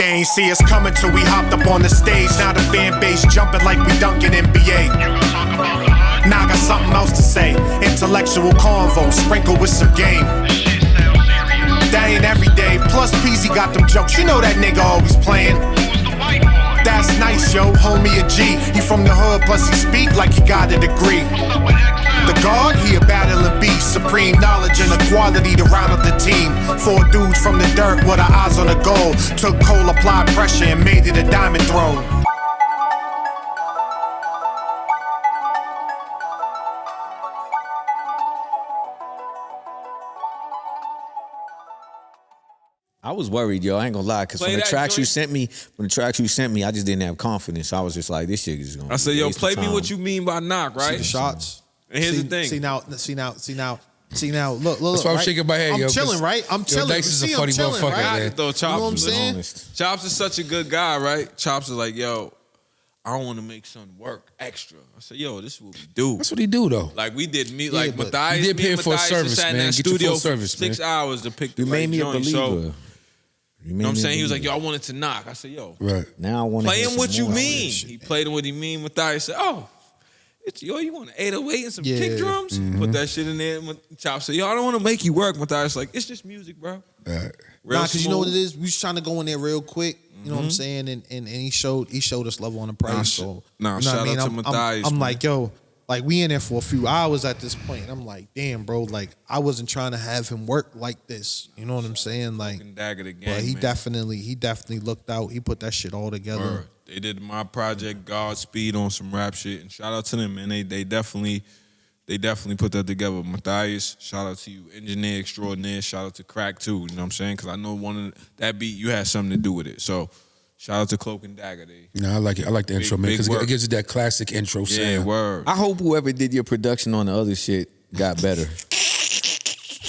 They ain't see us coming till we hopped up on the stage. Now the fan base jumping like we dunking NBA. Now I got something else to say. Intellectual convo, sprinkle with some game. That ain't every day. Plus Peasy got them jokes. You know that nigga always playing. That's nice, yo, homie a G. He from the hood, plus he speak like he got a degree. The guard, he a battling beast. Supreme knowledge and equality to round up the team. 4 dudes from the dirt with our eyes on the goal. Took coal, applied pressure, and made it a diamond throne. I was worried, yo. I ain't gonna lie, because when the tracks you sent me, I just didn't have confidence. I was just like, this shit is gonna. I said, yo, play me what you mean by knock, right? See the shots. And here's the thing. See now. Look. That's why I'm right? shaking my head, I'm yo. chilling, right? I'm chilling. Dice is a funny motherfucker, right? man. Though Chops, you know what I'm saying? Chops is such a good guy, right? Chops is like, yo, I don't want to make something work extra. I said, yo, this is what we do. That's what he do, though. Like we did Yeah, like but Matthias. you did pay for a service, sat in man. that Get your studio full service, for 6 man. hours to pick the You right made me a joint. believer. So, you know what I'm saying? He was like, yo, I wanted to knock. I said, yo, Right. Now I want to play him what you mean. He played him what he mean. Matthias said, oh, you want an 808 and some kick drums? Put that shit in there. Chops said, yo, I don't want to make you work. Matthias like, it's just music, bro. Right. Nah, because you know what it is? We was trying to go in there real quick. You know what I'm saying? And he showed us love on the price. So you know shout what I out mean? to Matthias. I'm like, yo, like we in there for a few hours at this point. And I'm like, damn, bro, like I wasn't trying to have him work like this. You know what I'm saying? Like, Dagger the game, but he man. definitely looked out. He put that shit all together. Word. They did my project Godspeed on some rap shit, and shout out to them, man. They definitely put that together. Matthias, shout out to you, engineer extraordinaire. Shout out to Crack too. You know what I'm saying? Because I know that beat you had something to do with it. So shout out to Cloak and Dagger. No, I like it. I like the intro, man, because it gives you that classic intro sound. Yeah, word. I hope whoever did your production on the other shit got better.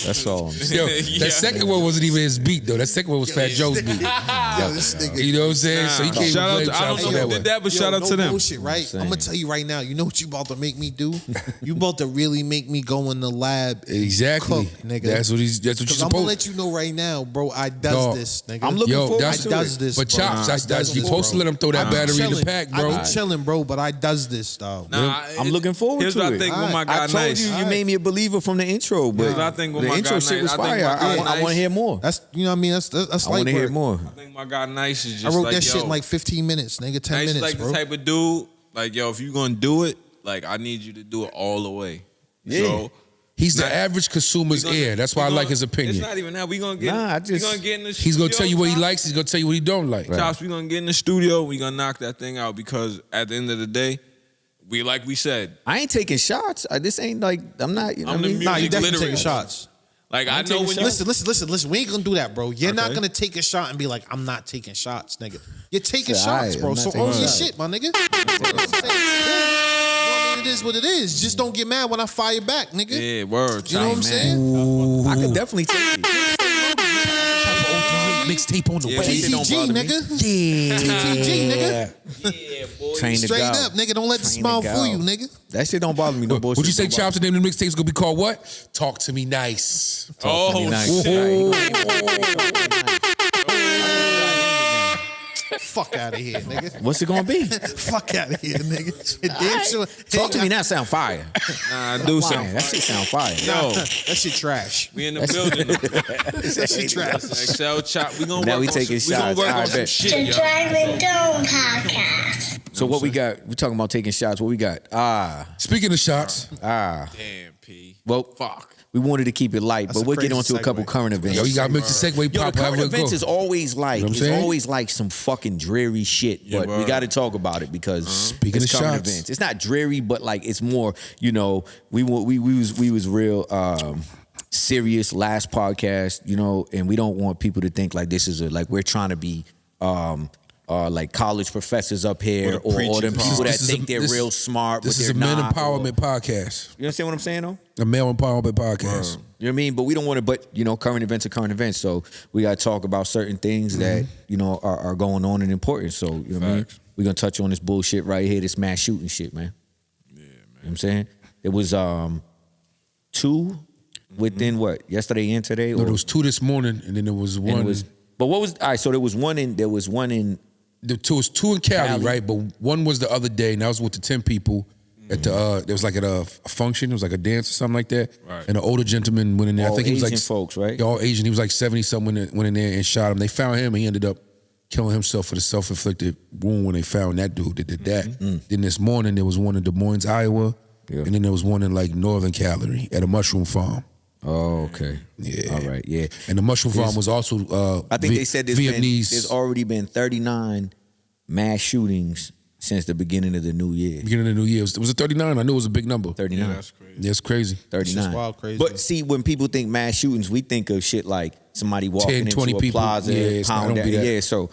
That's all. Yo, that second one wasn't even his beat, though. That second one was Fat Joe's beat. This nigga. You know what I'm saying? So you can't Shout out blame to, I Chops don't for know that who did one. that, but shout out to them. Bullshit, right? I'm gonna tell you right now. You know what you about to make me do? You about to really make me go in the lab. And Exactly. cook, nigga. That's what you're Because supposed I'm gonna let you know right now, bro. I does Dog. this, nigga. I'm looking forward I to does it. this, But bro. Chops, I that's does you're this, supposed to bro. let him throw that I be battery in the chilling. pack, bro. I be chilling, bro, but I does this, dog. I'm looking forward Here's to what it. I think with my I guy told Nice. you made me a believer from the intro, but I think with the my intro guy shit Nice, was I think fire. my guy I want to Nice- hear more. That's you know what I mean. That's I light want to hear work. more. I think my guy Nice is I just wrote like, that shit yo, in like 15 minutes, nigga. 10 Nice is minutes, like bro. the type of dude, like, yo, if you gonna do it, like, I need you to do it all the way. Yeah. So, He's the Not- average consumer's ear. That's why I like his opinion. It's not even that. We gonna get. Nah, I we just- gonna get in the. He's gonna tell you what he Chops. likes. He's gonna tell you what he don't like. Chops, we gonna get in the studio. We gonna knock that thing out because at the end of the day, like we said, I ain't taking shots. This ain't like I'm not. You know I'm what I the mean? Nah, you music definitely literate. taking shots. like I know when you. Listen. We ain't gonna do that, bro. You're not Okay. gonna take a shot and be like, I'm not taking shots, nigga. You're taking Say, shots, aight, bro. I'm not So taking own your shots. shit, my nigga. You know what I'm saying? I mean, it is what it is. Just don't get mad when I fire back, nigga. Yeah, word. You know what I'm Chops. saying? I could definitely take it. Mixtape on the Yeah, way. we- don't TTG, bother me. nigga. Yeah. TTG, nigga. Yeah, boy. Train to Straight go. up, nigga. Don't let the Train to smile go. fool you, nigga. That shit don't bother me. No bullshit. Would you say don't bother Chops' name in the mixtape's gonna be called what? Talk to me nice. Oh, me nice. shit. Fuck out of here, nigga. What's it gonna be? Fuck out of here, nigga. Damn sure. Talk to me now. Sound fire. Nah, do Fire. something. That shit sound fire. No, That shit trash. we in the building. That shit trash. Excel chop. We gonna Now work we on taking some, we gonna shots. work I on some bet. shit, The yo. Driving Dome Podcast. So what we got? We talking about taking shots. What we got? Speaking of shots, Damn, P. Well, Fuck. we wanted to keep it light, That's but a we'll get crazy onto a couple segue. current events. yo, you gotta make the segue Yo, pop the current however it events go. is always like You know what I'm it's saying? always like some fucking dreary shit, Yeah, but we word. got to talk about it because Speaking it's of current shots. events. It's not dreary, but like it's more. You know, we was real serious last podcast. You know, and we don't want people to think like this is like we're trying to be. Like college professors up here, or them people that think they're real smart, This but is a they're men not, empowerment podcast. You understand what I'm saying, though? A male empowerment podcast. You know what I mean? But we don't want to, but, you know, current events are current events. So we got to talk about certain things that, you know, are going on and important. So, you know what I mean? We're going to touch on this bullshit right here, this mass shooting shit, man. Yeah, man. You know what I'm saying? It was 2 within what? Yesterday and today? No, there was 2 this morning, and then there was one. But what was all right? So there was one in There was two in Cali, Cali. right? But one was the other day, and that was with the 10 people at the. There was like at a function. It was like a dance or something like that. Right. And an older gentleman went in there. all I think he was Asian like folks, right? all Asian. He was like 70-something. Went in there and shot him. They found him, and he ended up killing himself for the self-inflicted wound when they found that dude that did that. Then this morning there was one in Des Moines, Iowa, and then there was one in like Northern Cali at a mushroom farm. Oh, okay. Yeah. All right. Yeah. And the mushroom farm was also I think they said Vietnamese. there's already been 39 mass shootings since the beginning of the new year. beginning of the new year. Was it 39? I knew it was a big number. 39. Yeah, that's crazy. Yeah, it's crazy. 39. just wild crazy. But see, when people think mass shootings, we think of shit like somebody walking 10, into 20 a people. plaza, Yeah, it's not- pound don't be that. that. Yeah, so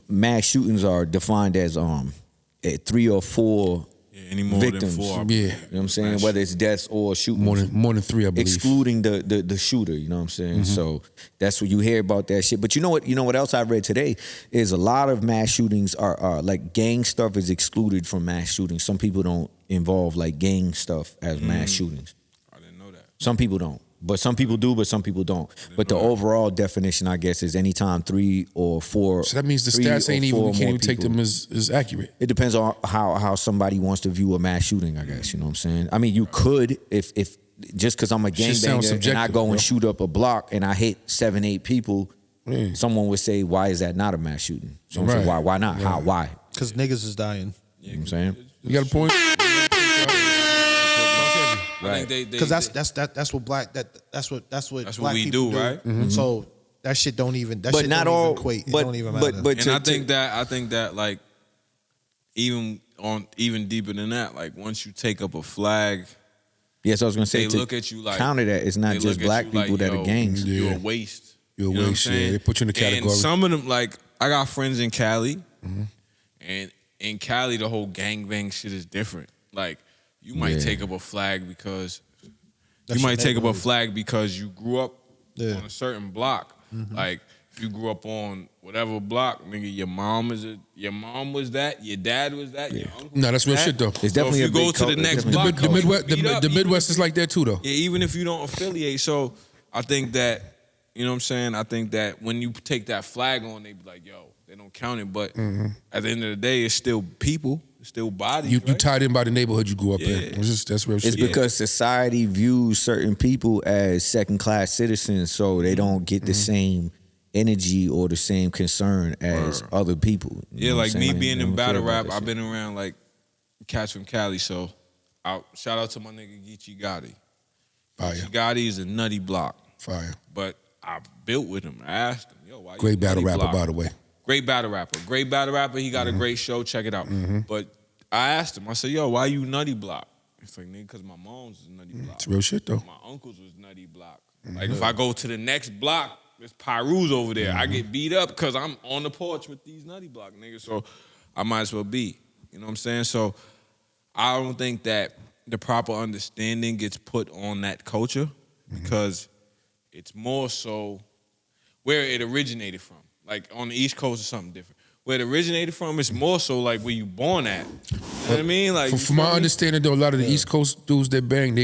mass shootings are defined as 3 or 4 Yeah, any more victims. than 4. Yeah. You know what I'm saying? Whether it's deaths or shootings. More than 3, I believe. Excluding the shooter, you know what I'm saying? So that's what you hear about that shit. But you know what else I read today is a lot of mass shootings are like gang stuff is excluded from mass shootings. Some people don't involve like gang stuff as mass shootings. I didn't know that. Some people don't. But some people do, but some people don't. But the overall definition, I guess, is anytime 3 or 4. So that means the 3 stats or ain't even, 4 we can't more even take people. them as accurate. It depends on how somebody wants to view a mass shooting, I guess. You know what I'm saying? I mean, you could if just because I'm a Shit sounds gangbanger and I subjective, go and bro. shoot up a block and I hit 7, 8 people, someone would say, why is that not a mass shooting? So I'm saying, Right. why not? How? Why? Because niggas is dying. You know what I'm saying? You got a point? I think they Because that's what black that's what That's what black we people do, right? So that shit don't even But shit not don't all. even equate. But It don't even but matter. but And I think that like even deeper than that, like once you take up a flag, yes, I was gonna say they to look at you like counter that. It's not they just look at black you people like, that are yo, gangs. You're Yeah. a waste. You're a You know what I'm waste, yeah. saying? They put you in the category. And some of them, like I got friends in Cali, and in Cali the whole gangbang shit is different. Like you might Yeah. take up a flag because That's you might your take up a neighborhood. flag because you grew up Yeah. on a certain block. Like if you grew up on whatever block, nigga, your mom was that, your dad was that, your uncle. No, that's real was that. shit, though. It's definitely so a if you go big to cult- the next it's definitely block, The you Midwest, beat up, the even Midwest if is like that too, though. yeah, even if you don't affiliate. So I think that, you know what I'm saying? I think that when you take that flag on, they be like, yo, they don't count it. But at the end of the day, it's still people, it's still bodies. You right? tied in by the neighborhood you grew up in. Yeah. That's real It's shit. because society views certain people as second-class citizens, so they don't get the same energy or the same concern as other people. You Yeah, know what like I'm me saying? being They in don't care battle about rap, that I've shit. been around like cats from Cali. So shout out to my nigga Geechee Gotti. Fire. Geechee Gotti is a nutty block, Fire. but I built with him. I asked him, yo, why you Great battle nutty rapper, block? by the way. Great battle rapper. Great battle rapper. He got a great show. Check it out. But I asked him, I said, yo, why you nutty block? He's like, nigga, because my mom's is nutty block. It's real shit, though. My uncle's was nutty block. Like if I go to the next block, there's Pyru's over there. I get beat up because I'm on the porch with these nutty block niggas. So I might as well be. You know what I'm saying? So I don't think that the proper understanding gets put on that culture because it's more so where it originated from. Like on the East Coast or something different. Where it originated from, it's more so like where you born at. You know what I mean? Like From my understanding, though, a lot of the East Coast dudes that bang,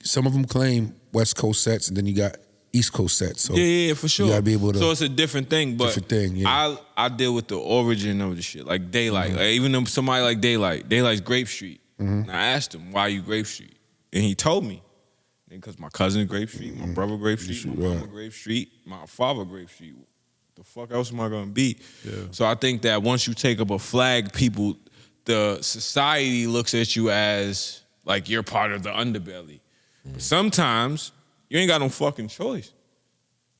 some of them claim West Coast sets, and then you got East Coast sets. So yeah, for sure. You gotta be able to. So it's a different thing, but Different thing, yeah. I deal with the origin of the shit, like Daylight. Like, even though somebody like Daylight's Grape Street. And I asked him, why you Grape Street? And he told me. Because my cousin Grape Street, my brother Grape Street, my mama Grape Street, my father Grape Street. The fuck else am I gonna be? Yeah. So I think that once you take up a flag, the society looks at you as like you're part of the underbelly. But sometimes you ain't got no fucking choice.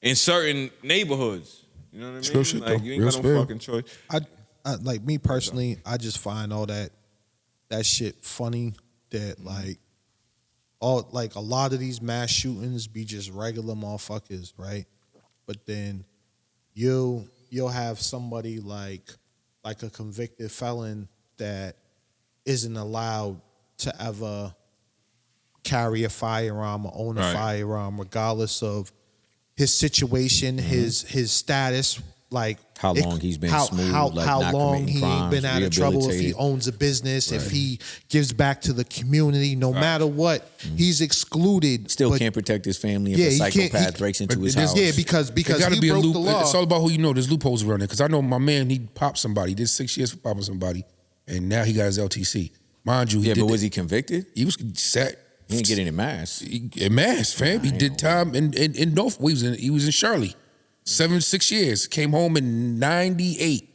In certain neighborhoods. You know what I mean? Real shit, like though. you ain't Real got no spill. fucking choice. I like me personally, I just find all that shit funny that like a lot of these mass shootings be just regular motherfuckers, right? But then you'll have somebody like a convicted felon that isn't allowed to ever carry a firearm or own a Right. firearm regardless of his situation, his status like how long he's been smooth, like how not long committing he ain't been crimes, out of trouble, if he rehabilitated. owns a business, if he gives back to the community, no matter what, he's excluded. Still but- can't protect his family if Yeah, a he can't- psychopath he- breaks into but his there's- house. Yeah, because It gotta he be a broke loop. the law. It's all about who you know. There's loopholes around there. Because I know my man, he popped somebody. He did 6 years for popping somebody, and now he got his LTC. Mind you, he Yeah, did but was that- he convicted? He was set. He didn't get any mass. In Mass, fam. He did time in North. He was in Shirley, 6 years. Came home in '98.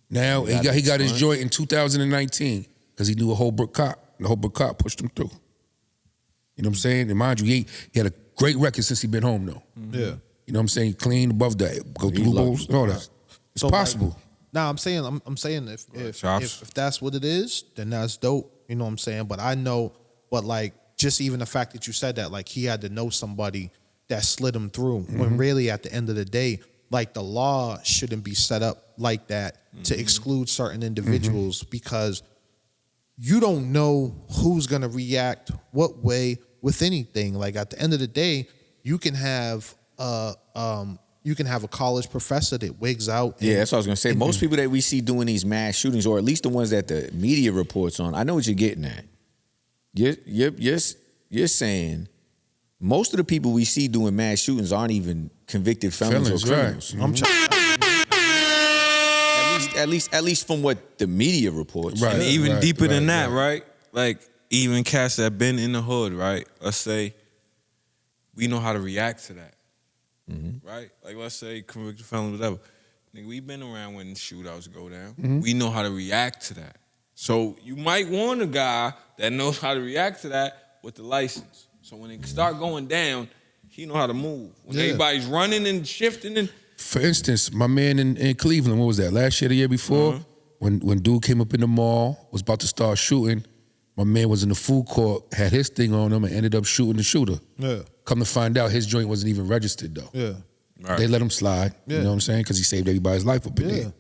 Now he got his joint in 2019 because he knew a Holbrook cop. And the Holbrook cop pushed him through. You know what I'm saying? And mind you, he had a great record since he been home though. Yeah. You know what I'm saying? Clean above that. Go through He's loopholes lucky. and all that. It's So, possible. Like, nah, I'm saying Chops. if that's what it is, then that's dope. You know what I'm saying? But I know, but like just even the fact that you said that, like he had to know somebody that slid him through. When really at the end of the day, like the law shouldn't be set up like that to exclude certain individuals because you don't know who's gonna react what way with anything. Like at the end of the day, you can have a college professor that wigs out. Yeah, that's what I was gonna say. Most people that we see doing these mass shootings, or at least the ones that the media reports on, I know what you're getting at. You're saying most of the people we see doing mass shootings aren't even convicted felons or criminals. I'm trying. At least from what the media reports. Right. And even deeper than right, that, right? Like even cats that been in the hood, right? Let's say we know how to react to that, right? Like let's say convicted felon, whatever. Nigga, we been around when shootouts go down. We know how to react to that. So you might want a guy that knows how to react to that with the license. So when it start going down, he know how to move. When everybody's running and shifting and For instance, my man in Cleveland, what was that, last year, the year before? When dude came up in the mall, was about to start shooting, my man was in the food court, had his thing on him, and ended up shooting the shooter. Yeah. Come to find out, his joint wasn't even registered, though. Yeah. Right. They let him slide, you Yeah. know what I'm saying? Because he saved everybody's life up in Yeah. there.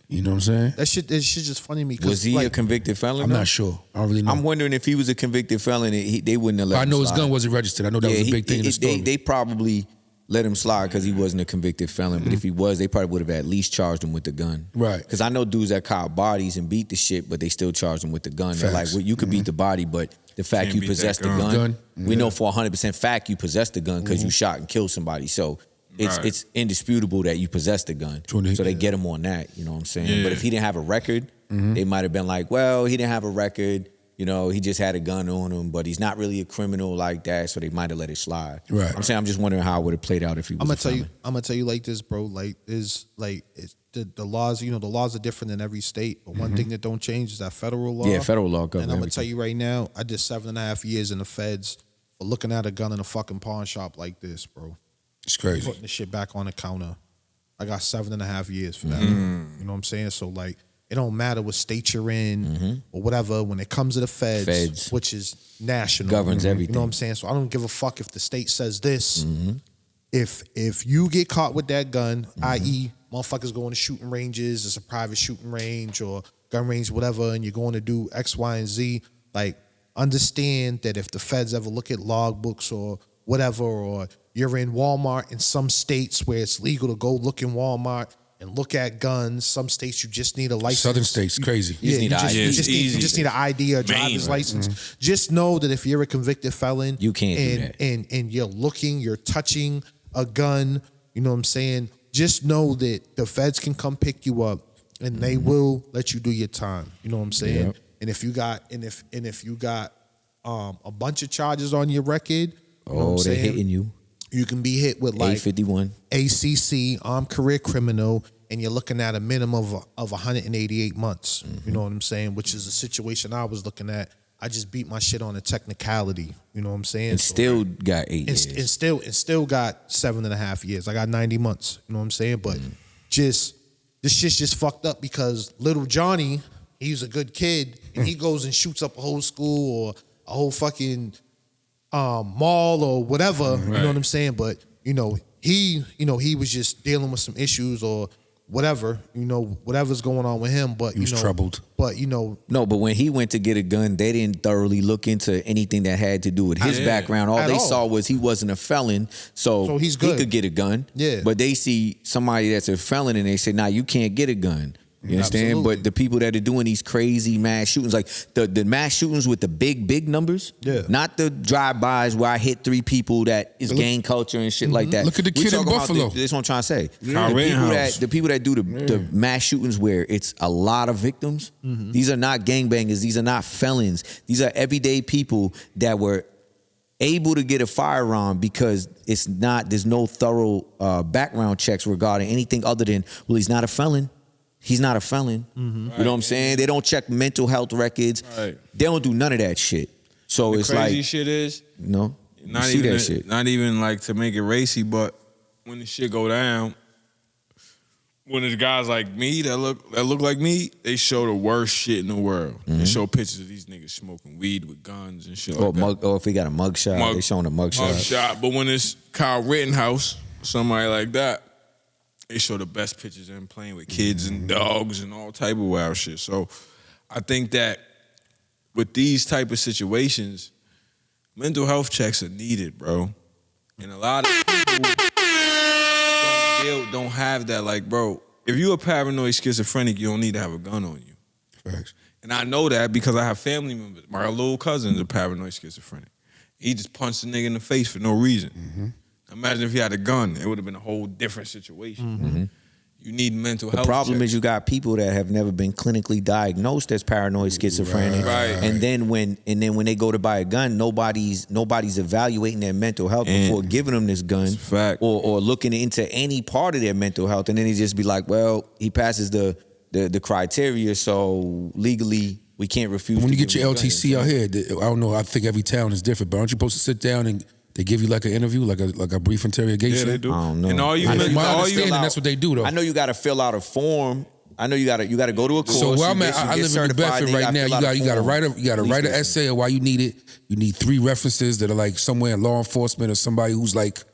You know what I'm saying? That shit just funny to me. 'cause, Was he like, a convicted felon? I'm though? not sure. I don't really know. I'm wondering if he was a convicted felon, they wouldn't have let I him know his slide. gun wasn't registered. I know that was a big thing in the story. They probably let him slide because he wasn't a convicted felon. But if he was, they probably would have at least charged him with the gun. Right. Because I know dudes that caught bodies and beat the shit, but they still charged him with the gun. They're like, Facts. well, you could beat the body, but the fact Can't you beat possess that the gun. gun, we Yeah. know for 100% fact you possess the gun because you shot and killed somebody. So Right. it's indisputable that you possess the gun. True. So they get him on that, you know what I'm saying? Yeah. But if he didn't have a record, they might have been like, well, he didn't have a record. You know, he just had a gun on him, but he's not really a criminal like that, so they might have let it slide. Right. I'm saying, I'm just wondering how it would have played out if he was I'm a gonna tell you. felon. I'm gonna tell you like this, bro. Like it's the laws. You know, the laws are different in every state. But one thing that don't change is that federal law. Yeah, federal law covers And I'm gonna everything. tell you right now, I did 7.5 years in the feds for looking at a gun in a fucking pawn shop like this, bro. It's crazy. Putting the shit back on the counter. I got 7.5 years for that. You know what I'm saying? So like, it don't matter what state you're in or whatever. When it comes to the feds. Which is national, Governs You everything. know what I'm saying? So I don't give a fuck if the state says this. If you get caught with that gun, i.e., motherfuckers going to shooting ranges, it's a private shooting range or gun range, whatever, and you're going to do X, Y, and Z, like understand that if the feds ever look at logbooks or whatever, or you're in Walmart in some states where it's legal to go look in Walmart and look at guns, some states you just need a license. Southern states, crazy. You just need an ID. you It's just easy. you just need an ID or a driver's license. Just know that if you're a convicted felon, You can't do that. and you're touching a gun, you know what I'm saying? Just know that the feds can come pick you up and they will let you do your time. You know what I'm saying? Yep. And if you got a bunch of charges on your record, you know what I'm They're saying? hitting you. You can be hit with like 851. ACC, armed career criminal, and you're looking at a minimum of 188 months. You know what I'm saying? Which is a situation I was looking at. I just beat my shit on a technicality. You know what I'm saying? And So, still got 8 years. and still got 7.5 years. I got 90 months. You know what I'm saying? But just this shit's just fucked up because little Johnny, he's a good kid, and he goes and shoots up a whole school or a whole fucking mall or whatever. You know what I'm saying? But he was just dealing with some issues or whatever, whatever's going on with him. But He was troubled. But No, but when he went to get a gun, they didn't thoroughly look into anything that had to do with his background. All At they all. saw was he wasn't a felon, so he's he good. could get a gun. Yeah. But they see somebody that's a felon and they say, nah, you can't get a gun. You understand? Absolutely. But the people that are doing these crazy mass shootings, like the mass shootings with the big numbers, not the drive-bys where I hit 3 people that is gang culture and shit like that. Look at the We kid in talking about Buffalo. That's what I'm trying to say. Kyle Rittenhouse. The people that do the mass shootings where it's a lot of victims, these are not gangbangers. These are not felons. These are everyday people that were able to get a firearm because there's no thorough background checks regarding anything other than, well, he's not a felon. He's not a felon. You know what I'm saying? They don't check mental health records. Right. They don't do none of that shit. So it's Crazy like, shit is you not see even that shit. not even like to make it racy, but when the shit go down, when there's guys like me that look like me, they show the worst shit in the world. They show pictures of these niggas smoking weed with guns and shit like that. Or if he got a mugshot, they showing a mugshot. But when it's Kyle Rittenhouse, somebody like that, they show the best pictures of him playing with kids and dogs and all type of wild shit. So I think that with these type of situations, mental health checks are needed, bro. And a lot of people don't have that. Like, bro, if you're a paranoid schizophrenic, you don't need to have a gun on you. Facts. And I know that because I have family members. My little cousin's a paranoid schizophrenic. He just punched a nigga in the face for no reason. Imagine if he had a gun. It would have been a whole different situation. You need mental health. The problem checks. is you got people that have never been clinically diagnosed as paranoid schizophrenic, Right. and then when they go to buy a gun, nobody's evaluating their mental health before giving them this gun, fact. or looking into any part of their mental health, and then they just be like, well, he passes the criteria, so legally we can't refuse. When to you get give your him a gun. LTC out here, I don't know. I think every town is different, but aren't you supposed to sit down and they give you like an interview, like a brief interrogation? Yeah, they do. I don't know. And all you, From my all understanding, you, that's what they do, though. I know you got to fill out a form. I know you got to go to a course. So where I'm You at, get- you I get live in New certified, Bedford then right now. fill out You got to form. write an essay of why you need it. You need 3 references that are like somewhere in law enforcement or somebody who's like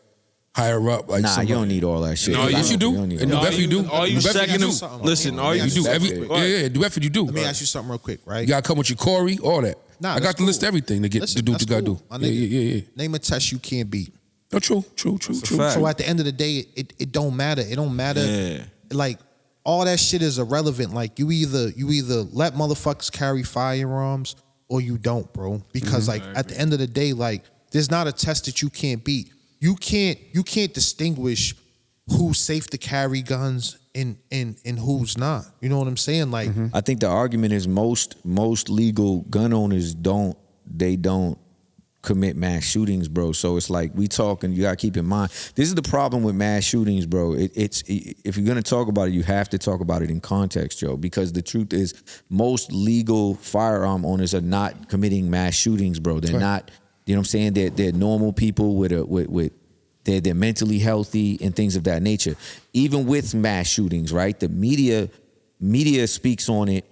higher up. Like Nah, somebody. you don't need all that shit. No, Yes, you do. don't need In all New that. Bedford, you do. all you New Bedford, second you them. do. something. Listen, all Yeah, you You do. Bedford. Yeah, New Bedford, you do. let me ask you something real quick, right? You got to come with your Corey, all that. Nah, I got that's to list cool. everything to do what you got to do. My Yeah, nigga. yeah. Name a test you can't beat. No, true. fact. So at the end of the day, it don't matter. It don't matter. Yeah. Like all that shit is irrelevant. Like you either let motherfuckers carry firearms or you don't, bro. Because like at the end of the day, like there's not a test that you can't beat. You can't distinguish who's safe to carry guns and who's not. You know what I'm saying? Like I think the argument is most legal gun owners don't commit mass shootings, bro. So it's like we talking. You gotta keep in mind this is the problem with mass shootings, bro. It's if you're gonna talk about it, you have to talk about it in context, Joe. Because the truth is, most legal firearm owners are not committing mass shootings, bro. They're not. You know what I'm saying? They're normal people with they're mentally healthy and things of that nature. Even with mass shootings, right? The media speaks on it,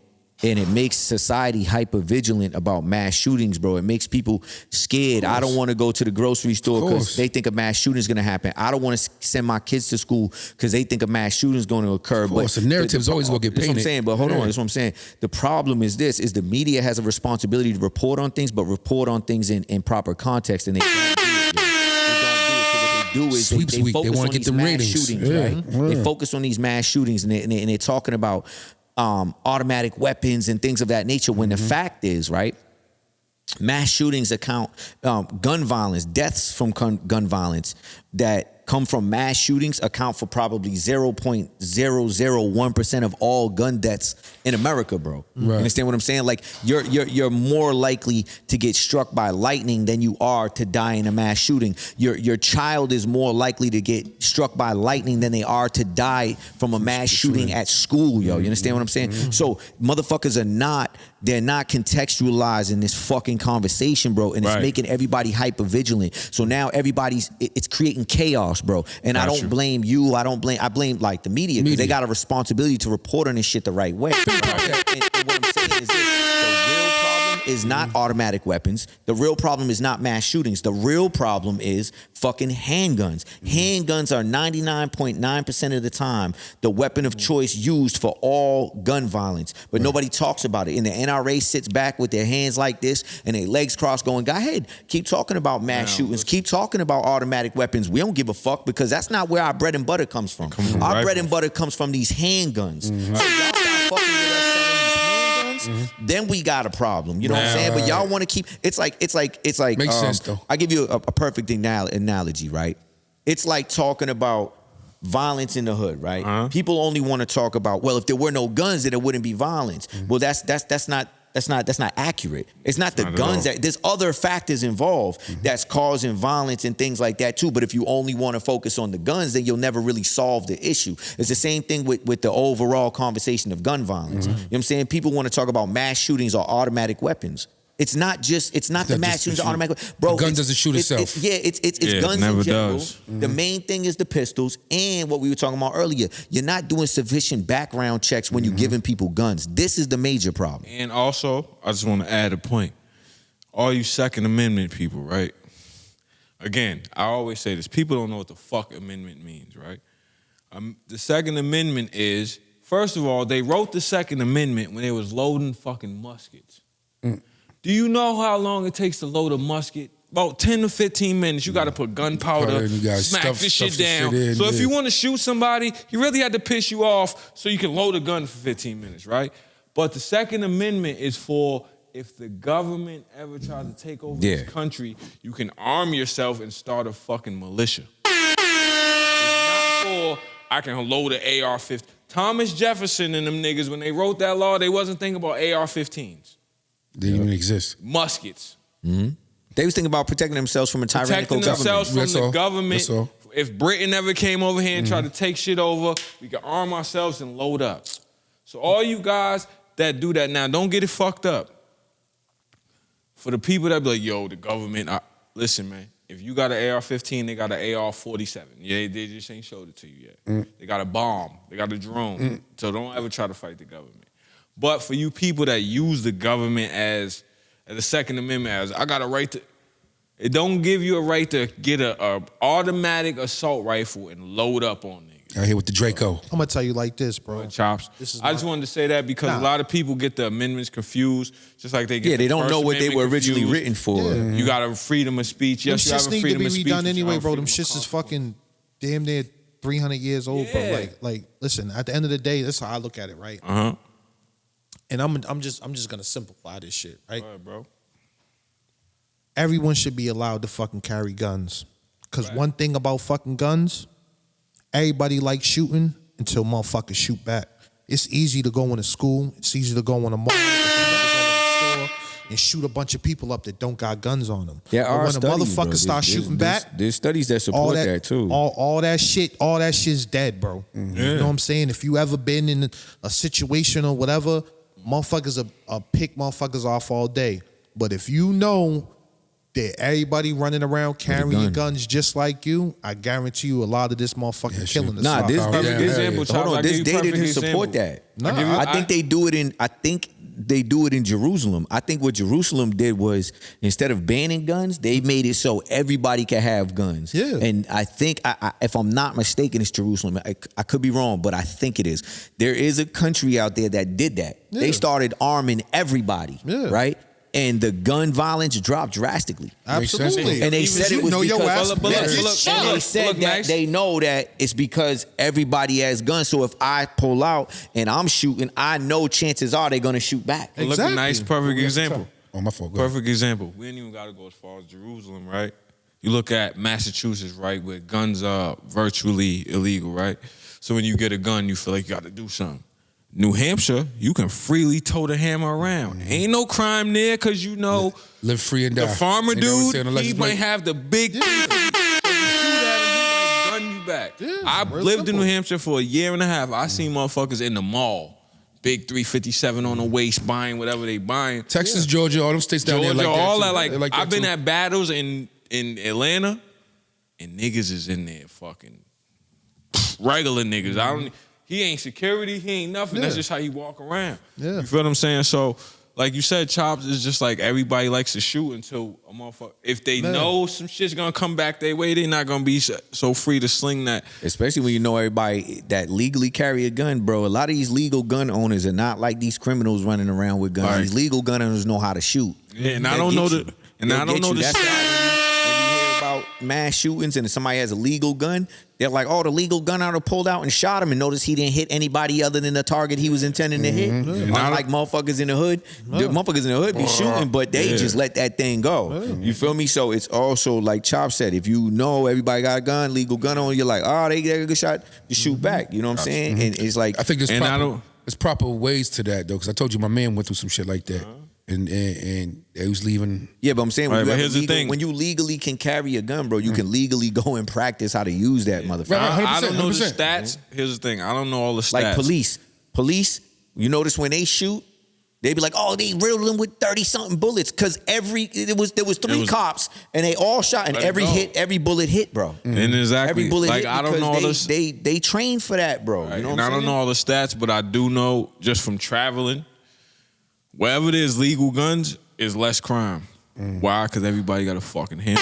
and it makes society hyper vigilant about mass shootings, bro. It makes people scared. I don't want to go to the grocery store because they think a mass shooting is going to happen. I don't want to send my kids to school because they think a mass shooting is going to occur. Of course, the narrative's always gonna get That's what I'm painted. saying. But hold on, that's what I'm saying. The problem is this: is the media has a responsibility to report on things, but report on things in proper context, and they don't do it. They don't do it. So what they do is Sweeps they week, they focus wanna on get these them mass ratings. shootings, Yeah, right? yeah. They focus on these mass shootings, and they're talking about automatic weapons and things of that nature. When the fact is, right, mass shootings account gun violence, deaths from gun violence that come from mass shootings account for probably 0.001% of all gun deaths in America, bro. You understand what I'm saying? Like you're more likely to get struck by lightning than you are to die in a mass shooting. Your child is more likely to get struck by lightning than they are to die from a mass shooting at school, yo. You understand what I'm saying? So motherfuckers they're not contextualizing this fucking conversation, bro, and it's making everybody hyper vigilant. So now it's creating chaos, bro. And I don't blame you. I blame like the media because they got a responsibility to report on this shit the right way. And what I'm saying is this: the real problem is not automatic weapons. The real problem is not mass shootings. The real problem is fucking handguns. Handguns are 99.9% of the time the weapon of choice used for all gun violence. But nobody talks about it. And the NRA sits back with their hands like this and their legs crossed going, go ahead, keep talking about mass shootings. Keep talking about automatic weapons. We don't give a fuck because that's not where our bread and butter comes from. Our bread and butter comes from these handguns. So y'all stop fucking with us selling these handguns, then we got a problem. You know what I'm saying? But y'all want to keep. It's like. Makes sense though. I give you a perfect analogy, right? It's like talking about violence in the hood, right? People only want to talk about, well, if there were no guns, then it wouldn't be violence. Well, that's not accurate. It's not the guns. There's other factors involved that's causing violence and things like that too. But if you only want to focus on the guns, then you'll never really solve the issue. It's the same thing with the overall conversation of gun violence. You know what I'm saying? People want to talk about mass shootings or automatic weapons. It's not the mass shootings or automatic weapons. Bro, the gun doesn't shoot itself. It's guns in general. The main thing is the pistols and what we were talking about earlier. You're not doing sufficient background checks when you're giving people guns. This is the major problem. And also, I just want to add a point. All you Second Amendment people, right? Again, I always say this. People don't know what the fuck amendment means, right? The Second Amendment is, first of all, they wrote the Second Amendment when they was loading fucking muskets. Do you know how long it takes to load a musket? About 10 to 15 minutes. You got to put gunpowder, smack this shit down. So if you want to shoot somebody, he really had to piss you off so you can load a gun for 15 minutes, right? But the Second Amendment is for if the government ever tries to take over this country, you can arm yourself and start a fucking militia. It's not for I can load an AR-15. Thomas Jefferson and them niggas, when they wrote that law, they wasn't thinking about AR-15s. They didn't even exist. Muskets. They was thinking about protecting themselves from a tyrannical government. Protecting themselves from the government. If Britain ever came over here and tried to take shit over, we could arm ourselves and load up. So all you guys that do that now, don't get it fucked up. For the people that be like, yo, the government, listen, man, if you got an AR-15, they got an AR-47. Yeah, they just ain't showed it to you yet. They got a bomb. They got a drone. So don't ever try to fight the government. But for you people that use the government as the Second Amendment as, I got a right to, it don't give you a right to get a automatic assault rifle and load up on niggas. Out here with the Draco. I'm going to tell you like this, bro. Chops. I just wanted to say that because a lot of people get the amendments confused, just like they get they don't know what they were originally written for. You got a freedom of speech. Yes, you have a freedom of speech. Them shits need to be redone anyway, bro. Them shits is fucking damn near 300 years old, bro. Like, listen, at the end of the day, that's how I look at it, right? And I'm just gonna simplify this shit, right? All right, bro. Everyone should be allowed to fucking carry guns. Cause one thing about fucking guns, everybody likes shooting until motherfuckers shoot back. It's easy to go into school, it's easy to go in a mall, and shoot a bunch of people up that don't got guns on them. Yeah, but when the motherfuckers start shooting back, there's studies that support that too. All that shit's dead, bro. You know what I'm saying? If you ever been in a situation or whatever, motherfuckers are pick motherfuckers off all day. But if you know that everybody running around carrying guns just like you, I guarantee you a lot of this motherfucking killing is Nah, this perfect example. Hold on, this data didn't support that. No, I think they do it in Jerusalem. I think what Jerusalem did was instead of banning guns, they made it so everybody can have guns. Yeah. And I think, if I'm not mistaken, it's Jerusalem. I could be wrong, but I think it is. There is a country out there that did that. Yeah. They started arming everybody, right? And the gun violence dropped drastically. Absolutely. And they said it was because they said that they know that it's because everybody has guns. So if I pull out and I'm shooting, I know chances are they're gonna shoot back. Look, a nice, perfect example. Oh, my fault. Perfect example. We ain't even gotta go as far as Jerusalem, right? You look at Massachusetts, right, where guns are virtually illegal, right? So when you get a gun, you feel like you gotta do something. New Hampshire, you can freely tow the hammer around. Ain't no crime there because you know live free and die. The farmer dude, he might might have the big shoot at him, he might gun you back. I lived in New Hampshire for a year and a half. I seen motherfuckers in the mall, big 357 on the waist, buying whatever they buying. Texas, Georgia, all them states down there like that. All too. that, like I've been at battles in Atlanta, and niggas is in there fucking regular niggas. He ain't security, he ain't nothing. That's just how he walk around. You feel what I'm saying? So, like you said, Chops is just like everybody likes to shoot until a motherfucker. If they know some shit's gonna come back their way, they're not gonna be so free to sling that. Especially when you know everybody that legally carry a gun, bro. A lot of these legal gun owners are not like these criminals running around with guns. Right. These legal gun owners know how to shoot. Yeah, and I don't know the. And I don't know the. That's why when you hear about mass shootings and if somebody has a legal gun, they're like, oh, the legal gun owner pulled out and shot him and notice he didn't hit anybody other than the target he was intending to hit. Unlike motherfuckers in the hood. The motherfuckers in the hood be shooting, but they just let that thing go. You feel me? So it's also like Chop said, if you know everybody got a gun, legal gun on, you're like, oh, they got a good shot, you shoot back. You know what I'm saying? And it's like, I think there's proper ways to that though, because I told you my man went through some shit like that. And he was leaving. Yeah, but I'm saying Right, but here's the thing. when you legally can carry a gun, bro, you can legally go and practice how to use that motherfucker. Right. I don't know the 100%. stats. Here's the thing. I don't know all the stats. Like police, you notice when they shoot, they be like, oh, they riddled them with 30-something bullets. Cause there was three cops and they all shot and every bullet hit, bro. And exactly. Every bullet like hit I don't know all because they train for that, bro. Right. You know And what I'm I don't know all the stats, but I do know just from traveling, wherever there's legal guns, is less crime. Why? Because everybody got a fucking hammer.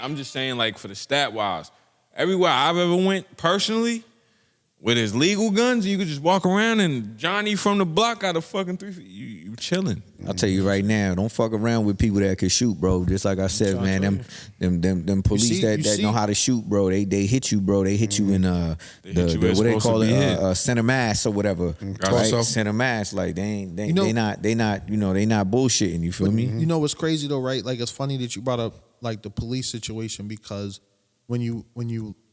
I'm just saying, like for the stat wise, everywhere I've ever went personally, where there's legal guns, you could just walk around and Johnny from the block got a fucking 3 feet. You chilling. I'll tell you right now, don't fuck around with people that can shoot, bro. Just like I said, man, them police that know how to shoot, bro. They hit you, bro. They hit you in what they call it, center mass or whatever. Right? Center mass, like they not bullshitting. You feel me? You know what's crazy though, right? Like it's funny that you brought up like the police situation because when you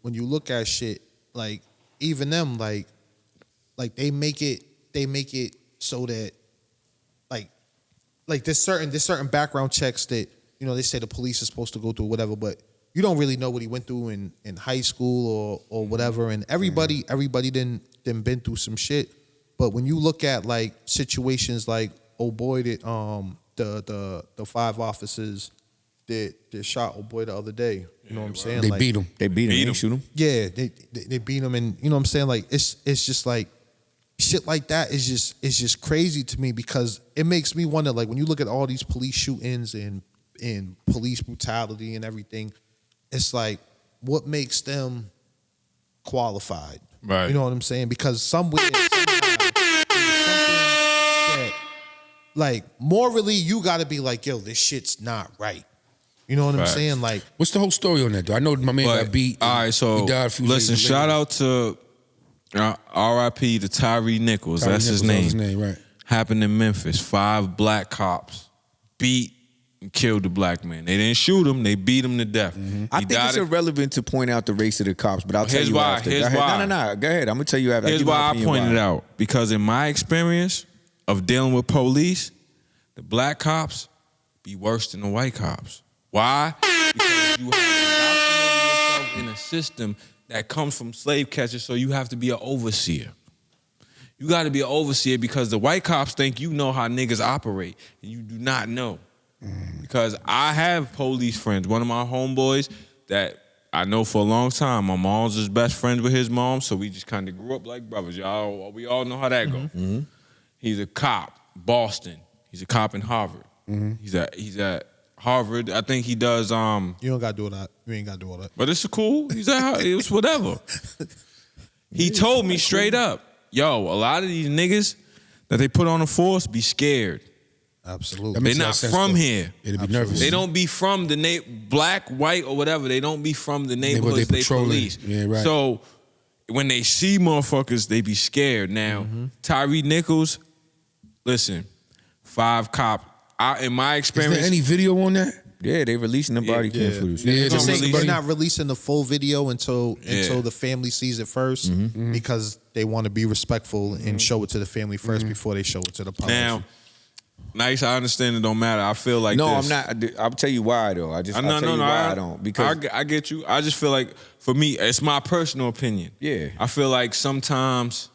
look at shit, like even them, like they make it so that like there's certain background checks that, you know, they say the police is supposed to go through whatever, but you don't really know what he went through in high school or whatever. And everybody didn't been through some shit. But when you look at like situations like old boy that the 5 officers that shot old boy the other day, you know what I'm saying? They like, beat him. They beat him. Shoot him. Yeah, they beat him, and you know what I'm saying? Like it's just like shit like that is just crazy to me because it makes me wonder, like when you look at all these police shootings and police brutality and everything, it's like what makes them qualified? Right. You know what I'm saying? Because somewhere there's something that like morally you gotta be like, yo, this shit's not right. You know what I'm saying? Like, what's the whole story on that though? I know my man got beat. All right, so he died a few listen, days shout later. out to R.I.P. to Tyree Nichols. That's his name. His name, right? Happened in Memphis. 5 black cops beat and killed the black man. They didn't shoot him. They beat him to death. I think it's irrelevant to point out the race of the cops, but I'll tell Here's you why. after. Here's Go ahead. why. No. Go ahead. I'm gonna tell you after. Here's why I pointed it out. Because in my experience of dealing with police, the black cops be worse than the white cops. Why? Because you have indoctrinated yourself in a system that comes from slave catchers, so you have to be an overseer. You got to be an overseer because the white cops think you know how niggas operate, and you do not know. Because I have police friends. One of my homeboys that I know for a long time, my mom's his best friend with his mom, so we just kind of grew up like brothers. Y'all, we all know how that go. He's a cop, Boston. He's a cop in Harvard. He's at Harvard. I think he does. you don't gotta do that. You ain't gotta do all that. But it's cool. He's at it was whatever. He told me straight up, yo, a lot of these niggas that they put on the force be scared. Absolutely. They're not from here. They'd be nervous. They don't be from the black, white, or whatever. They don't be from the neighborhoods they police. Yeah, right. So when they see motherfuckers, they be scared. Now, Tyree Nichols, listen, 5 cops. In my experience, Is there any video on that? Yeah, they releasing the body cam footage. Yeah, They're not releasing the full video until the family sees it first because they want to be respectful and show it to the family first before they show it to the public. now, nice, I understand it don't matter. I feel like No, this. I'm not. I'll tell you why though. I'll tell you why I don't. Because I get you. I just feel like for me, it's my personal opinion. Yeah. I feel like sometimes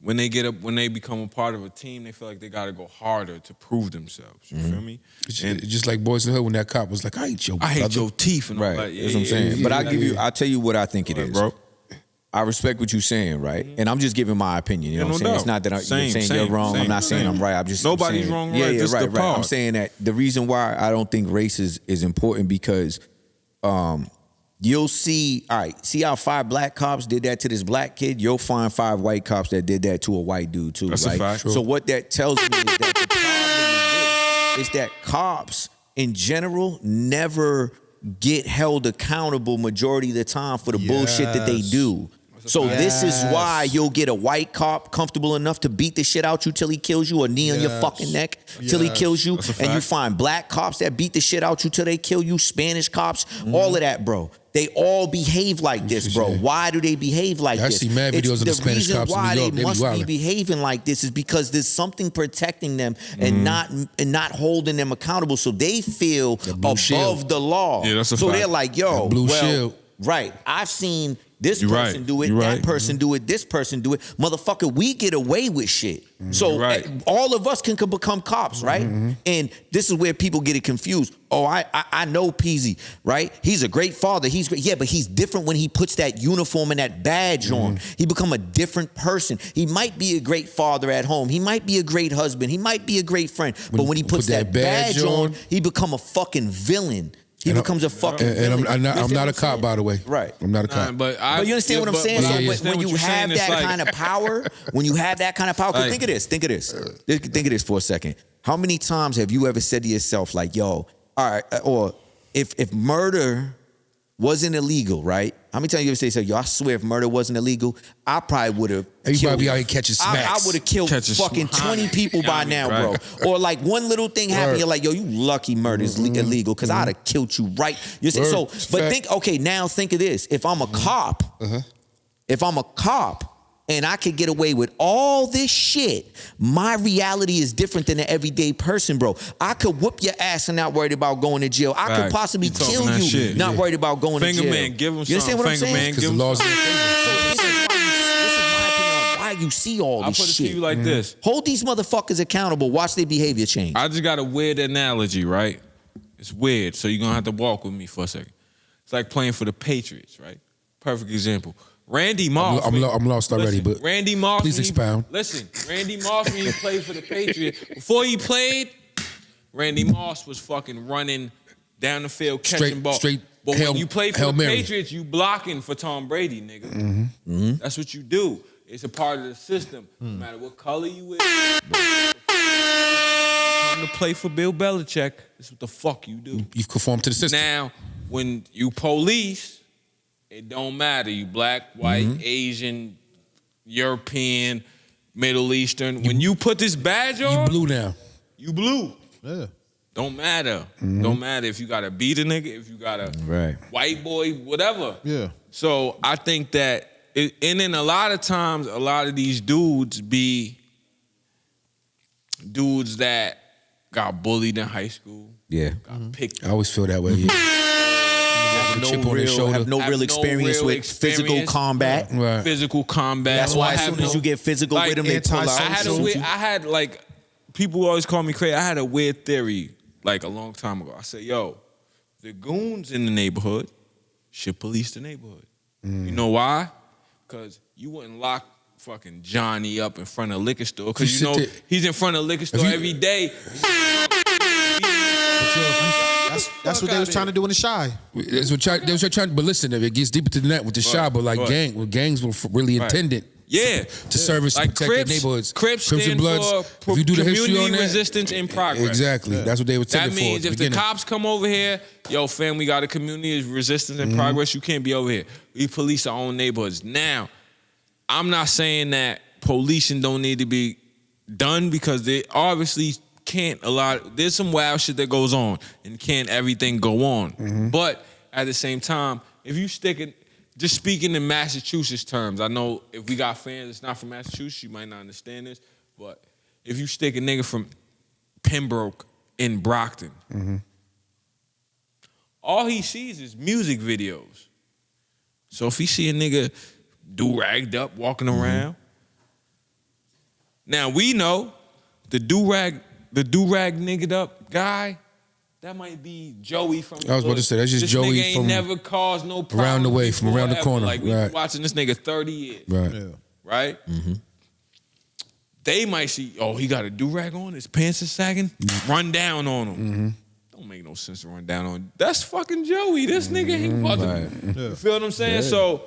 when they become a part of a team, they feel like they got to go harder to prove themselves. You feel me? And just like Boys in the Hood when that cop was like, I hate your I hate brother. your teeth and all right, that. that's what I'm saying. But I'll tell you what I think it is, bro. I respect what you're saying, right? And I'm just giving my opinion. You know what I'm saying? doubt. It's not that you're saying Same, you're wrong. I'm same, not saying I'm right. I'm just Nobody's saying, wrong, yeah, right. yeah, This right, the right. I'm part. saying that the reason why I don't think race is important because you'll see, all right, see how 5 black cops did that to this black kid? You'll find 5 white cops that did that to a white dude too, That's a right? fact. So what that tells me is that the problem is that cops in general never get held accountable majority of the time for the bullshit that they Yes. do. So this is why Yes. you'll get a white cop comfortable enough to beat the shit out you till he kills you, or knee on your Yes. fucking neck till he Yes. kills you. That's a And you fact. find black cops that beat the shit out you till they kill you, Spanish cops, all of that, bro. They all behave like this, bro. Why do they behave like I this? see mad videos of the Spanish cops in New why York. they They be must be wildin'. behaving like this is because there's something protecting them and not holding them accountable, so they feel blue above shield. the law. Yeah, that's a so fact. they're like, yo, That blue well, shield. right. I've seen this You're person right. do it, You're that right. person do it, this person do it. Motherfucker, we get away with shit. So You're right. all of us can become cops, right? And this is where people get it confused. Oh, I know Peasy, right? He's a great father. He's great. Yeah, but he's different when he puts that uniform and that badge on. He become a different person. He might be a great father at home. He might be a great husband. He might be a great friend. But when he puts that badge on, he become a fucking villain. He becomes a fucking villain. I'm You not understand a what I'm cop, saying? by the way. Right. I'm not a cop. But But you understand what I'm saying? but I So understand when what you you're have saying. It's that like- kind of power, when you have that kind of power, 'cause Like- think of this. Think of this for a second. How many times have you ever said to yourself, like, yo, all right, or if murder wasn't illegal, right? How many times you ever say, yo, I swear if murder wasn't illegal, I probably would have Everybody be out here catching I smacks. would have killed Catching fucking smacks. 20 people by Yeah, now, right. bro. Or like one little thing happened, Word. you're like, yo, you lucky murder is illegal because I'd have killed you right. You see, Word. so, It's but fact. think, okay, now think of this. If I'm a cop, and I could get away with all this shit, my reality is different than the everyday person, bro. I could whoop your ass and not worried about going to jail. I could Facts. possibly You talking kill that you, shit. not Yeah. worried about going Finger to jail. man, give him You understand what I'm something. Finger saying? man, Because give the him laws in something. your favor. So this is my opinion on why you see all I'll this put it shit. to you like this. Hold these motherfuckers accountable. Watch their behavior change. I just got a weird analogy, right? It's weird, so you're gonna have to walk with me for a second. It's like playing for the Patriots, right? Perfect example. Randy Moss. I'm lost already, Listen, but Randy Moss. please when he- expound. Listen, Randy Moss when he played for the Patriots, before he played, Randy Moss was fucking running down the field, catching ball. straight But Hail- when you play for Hail the Mary. Patriots, you blocking for Tom Brady, nigga. That's what you do. It's a part of the system. No matter what color you is. Come to play for Bill Belichick, this is what the fuck you do. You conform to the system. Now, when you police, it don't matter. You black, white, Asian, European, Middle Eastern. When you put this badge You on, blue now. you blue. Yeah. Don't matter. Don't matter if you got to beat a nigga, if you got a Right. white boy, whatever. Yeah. So I think that, and then a lot of times, a lot of these dudes be dudes that got bullied in high school, Yeah. got picked I always feel that way. Yeah. Have The chip on their shoulder. have no Have real no experience real with experience. physical combat. Right. physical combat. That's or why as have soon as no- you get physical like, with them, they pull out. I had a shoot weird, you. I had like, people always call me crazy. I had a weird theory like a long time ago. I said, yo, the goons in the neighborhood should police the neighborhood. You know why? Because you wouldn't lock fucking Johnny up in front of a liquor store because You you know sit there- he's in front of a liquor store you- every day. That's what they was trying to do in the Shy. That's what they was trying. But listen, it gets deeper than that with the shop. But like right. gangs were really Right. intended. Yeah. To service, Like protect Crips, their neighborhoods. Crips Crips and stand Bloods. for If you do the history community on that, resistance in progress. exactly. That's what they were That intended for. means at the if the beginning. cops come over here, yo, fam, we got a community of resistance and progress. You can't be over here. We police our own neighborhoods. Now, I'm not saying that policing don't need to be done because they obviously can't there's some wild shit that goes on and can't everything go on. But at the same time, if you stick it, just speaking in Massachusetts terms, I know if we got fans that's not from Massachusetts, you might not understand this, but if you stick a nigga from Pembroke in Brockton, all he sees is music videos. So if he see a nigga do-ragged up walking around, now we know the do-rag niggered up guy, That might be Joey from the I was about to hood. say, that's just this Joey nigga ain't from never caused no problem around the way, from before around the ever. corner, Like, we right. been watching this nigga 30 years. Right. Yeah. Right? Mm-hmm. They might see, he got a do-rag on, his pants are sagging, run down on him. Mm-hmm. Don't make no sense to run down on him. That's fucking Joey. This nigga ain't fucking. You feel what I'm saying? So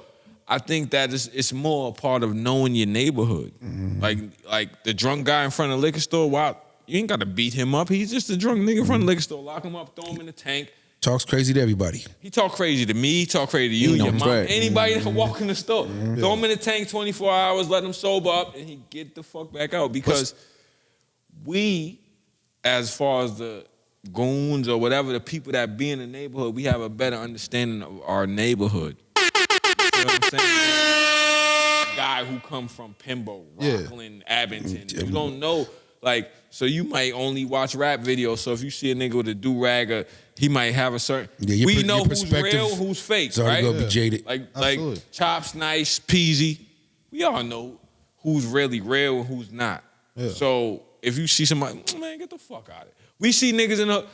I think that it's more a part of knowing your neighborhood. Like the drunk guy in front of the liquor store, wow, you ain't got to beat him up. He's just a drunk nigga in front of the liquor store. Lock him up, throw him in the tank. Talks crazy to everybody. He talk crazy to me, he talk crazy to you, your mom, right. anybody that walk in the store. Throw him in the tank 24 hours, let him sober up, and he get the fuck back out. Because we, as far as the goons or whatever, the people that be in the neighborhood, we have a better understanding of our neighborhood. You know what I'm saying? Guy who come from Pimbo, Rockland, Abington, you don't know. Like, so you might only watch rap videos. So if you see a nigga with a do-rag, he might have a certain. We know who's real, who's fake, It's already right? gonna be jaded. Like Chops Nice, Peasy. We all know who's really real and who's not. Yeah. So if you see somebody, man, get the fuck out of it. We see niggas in the.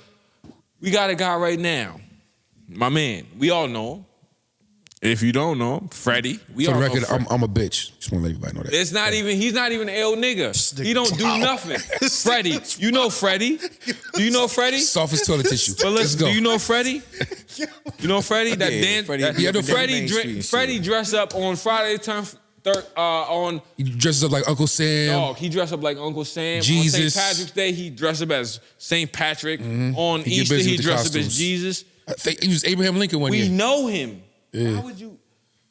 We got a guy right now, my man. We all know him. If you don't know him, Freddie. We For all the know record, Freddie. I'm a bitch. Just want to let everybody know that. It's not even. He's not even an ill nigga. He don't do nothing. Freddie, you know Freddie. Do you know Freddie? Soft as toilet tissue. But Let's listen, go. do you know Freddie? You know Freddie? That dance. Freddie dressed up on Friday on. He dresses up like Uncle Sam. Dog, he dressed up like Uncle Sam. Jesus. On St. Patrick's Day, he dressed up as St. Patrick. On He get Easter, busy he with the dressed up as costumes. Jesus. I think he was Abraham Lincoln one We year. know him. Yeah. Why would you?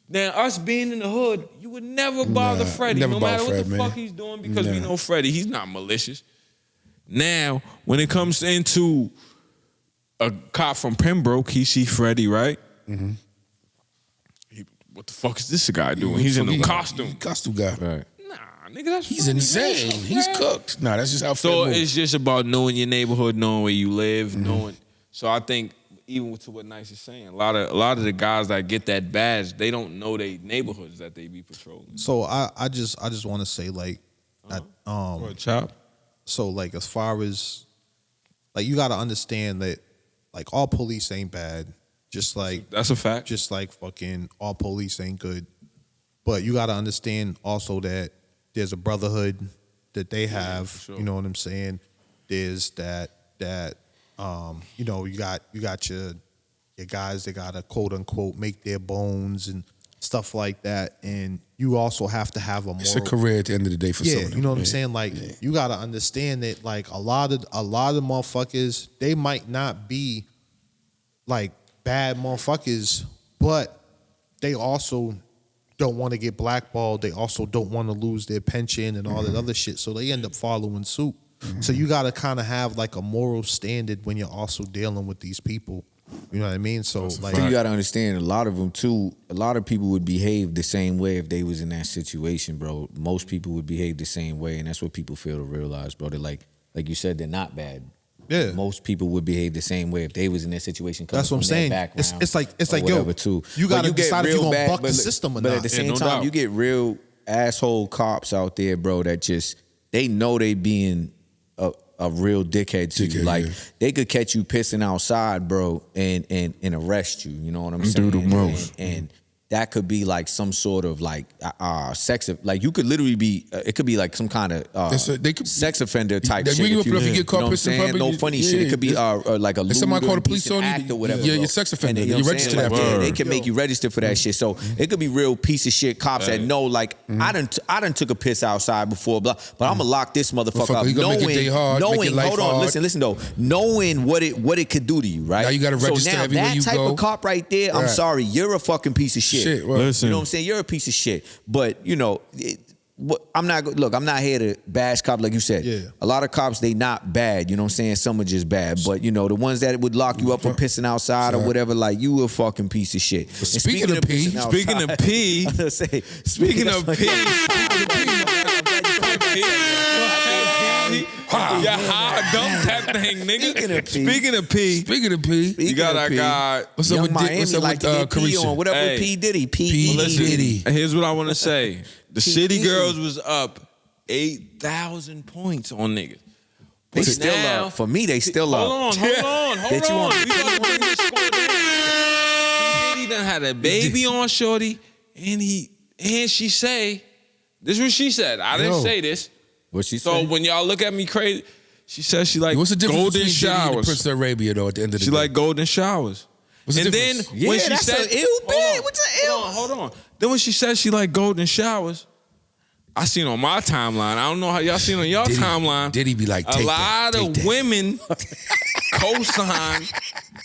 Now, us being in the hood, you would never bother Freddie, never no bother matter what Fred, the man. fuck he's doing, because we know Freddie. He's not malicious. Now, when it comes into a cop from Pembroke, he see Freddie, right? Mm-hmm. What the fuck is this guy doing? He's in a costume. Costume guy. Right. Nah, nigga, that's He's Freddie. insane. That's He's Fred. cooked. Nah, that's just how So Fred moves. it's just about knowing your neighborhood, knowing where you live, Mm-hmm. knowing. So I think even to what Nice is saying, a lot of the guys that get that badge, they don't know their neighborhoods that they be patrolling. So I just want to say like, Or a chop. so like as far as like you got to understand that like all police ain't bad, just like That's a fact. just like fucking all police ain't good, but you got to understand also that there's a brotherhood that they have. for sure. You know what I'm saying? There's that you know, you got your guys that gotta quote unquote make their bones and stuff like that, and you also have to have a moral. It's a career at the end of the day for some of them. You know what I'm saying? Like you gotta understand that like a lot of motherfuckers, they might not be like bad motherfuckers, but they also don't want to get blackballed. They also don't want to lose their pension and all that other shit. So they end up following suit. So you got to kind of have like a moral standard when you're also dealing with these people. You know what I mean? So like, But you got to understand, a lot of them too. A lot of people would behave the same way if they was in that situation, bro. Most people would behave the same way, and that's what people fail to realize, bro. They're like you said, they're not bad. Yeah. Most people would behave the same way if they was in that situation. That's what I'm saying. It's like whatever, yo, too. you got to But get decide if real you're gonna bad- buck the system or but not. at the same no time, doubt. you get real asshole cops out there, bro. That just they know they being a real dickhead to you. Dickhead, Like yeah. they could catch you pissing outside, bro, and arrest you. You know what I'm saying? Do the most. And that could be like some sort of like sex. Like you could literally be. It could be like some kind of they could- sex offender type They shit. ring you up if you get you caught know what I'm pissing in saying? public, No you- funny yeah, shit. It could be like a if somebody lewd call or the police indecent on you, act or whatever. yeah, bro. you're sex offender. And, you know You what I'm register saying? that Like, for yeah, it. they can make you register for that shit. So it could be real piece of shit cops that know, like, I done took a piss outside before, blah, but I'm gonna lock this motherfucker up. He gonna make your day hard, make your life hold on, hard. listen though, knowing what it could do to you, right? Now you gotta register so now everywhere that you type go. of cop right there, I'm Right. sorry, you're a fucking piece of shit. Shit, right. Listen. You know what I'm saying? You're a piece of shit. But you know, I'm not here to bash cops like you said. Yeah. A lot of cops, they not bad. You know what I'm saying? Some are just bad. But you know, the ones that would lock you up for pissing outside or whatever, like you a fucking piece of shit. And speaking of P, pissing Speaking outside- of P, I'm gonna say, speaking of P, yeah, dump that thing, nigga. Speaking of P. Speaking of P, Speaking of P, you got our guy. what's up Young with Dick? Miami What's up like with to get P Carisha? on whatever Hey. P Diddy. P. Listen, Diddy. here's what I want to say. The P. City Diddy. Girls was up 8,000 points on niggas. They But still now- up. For me, they still up. Hold on. That you want- We about to bring this score down. He done had a baby on shorty, and she say, this is what she said. I didn't Yo. say this. What she So said? when y'all look at me crazy, she says she like What's the difference golden between Diddy and the showers. Prince of Arabia though? At the end of the She day, like golden showers. What's the And then difference? when Yeah, she that's said, a ill hold bit. on, What's a ill? Hold on. Then when she said she like golden showers, I seen on my timeline. I don't know how y'all seen on y'all timeline. Diddy be like, a take lot that, of take that. women co-sign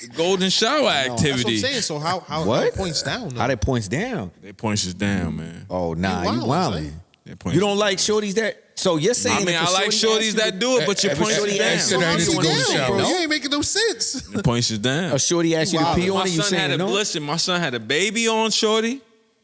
the golden shower That's what I'm activity. saying. So how What? it points down? Though? How that points down? They points us down, man. Oh, nah, You you wildin', wildin'. son. They points You don't us like down. shorties that? So you're saying I mean, if a I like shorty shorties asks you that do it, but you Every points us shorty asks you down. I ain't to need to pee go on to you, shower. no? You ain't making no sense. It points us down. A shorty asks you to pee My on it, you son had saying a no? listen. My son had a baby on shorty,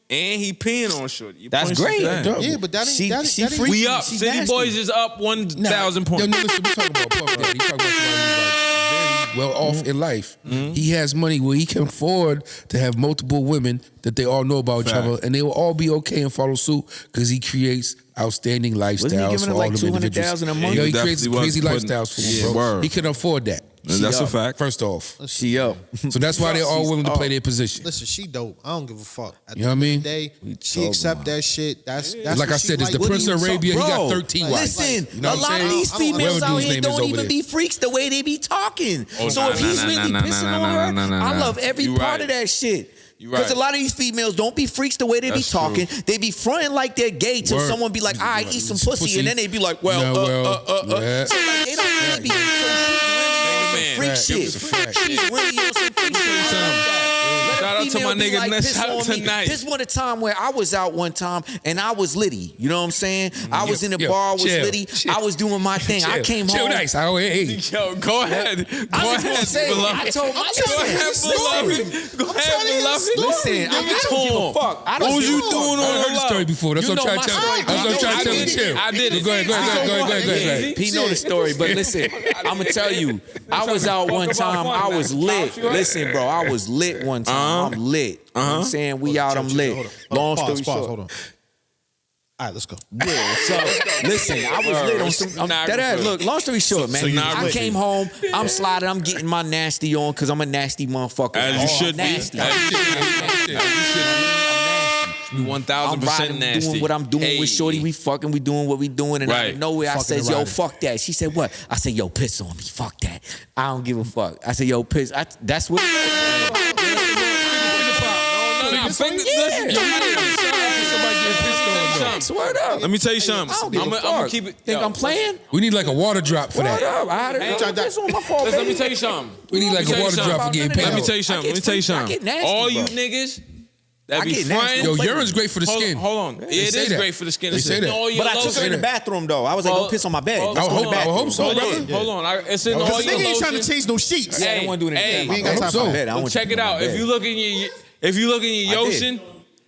and he peeing on shorty. You That's points us great. down. Dope. Yeah, but that ain't She- that, she that ain't freaky. We up. She City nasty. Boys is up 1,000 points. Yo, no, listen, we're talking about Puff Daddy. You talking about somebody who's like very well off in life. He has money where he can afford to have multiple women that they all know about each Fact. other, and they will all be okay and follow suit because he creates outstanding lifestyles Wasn't he giving for her all like them individuals. $200,000 a month? Yo, he He creates definitely crazy was putting- lifestyles for Yeah, them, bro. word. He can afford that. That's a fact. First off, She up. so that's why they're all willing to play their position. Listen, she dope. I don't give a fuck. At You know what I mean? the end of the day, she talking accept about? that shit. That's Like what I she said, it's the like. Prince of Arabia. He got Bro, 13 wives. Listen, You know a what I'm lot of saying? these I don't females Whatever out dude's here name is don't over even there. be freaks the way they be talking. Oh, So nah, if he's nah, really nah, pissing nah, on nah, her, nah, nah, I nah. love every You part right. of that shit. You Because right. a lot of these females don't be freaks the way they That's be talking. true. They be fronting like they're gay till Word. someone be like, all right, eat some pussy. And then they be like, Yeah, well. yeah. So like, they don't really be. So she's really on some Man. freak Fact. shit. It's a fact. She's really on some freak shit. I love that. Let a Shout out to female my be nigga like, Ness piss out on me. tonight. This one a time where I was out one time and I was litty. You know what I'm saying? I was in the Yo, bar, was chill, litty. chill. I was doing my thing. I came Chill home. nice. Oh, hey. Yo, go ahead. Go I just want ahead, to say, beloved. I told my Go ahead, beloved. Go ahead, beloved. Listen, I don't give a fuck. I don't What was give you a fuck. doing I on heard the the story low? before. That's You what I'm know trying my to tell story. you. That's what I'm trying to tell you. Chill. I did it. Go ahead. Go ahead. He know the story, but listen, I'm gonna tell you, I was out one time. I was lit. Listen, bro, I was lit one time. I'm lit. You know what I'm saying? We out, I'm lit. Long story short. Hold on. All right, let's go. Yeah, so listen, I was lit on some. Nah, That ass, good. look, long story short, man. so you I lit. came home, I'm sliding, I'm getting my nasty on because I'm a nasty motherfucker. As you should be. Nasty. As you should be. I'm nasty. You 1,000% riding, nasty. doing what I'm doing Hey. with Shorty. We fucking, we doing what we doing. And out Right. of nowhere, I Fucking said, and yo, riding. fuck that. She said, what? I said, yo, piss on me. Fuck that. I don't give a fuck. I said, yo, piss. That's what. Swear up. Let me tell you something. I don't give a I'm fuck. gonna keep it. Think yo, I'm playing? We need like a water drop for Word that. up. I had it. Piss on my fault, Listen, let me baby. tell you something. We need like Let me a tell water you drop for something. getting paid. Let me tell you something. Let me tell you I something. get nasty, All bro. you niggas that I be get nasty. frying. Yo, urine's great for the skin. Hold on. They It say is that. great for the skin. They It's say in that. all your But I took her in the lotion. bathroom, though. I was like, don't piss on my bed. Hold I would on. hope so, Hold brother. on. Hold on. It's in all Because your nigga ain't trying to lotion. change no sheets. Yeah, I didn't want to do anything. Hey, in my we ain't bed. got time for Bed. I Well, want check to it do my out. If bed. you look in your, if you look in your I did. ocean,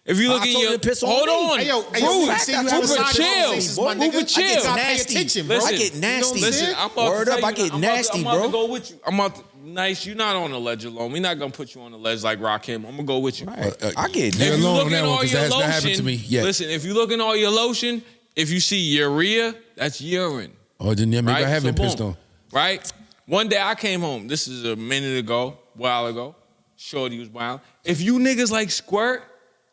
if you look I in told your, you to piss on hold me. on, Hey, yo, Ruben, you see, you have Ruben, a side chill, conversations, my Ruben, nigga. chill. I gotta pay Nasty. attention, bro. I Listen, get nasty. Listen, I'm about Word to up, tell I you, get I'm about to- nasty, I'm about bro. to go with you. I'm about to, nice. You're not on the ledge alone. We're not gonna put you on the ledge like Rakim. I'm gonna go with you. I get You're If you alone look on that in one all because your that has not happened to lotion, me yet. listen. If you look in all your lotion, if you see urea, that's urine. Oh, then yeah, maybe Right? I have So been pissed boom. on. Right? One day I came home. This is a minute ago, a while ago. Shorty was wild. If you niggas like squirt,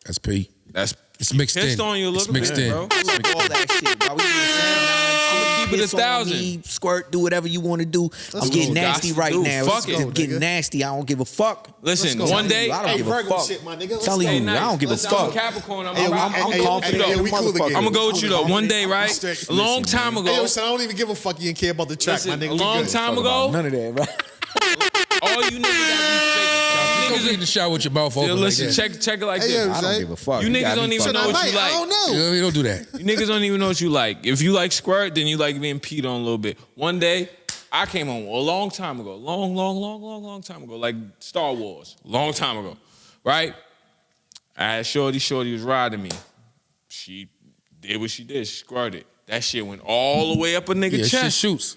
That's P. that's It's mixed pissed in. on you a It's little mixed bit, in. bro. all that shit. Bro. We I'ma keep it piss on 1,000. me, squirt, do whatever you want to do. I'm go. getting nasty Gots right do. now. Fuck It's it. getting nasty. I don't give a fuck. Listen, Let's go. one day, I don't Hey, give a Virgo fuck. shit, my nigga. Let's Telling go. you, Hey, nice. I don't give a Listen, I'm fuck. Capricorn. I'm Hey, gonna hey, go with hey, you hey, though. we cool again. I'm gonna go with you though. One day, right? Straight. A long time Hey, yo, ago. son, I don't even give a fuck. You didn't care about the track, my Listen, nigga. a We long good. time ago, None of that, bro. all you niggas that Don't be be in fake. the shower with your mouth Yo, open listen, like that. check it like Hey, this. yo, I don't give a fuck. You niggas got don't me even fucked know up. what you I don't like. know. You don't do that. You niggas don't even know what you like. If you like squirt, then you like being peed on a little bit. One day, I came home a long time ago. Long time ago. Like Star Wars. Long time ago. Right? I had Shorty was riding me. She did what she did. She squirted. That shit went all the way up a nigga Yeah, shit chest. shoots.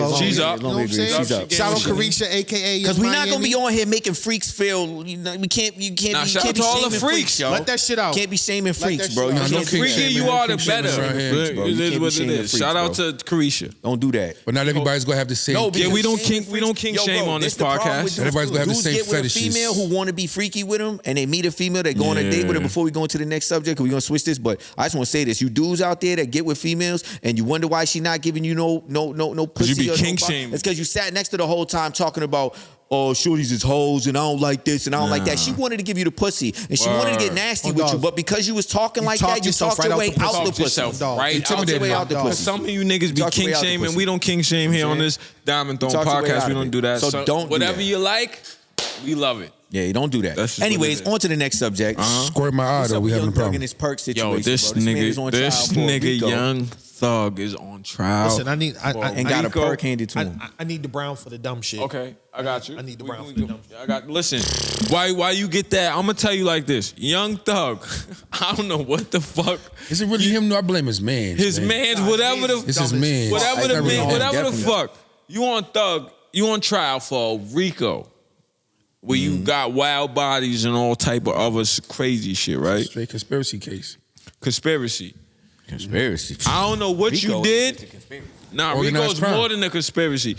go. She's as up. long You as know we what I'm agree. saying? She's up. Shout out Carisha, aka Because we're not gonna Miami. be on here making freaks feel. You know, you can't Nah, be shout out to all the shaming freaks. yo. Let that shit out. Can't be shaming Let freaks, that bro. shit You out. can't No do kink that. Freaky, shaming. you are the Kink shaming better. around here, bro. You It can't is be what it shaming is. freaks, Shout out bro. to Carisha. Don't do that. But not everybody's gonna have the same. No, Yeah, because we don't shaming kink- we don't kink Yo, shame bro, on this the problem podcast. with Everybody's gonna have the dudes same get with a fetishes. female who want to be freaky with them, and they meet a female, they go on a date with her Yeah. before we go into the next subject. Cause we're gonna switch this, but I just want to say this: you dudes out there that get with females and you wonder why she not giving you no pussy. you be or kink no shaming. It's because you sat next to the whole time talking about oh, shorties is hoes and I don't like this and I don't like that. She wanted to give you the pussy and she wanted to get nasty with you, but because you was talking like that, you talked your way out the pussy. Right out your way out the pussy. Some of you niggas be king shaming. We don't king shame here on this Diamond Throne podcast. We don't do that. So don't whatever you like, we love it. Yeah, you don't do that. Anyways, on to the next subject. Squirt my eye though. We having a problem. In this perk situation, Yo, this nigga Young Thug is on trial. Listen, and got a perk handed to him. I need the brown for the dumb shit. Okay, I got you. I need the brown for the dumb shit. Listen, why you get that? I'm gonna tell you like this. Young Thug, I don't know what the fuck. Is it really him? No, I blame his man. His man's, whatever the. It's his man. Whatever the fuck. You on Thug? You on trial for RICO? Where you got wild bodies and all type of other crazy shit, right? Straight conspiracy case. Conspiracy. I don't know what you did. Nah, RICO's more than a conspiracy.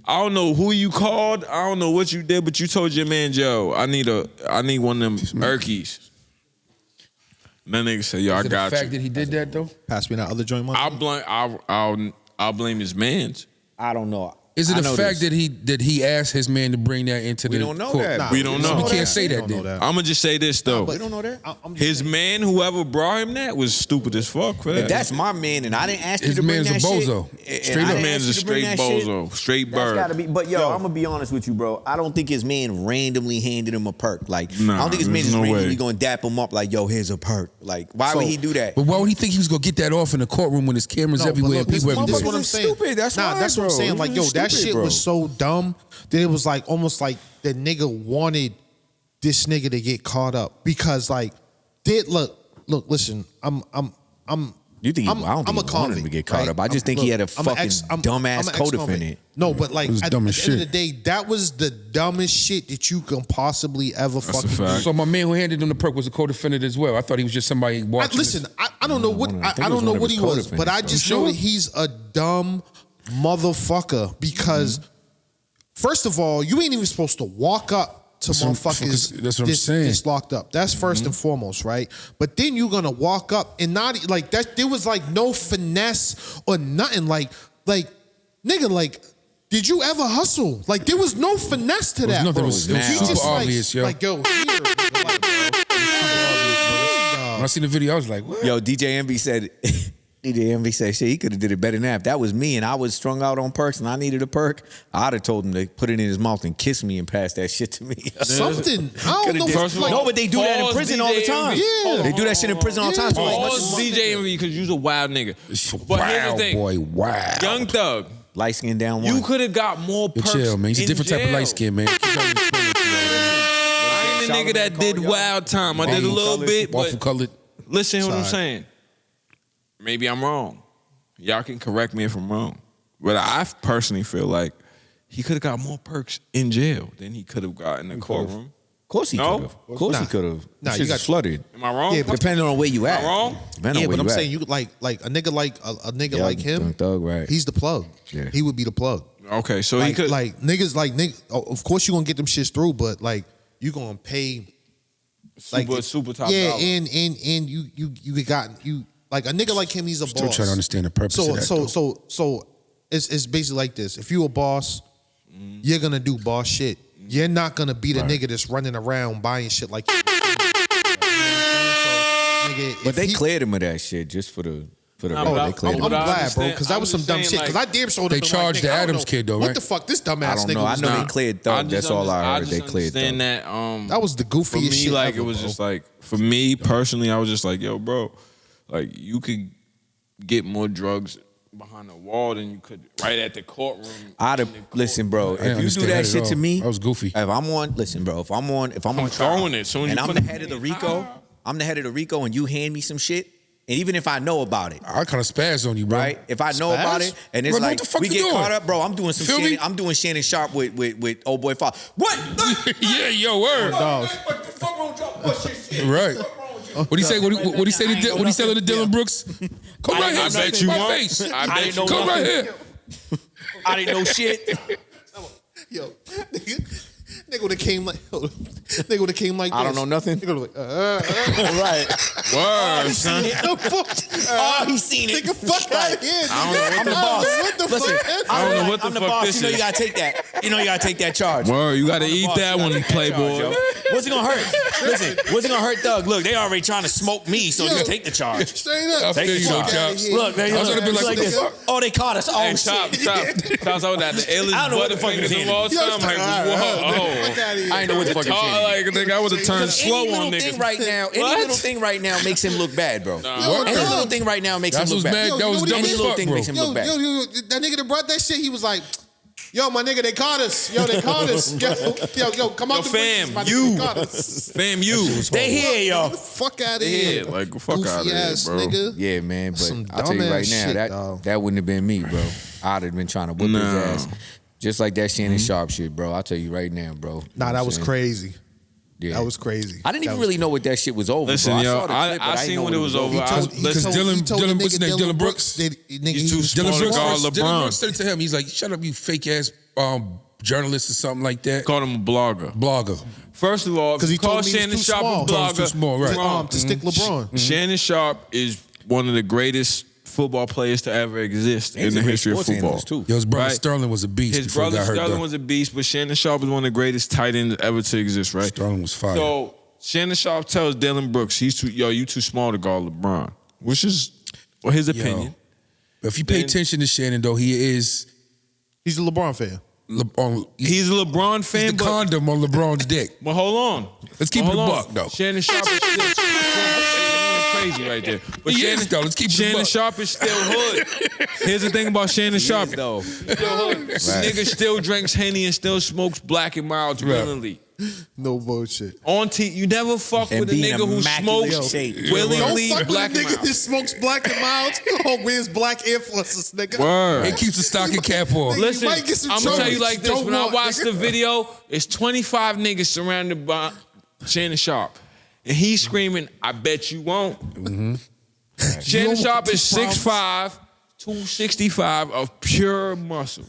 I don't know who you called. I don't know what you did, but you told your man, Joe, I need one of them Erkies. That nigga said, yo, I got you. The fact that he did that though? Pass me that other joint money. I'll blame his man's. I don't know. Is it the fact that he asked his man to bring that into the court? We don't know that. We don't know. We can't say that then. I'm going to just say this, though. We don't know that. His man, whoever brought him that, was stupid as fuck. If that's my man, and I didn't ask you to bring that shit. His man's a bozo. Straight up man's a straight bozo. Straight bird. Gotta be, but yo, I'm going to be honest with you, bro. I don't think his man randomly handed him a perk. Like, I don't think his man just randomly going to dap him up like, yo, here's a perk. Like, why would he do that? But why would he think he was going to get that off in the courtroom when there's cameras everywhere and people everywhere? That's what I'm saying. Stupid. That's what I'm saying. Like, yo, that shit was so dumb that it was like almost like the nigga wanted this nigga to get caught up because like listen, I'm you think I don't think he wanted him to get caught up. I just think he had a fucking dumbass co-defendant. No, but like at the end shit. of the day, that was the dumbest shit that you can possibly ever fucking do. So my man who handed him the perk was a co-defendant as well. I thought he was just somebody watching. I don't know what I don't know what he was, but I just know that he's a dumb motherfucker because first of all, you ain't even supposed to walk up to motherfuckers that's what I'm saying. This locked up. That's first and foremost, right? But then you're gonna walk up and not like that. There was like no finesse or nothing. Like nigga, like did you ever hustle? Like there was no finesse to that. Nothing. Bro. It was super obvious, yo. Like yo, here, when I seen the video, I was like, what? Yo, DJ Envy said. DJ Envy said, shit, he could have did it better than that. If that was me and I was strung out on perks and I needed a perk, I'd have told him to put it in his mouth and kiss me and pass that shit to me. Something. I don't know. No, but they do that in prison all the time. Yeah. They do that shit in prison all the time. So DJ Envy because you's a wild nigga. But here's the thing. Boy, wow. Young Thug. Light skin down one. You could have got more perks. Chill, man. He's a different type of light skin, man. I ain't the nigga that did wild time. I did a little bit, but colored. Listen to what I'm saying. Maybe I'm wrong. Y'all can correct me if I'm wrong. But I personally feel like he could have got more perks in jail than he could have got in the courtroom. Of course he could have. Of course he could have. Nah, you got flooded. Am I wrong? Yeah, Depending on where you at. Am I wrong? Depending on where but I'm you saying at. you like a nigga like him. Young Thug, right? He's the plug. Yeah. He would be the plug. Okay, so Like, he could like niggas. Oh, of course you gonna get them shits through, but like you gonna pay super top yeah, dollar. and you got like a nigga like him. He's a Still boss. trying to understand the purpose of that. So it's basically like this. If you a boss, you're gonna do boss shit. You're not gonna be the nigga that's running around buying shit like. But they cleared him of that shit just for the. They cleared I'm him. glad, bro, because that was some dumb shit. Because I damn sure They charged the Adams kid, though, What right? the fuck, this dumbass I don't nigga know. I was know not. they cleared Thug. That's all I heard. They cleared Thug. That That was the goofiest for me, shit like ever, it was bro. just like for me personally, I was just like, yo, bro, like you could get more drugs behind the wall than you could right at the courtroom. Listen, bro. If you do understand that that shit at to all. me, That was goofy. If I'm on, listen, bro. If I'm on trial, throwing it soon as and you I'm put the it head of the in. RICO, and you hand me some shit, and even if I know about it, I kind of spaz on you, bro. right? If I know about it, and it's Bro, what like the fuck we you get doing? caught up, bro. I'm doing some Feel Shannon. me? I'm doing Shannon Sharp with old boy Father. What? Yeah, yo, word. Dog. Right. What he say? What he say? What he say to Dylan Brooks? Come right here, I bet say you my won't. face. I bet you Come right here. I didn't know shit. Yo, Nigga would have came like, nigga would have came like I don't this. know nothing. Nigga would Right. Word, son. Oh, he's seen it. Nigga, fuck out of here. I don't know what I'm the the boss. What the Listen, fuck? I don't know what the I'm the fuck boss. this You know you is. gotta take that. You know you gotta take that charge. Word, you gotta I'm the eat boss. that You gotta one, take that charge, Playboy. yo. What's it gonna hurt? Listen, what's it gonna hurt, Thug? Look, they already trying to smoke me, so you take the charge. Straight up. I feel you, Fuck though, outta Chops. here. Look, they I was gonna be like, like what the this. fuck? Oh, they caught us. Oh, Hey, shit. Chops over that. The illest I don't know what the fuck butterfingers you're of all saying. time. Like, Yo, whoa. fuck outta here. I ain't know what the fuck you're saying. Like, nigga, I would have turned slow Any on little niggas. thing right now, any What? little thing right now makes him look bad, bro. What? Any little thing right now makes That's him look what's bad. mad. That was what dumb he Any as little fuck, thing bro. makes him look bad. That nigga that brought that shit, he was like, yo, my nigga, they caught us. Yo, they caught us. Yo, come out Yo, the fam, bushes, my nigga, you. they caught us. Fam, you. They here, yo. Fuck out of Yeah, here. like, fuck Goofy out of here, ass bro. nigga. Yeah, man, but Some I'll tell you right dumbass now, shit, dog. that wouldn't have been me, bro. I'd have been trying to whip his ass. Just like that Shannon Sharp shit, bro. I'll tell you right now, bro. Nah, that was crazy. Yeah. That was crazy. I didn't even That really know what that shit was over, Listen, bro. yo, saw the clip, but I didn't seen know when it was over. Because Dylan- what's his name? Dylan Brooks? He's too small Dylan to Brooks, guard Dylan LeBron. Brooks said it to him. He's like, "Shut up, you fake ass journalist or something like that." Called him a blogger. Blogger. First of all, if Because you he call told me he Shannon was too Sharp small. a Told him he blogger, was too small, right. wrong. To stick LeBron. Shannon Sharp is one of the greatest football players to ever exist in the history of football. Too. Yo, his brother Right. Sterling was a beast. His before he brother got hurt, Sterling though. was a beast, but Shannon Sharp is one of the greatest tight ends ever to exist, right? Sterling was fire. So Shannon Sharp tells Dylan Brooks, you too small to guard LeBron, which is his opinion. But if you pay Then- attention to Shannon, though, he is He's a LeBron fan. He's a LeBron fan, he's the but condom on LeBron's dick. But hold on. Let's keep it a Hold on. buck, though. Shannon Sharp is still crazy right there. But He is, though. Let's keep it a Shannon buck. Sharp is still hood. Here's the thing about Shannon Sharp. though. Still hood. This nigga still drinks Henny and still smokes Black and Milds willingly. No bullshit. You never fuck And with a being nigga who immaculately smokes shaped. willingly Don't fuck Black with a and nigga that Milds. smokes Black and Milds or wears black Air Forces, nigga. Word. He keeps a stocking cap on. Listen, might get some I'm gonna tell you charges like you this. don't When I want, watched nigga. the video, it's 25 niggas surrounded by Shannon Sharp. And he's screaming, I bet you won't. Shannon don't Sharp want is these 6'5", 265 of pure muscle.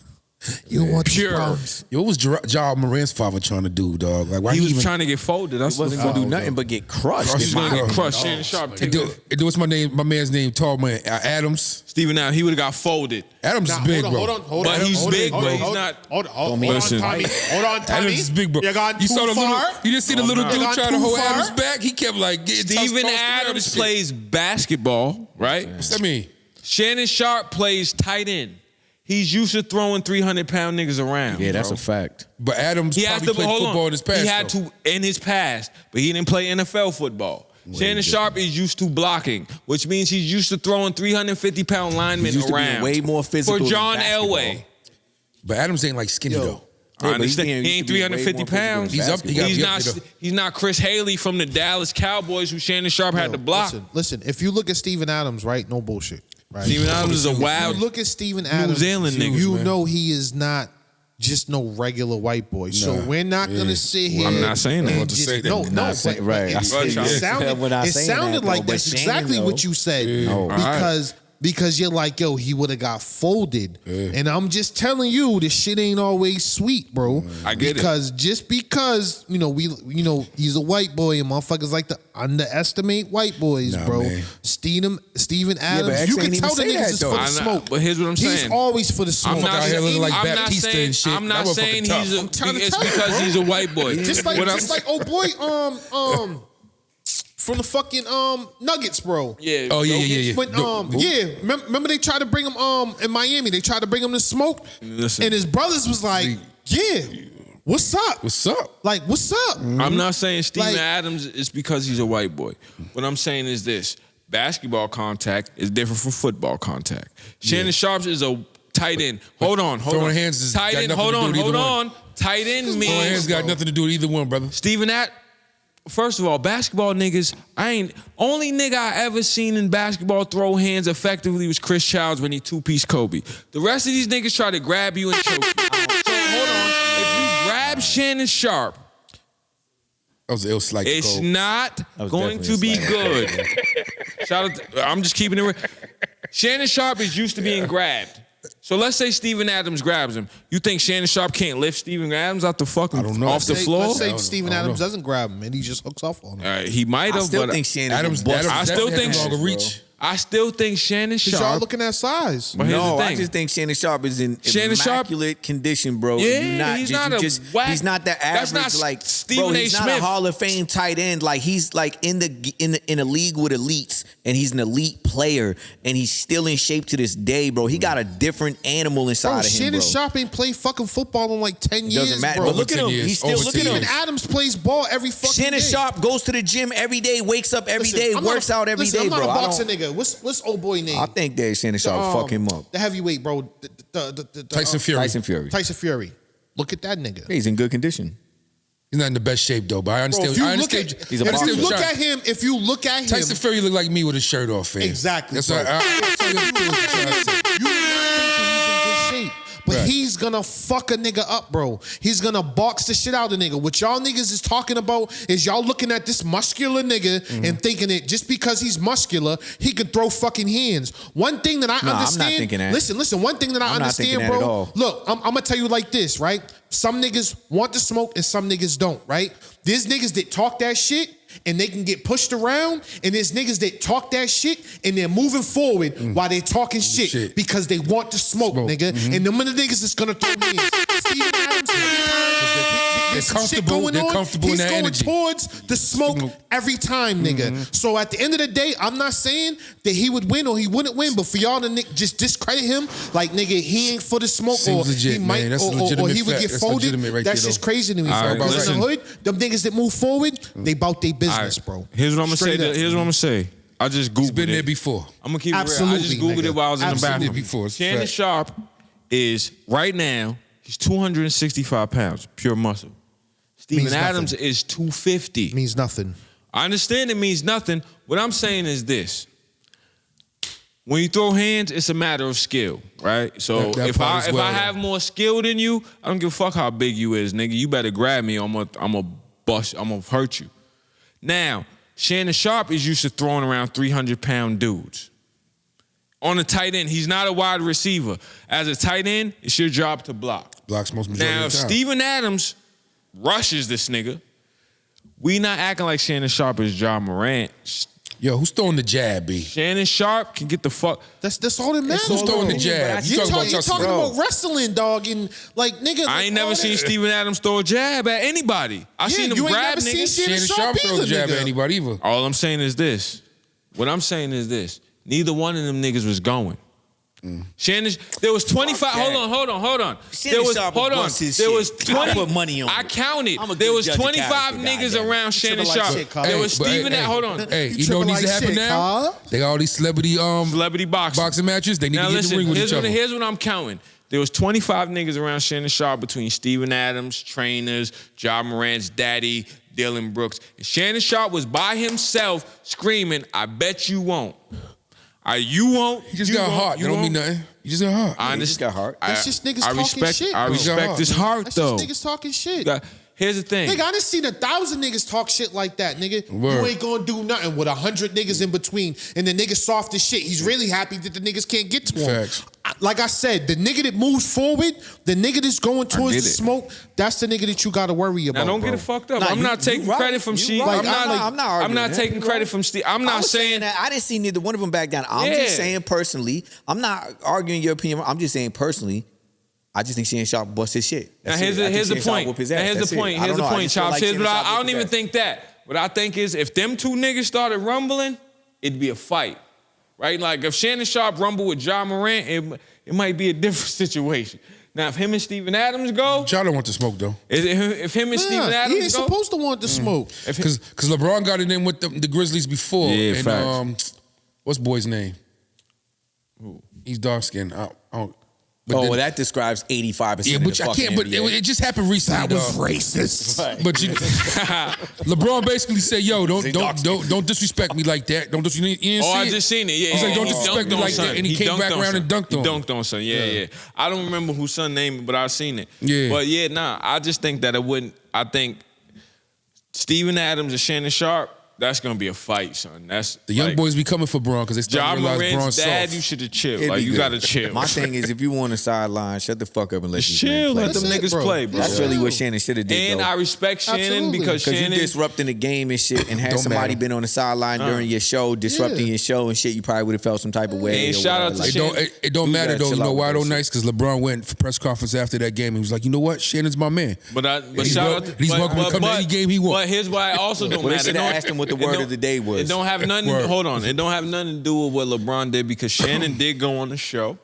You don't want these Pure. problems. Yo, what was Ja Morant's father trying to do, dog? Like, why He was even, trying to get folded. That's He wasn't what gonna do nothing but get crushed. Crushed. He's gonna Oh, get crushed. Shannon Sharp. Hey, dude, what's my name? My man's name, tall man, Adams. Steven now, he would have got folded. Adams is big, bro. But he's big, but he's not. Hold on, Listen. Tommy. Hold on, Tommy. Adams is big, bro. You gone too saw the far. little. You just see the little You dude gone trying to too hold far. Adams back. He kept like getting Steven tossed around and Adams shit. plays basketball, right? What's that mean? Shannon Sharp plays tight end. He's used to throwing 300-pound niggas around. Yeah, that's bro. a fact. But Adams He has probably to played hold football on. in his past. He had though. to in his past, but he didn't play NFL football. Shannon Sharp is used to blocking, which means he's used to throwing 350-pound linemen He's used to being around. way more physical For than John basketball. Elway. But Adams ain't like skinny though. I understand. being- He used ain't to be way more 350 physical than pounds. He's up- basketball. he got- He's be not. there. He's not Chris Haley from the Dallas Cowboys, who Shannon Sharp had to block. Listen. If you look at Steven Adams, right? No bullshit. Right. Steven Adams is a If wild. you look at Steven Adams, Zealand niggas, you man. know he is not just no regular white boy. So we're not gonna sit here. I'm not saying that. and About to just- say that. No, Not no, saying- but right. I It, said it that. sounded, We're not it saying sounded that, like though, that's but exactly Shannon, what you said. No. Because you're like, yo, he would have got folded. And I'm just telling you, this shit ain't always sweet, bro. I get it. Because just because, he's a white boy and motherfuckers like to underestimate white boys, Nah, bro. man. Steven but Adams, X you ain't can even tell the say niggas that, is though. for the I know, smoke. but here's what I'm He's saying. always for the smoke. I'm not out here looking like I'm not Baptista saying. and shit. I'm not That saying motherfucker he's. tough. I'm trying to It's tell you, because bro. he's a white boy. Just like old boy, from the fucking Nuggets, bro. Yeah. Oh yeah. When, remember they tried to bring him in Miami. They tried to bring him to smoke, Listen. and his brothers was like, "Yeah, what's up? What's up? Like, what's up?" I'm not saying Steven Like- Adams is because he's a white boy. What I'm saying is this: basketball contact is different from football contact. Shannon Sharp is a tight end. Hold on. throwing hands has tight got end. nothing Hold to do on. with either Hold one. on. Tight end Throwing means hands got nothing to do with either one, brother. Steven First of all, basketball niggas, only nigga I ever seen in basketball throw hands effectively was Chris Childs when he two-piece Kobe. The rest of these niggas try to grab you and choke you. So hold on. If you grab Shannon Sharp, That was an ill slight. it's goal. not was going to definitely be a slight. good. Shout out I'm just keeping it real. Shannon Sharp is used to being grabbed. So let's say Steven Adams grabs him. You think Shannon Sharp can't lift Steven Adams out the fucking I don't know. off the floor? Let's say Steven Adams doesn't grab him and he just hooks off on him. He might have, I still but think Shannon. Adams I still think longer reach. I still think Shannon Because y'all Sharp. looking at size. But here's No, the I thing. just think Shannon Sharp is in Shannon Sharp- immaculate condition, bro. Yeah, he's not a whack- he's not the That's average not like Stephen bro. A. He's not Smith. a Hall of Fame tight end. Like he's like in a league with elites, and he's an elite player, and he's still in shape to this day, bro. He got a different animal inside Bro, of him, Shannon bro. Sharp ain't played fucking football in like 10 It years, doesn't matter. bro. But look at him. 10 years. He's still Over look 10 at him. Steven Adams plays ball every fucking Shannon day. Sharp goes to the gym every day, wakes up every day, Listen, I'm not works a- out every listen, day, I'm not bro. a I boxing don't- nigga. What's old boy name? I think that Shannon Sharp fuck him up. The heavyweight, bro. The Tyson Fury. Tyson Fury. Tyson Fury. Look at that nigga. He's in good condition. He's not in the best shape though, but I Bro, understand. if you I look understand. at, He's a I if you understand boxer. look what at him, if you look at him, Tyson Fury look like me with his shirt off, fam. Exactly, That's bro. what I you not thinking he's in good shape. But Right. he's gonna fuck a nigga up, bro. He's gonna box the shit out of a nigga. What y'all niggas is talking about is y'all looking at this muscular nigga and thinking that just because he's muscular, he can throw fucking hands. One thing that I Nah, I'm not understand. thinking that. Listen. One thing that I I'm not thinking understand, that at bro. all. Look, I'm gonna tell you like this, right? Some niggas want to smoke and some niggas don't, right? There's niggas that talk that shit and they can get pushed around, and there's niggas that talk that shit and they're moving forward while they're talking shit, because they want to smoke, nigga. And them are the niggas that's gonna throw hands. Steven Adams, there's some shit comfortable- going they're on. comfortable in He's that going energy. towards the smoke every time, nigga. So at the end of the day, I'm not saying that he would win or he wouldn't win, but for y'all to just discredit him, like nigga, he ain't for the smoke, Seems or legit, he might, man. That's or legitimate he would fact. get That's folded. legitimate right That's there, just though. crazy to me, All bro. right, But in listen. the hood, them niggas that move forward, they bout their All business, right. bro. Here's what I'm gonna Straight say. up. Here's what I'm gonna say. I just googled He's been it. there before. I'm gonna keep it real. I Absolutely, just googled nigga. it while I was in the Absolutely. bathroom. Before, it's Shannon fact. Sharp is right now. He's 265 pounds, pure muscle. Steven Means Adams nothing. is 250. Means nothing. I understand it means nothing. What I'm saying is this. When you throw hands, it's a matter of skill, right? So That if part as well, I have more skill than you, I don't give a fuck how big you is, nigga. You better grab me. I'm gonna bust. I'm gonna hurt you. Now, Shannon Sharp is used to throwing around 300-pound dudes. On a tight end, he's not a wide receiver. As a tight end, it's your job to block. Blocks most majority Now, of if the time. Steven Adams rushes this nigga, we not acting like Shannon Sharp is John Morant. Yo, who's throwing the jab, B? Shannon Sharp can get the fuck. That's all that matters. Who's throwing the bro. jab? You You're talking about talking Justin, about wrestling, dog, and like nigga. I ain't all never that- seen Steven Adams throw a jab at anybody. I Yeah, seen him you ain't grab never seen niggas. Shannon Shannon Sharp Sharp throw the either, jab at nigga. anybody either. All I'm saying is this. What I'm saying is this. Neither one of them niggas was going. Shannon, there was 25. Fuck that. Hold on. Shannon There was Sharp hold on. bust his There shit. was I 20. put money on I it. counted. I'm a There good was judge of 25 character, niggas goddamn. around Shannon like Sharp. shit, Carl. There was but Steven. Hold on. Hey, You you know what tripping needs to like happen shit, now? Carl. They got all these celebrity Celebrity boxing. boxing matches. They need Now to get in listen, the ring with each other. here's what I'm counting. There was 25 niggas around Shannon Sharp between Steven Adams, trainers, John Morant's daddy, Dylan Brooks. And Shannon Sharp was by himself screaming, I bet you won't. You won't. He just you got won't, heart. you That don't won't. mean nothing. He just got heart. I He just understand. got heart. That's just niggas I talking respect, shit, I bro. respect his heart, That's though. just niggas talking shit. Here's the thing. Nigga, I done seen 1,000 niggas talk shit like that, nigga. Word. You ain't gonna do nothing with 100 niggas in between, and the nigga soft as shit. He's really happy that the niggas can't get to him. Facts. Like I said, the nigga that moves forward, the nigga that's going towards get the it. smoke, that's the nigga that you gotta worry about. Now don't bro. get it fucked up. Nah, I'm you- not taking you right. credit from You Steve. right. I'm not. I'm not arguing that. taking You credit right. from Steve. I'm I not was saying that. I didn't see neither one of them back down. I'm Yeah. just saying personally. I'm not arguing your opinion. I'm just saying personally. I just think Shannon Sharp bust his shit. Now That's here's it. I the think here's the Shannon Sharp point. whoop his Now ass. here's That's the it. point. I Here's don't the know. I point, just feel Chops. like Here's Shannon what Sharp I don't whoop even his ass. think that. What I think is if them two niggas started rumbling, it'd be a fight, right? Like if Shannon Sharp rumble with John Morant, it might be a different situation. Now if him and Steven Adams go, Y'all don't want to smoke though, if him and Steven Nah, he Adams ain't go, supposed to want the smoke. because LeBron got it in with the Grizzlies before. Yeah, and facts. What's boy's name? He's dark skinned. Oh, that describes 85%. Yeah, of which the I fucking can't. But NBA. it just happened recently. That was dog. racist. But LeBron basically said, "Yo, don't disrespect me like that. Don't you didn't see I it? just seen it. Yeah, He's like, yeah, don't he disrespect dunked me on like son. that. And he came dunked back on around son. and dunked on He him. dunked on son. Yeah. I don't remember whose son name, but I've seen it. Yeah. But yeah, I just think that it wouldn't. I think Steven Adams and Shannon Sharp That's gonna be a fight, son. That's The young like, boys be coming for Braun because they Ja start to realize Braun's Morant's dad, soft. you should have chilled. It'd Like be you good. gotta chill. My thing is, if you want a sideline, shut the fuck up and let Just these men chill. play. Let them That's it, niggas bro. play, bro. That's really what Shannon should have did. And though. I respect Shannon Absolutely. because Because you Shannon. disrupting the game and shit, and had Don't somebody matter. been on the sideline during your show, disrupting Yeah. your show and shit, you probably would have felt some type of way. And or shout out whatever. to Like, Shannon. It don't You matter gotta though. You chill know out why with though? that Nice because LeBron went for press conference after that game. He was like, you know what? Shannon's my man. But He's shout wel- out to, he's welcome to come to any game he wants. But here's why it also don't Well, they matter. should have asked him what the It word don't- of the day was. It don't have nothing. Word. Hold on. It don't have nothing to do with what LeBron did because Shannon did go on the show,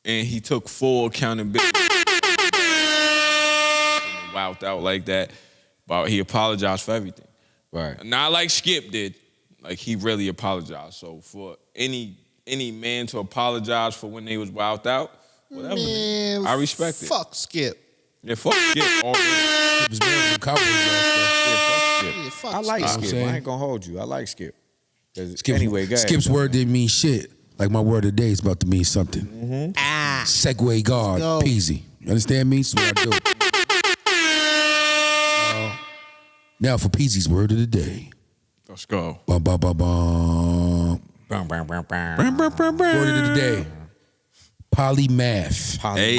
and he took full accountability. Wowed out like that, but he apologized for everything. Right. Not like Skip did. Like he really apologized. So for any man to apologize for when they was wowed out, whatever, Man, I respect it. Fuck Skip. Yeah, fuck Skip. All day. It was better than Cowboys last Yeah, fuck Skip. Yeah, fuck I like Skip. Skip. saying. I ain't gonna hold you. I like Skip. 'Cause Skip's, anyway, go ahead. Skip's word didn't mean shit. Like my word of the day is about to mean something. Segway guard, go. peasy. You understand me? So what I do. Now for Peasy's word of the day. Let's go. Bum, bum, bum, bum. Bum, bum, bum, bum. Word of the day. Polymath. Hey,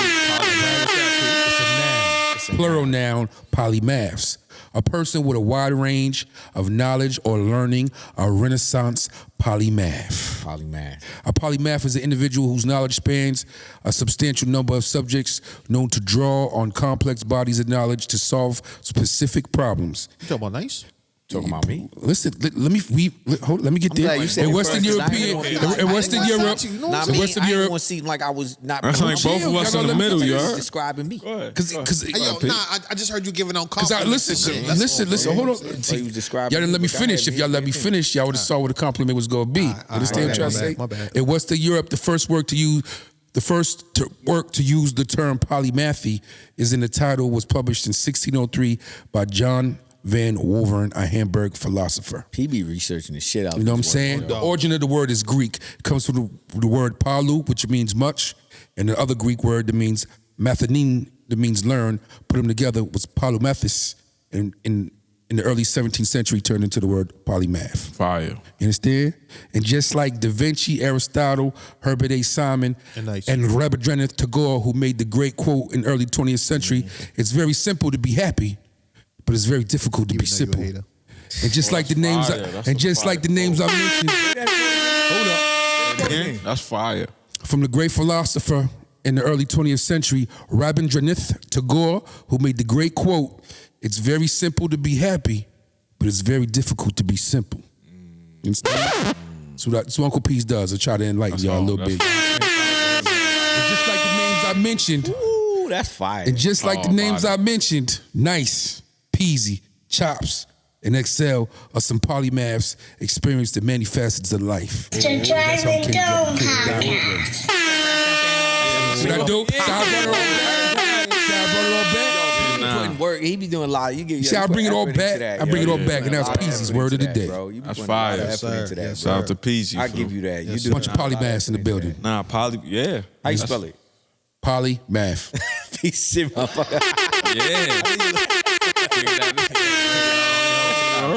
It's a noun. Plural noun, polymaths. A person with a wide range of knowledge or learning, a Renaissance polymath. Polymath. A polymath is an individual whose knowledge spans a substantial number of subjects known to draw on complex bodies of knowledge to solve specific problems. You talking about nice? Talking about me? Listen, let me let me get there. glad you said In it Western first, 'cause I European, ain't gonna- in Western I- Europe, you know Nah, in me, Western I ain't Europe, gonna seem like I was not. That's like both of us in the middle, you y'all. describing me. because Hey, yo, nah, I just heard you giving out Because compliments. listen, hold on. So you was describing Y'all didn't let me Go ahead, finish. If man. y'all let me finish, y'all would have saw what a compliment was going to be. Understand what I'm trying to say? my bad. In Western Europe, the first work to use the term polymathy is in the title was published in 1603 by John Van Woveren, a Hamburg philosopher. He be researching the shit out. You know what I'm this saying? word. The origin of the word is Greek. It comes from the word palu, which means much, and the other Greek word that means mathanin, that means learn. Put them together was polymathis, and in the early 17th century turned into the word polymath. fire. You understand? And just like Da Vinci, Aristotle, Herbert A. Simon, and Rabindranath Tagore, who made the great quote in early 20th century, it's very simple to be happy, but it's very difficult to be simple. And just like the names, fire. That's and a just fire like the names I mentioned, Again, that's fire. from the great philosopher in the early 20th century, Rabindranath Tagore, who made the great quote, "It's very simple to be happy, but it's very difficult to be simple." You understand? So that's what Uncle Peace does. I try to enlighten y'all a little bit. And just like the names I mentioned, Ooh, that's fire. and just like the names I mentioned, Nice, Peasy, Chops, and Excel are some polymaths experienced in many facets of life. The Driving Dome Podcast. See what I do? See how I brought it all back? See how I brought it all back? He be putting work. He be doing a lot. You get. See, I you bring put it all effort into back. that, I bring it all yo. back, and that's A lot of Peasy's effort word of into the that, day. bro. You be That's putting a lot of fire. effort Sir, into that, yes, bro. Shout out to PG. I fool. give you that. You Yes, do Bunch of polymaths in the building. Nah, yeah. How you spell it? Polymath. Piece of motherfucker. Yeah.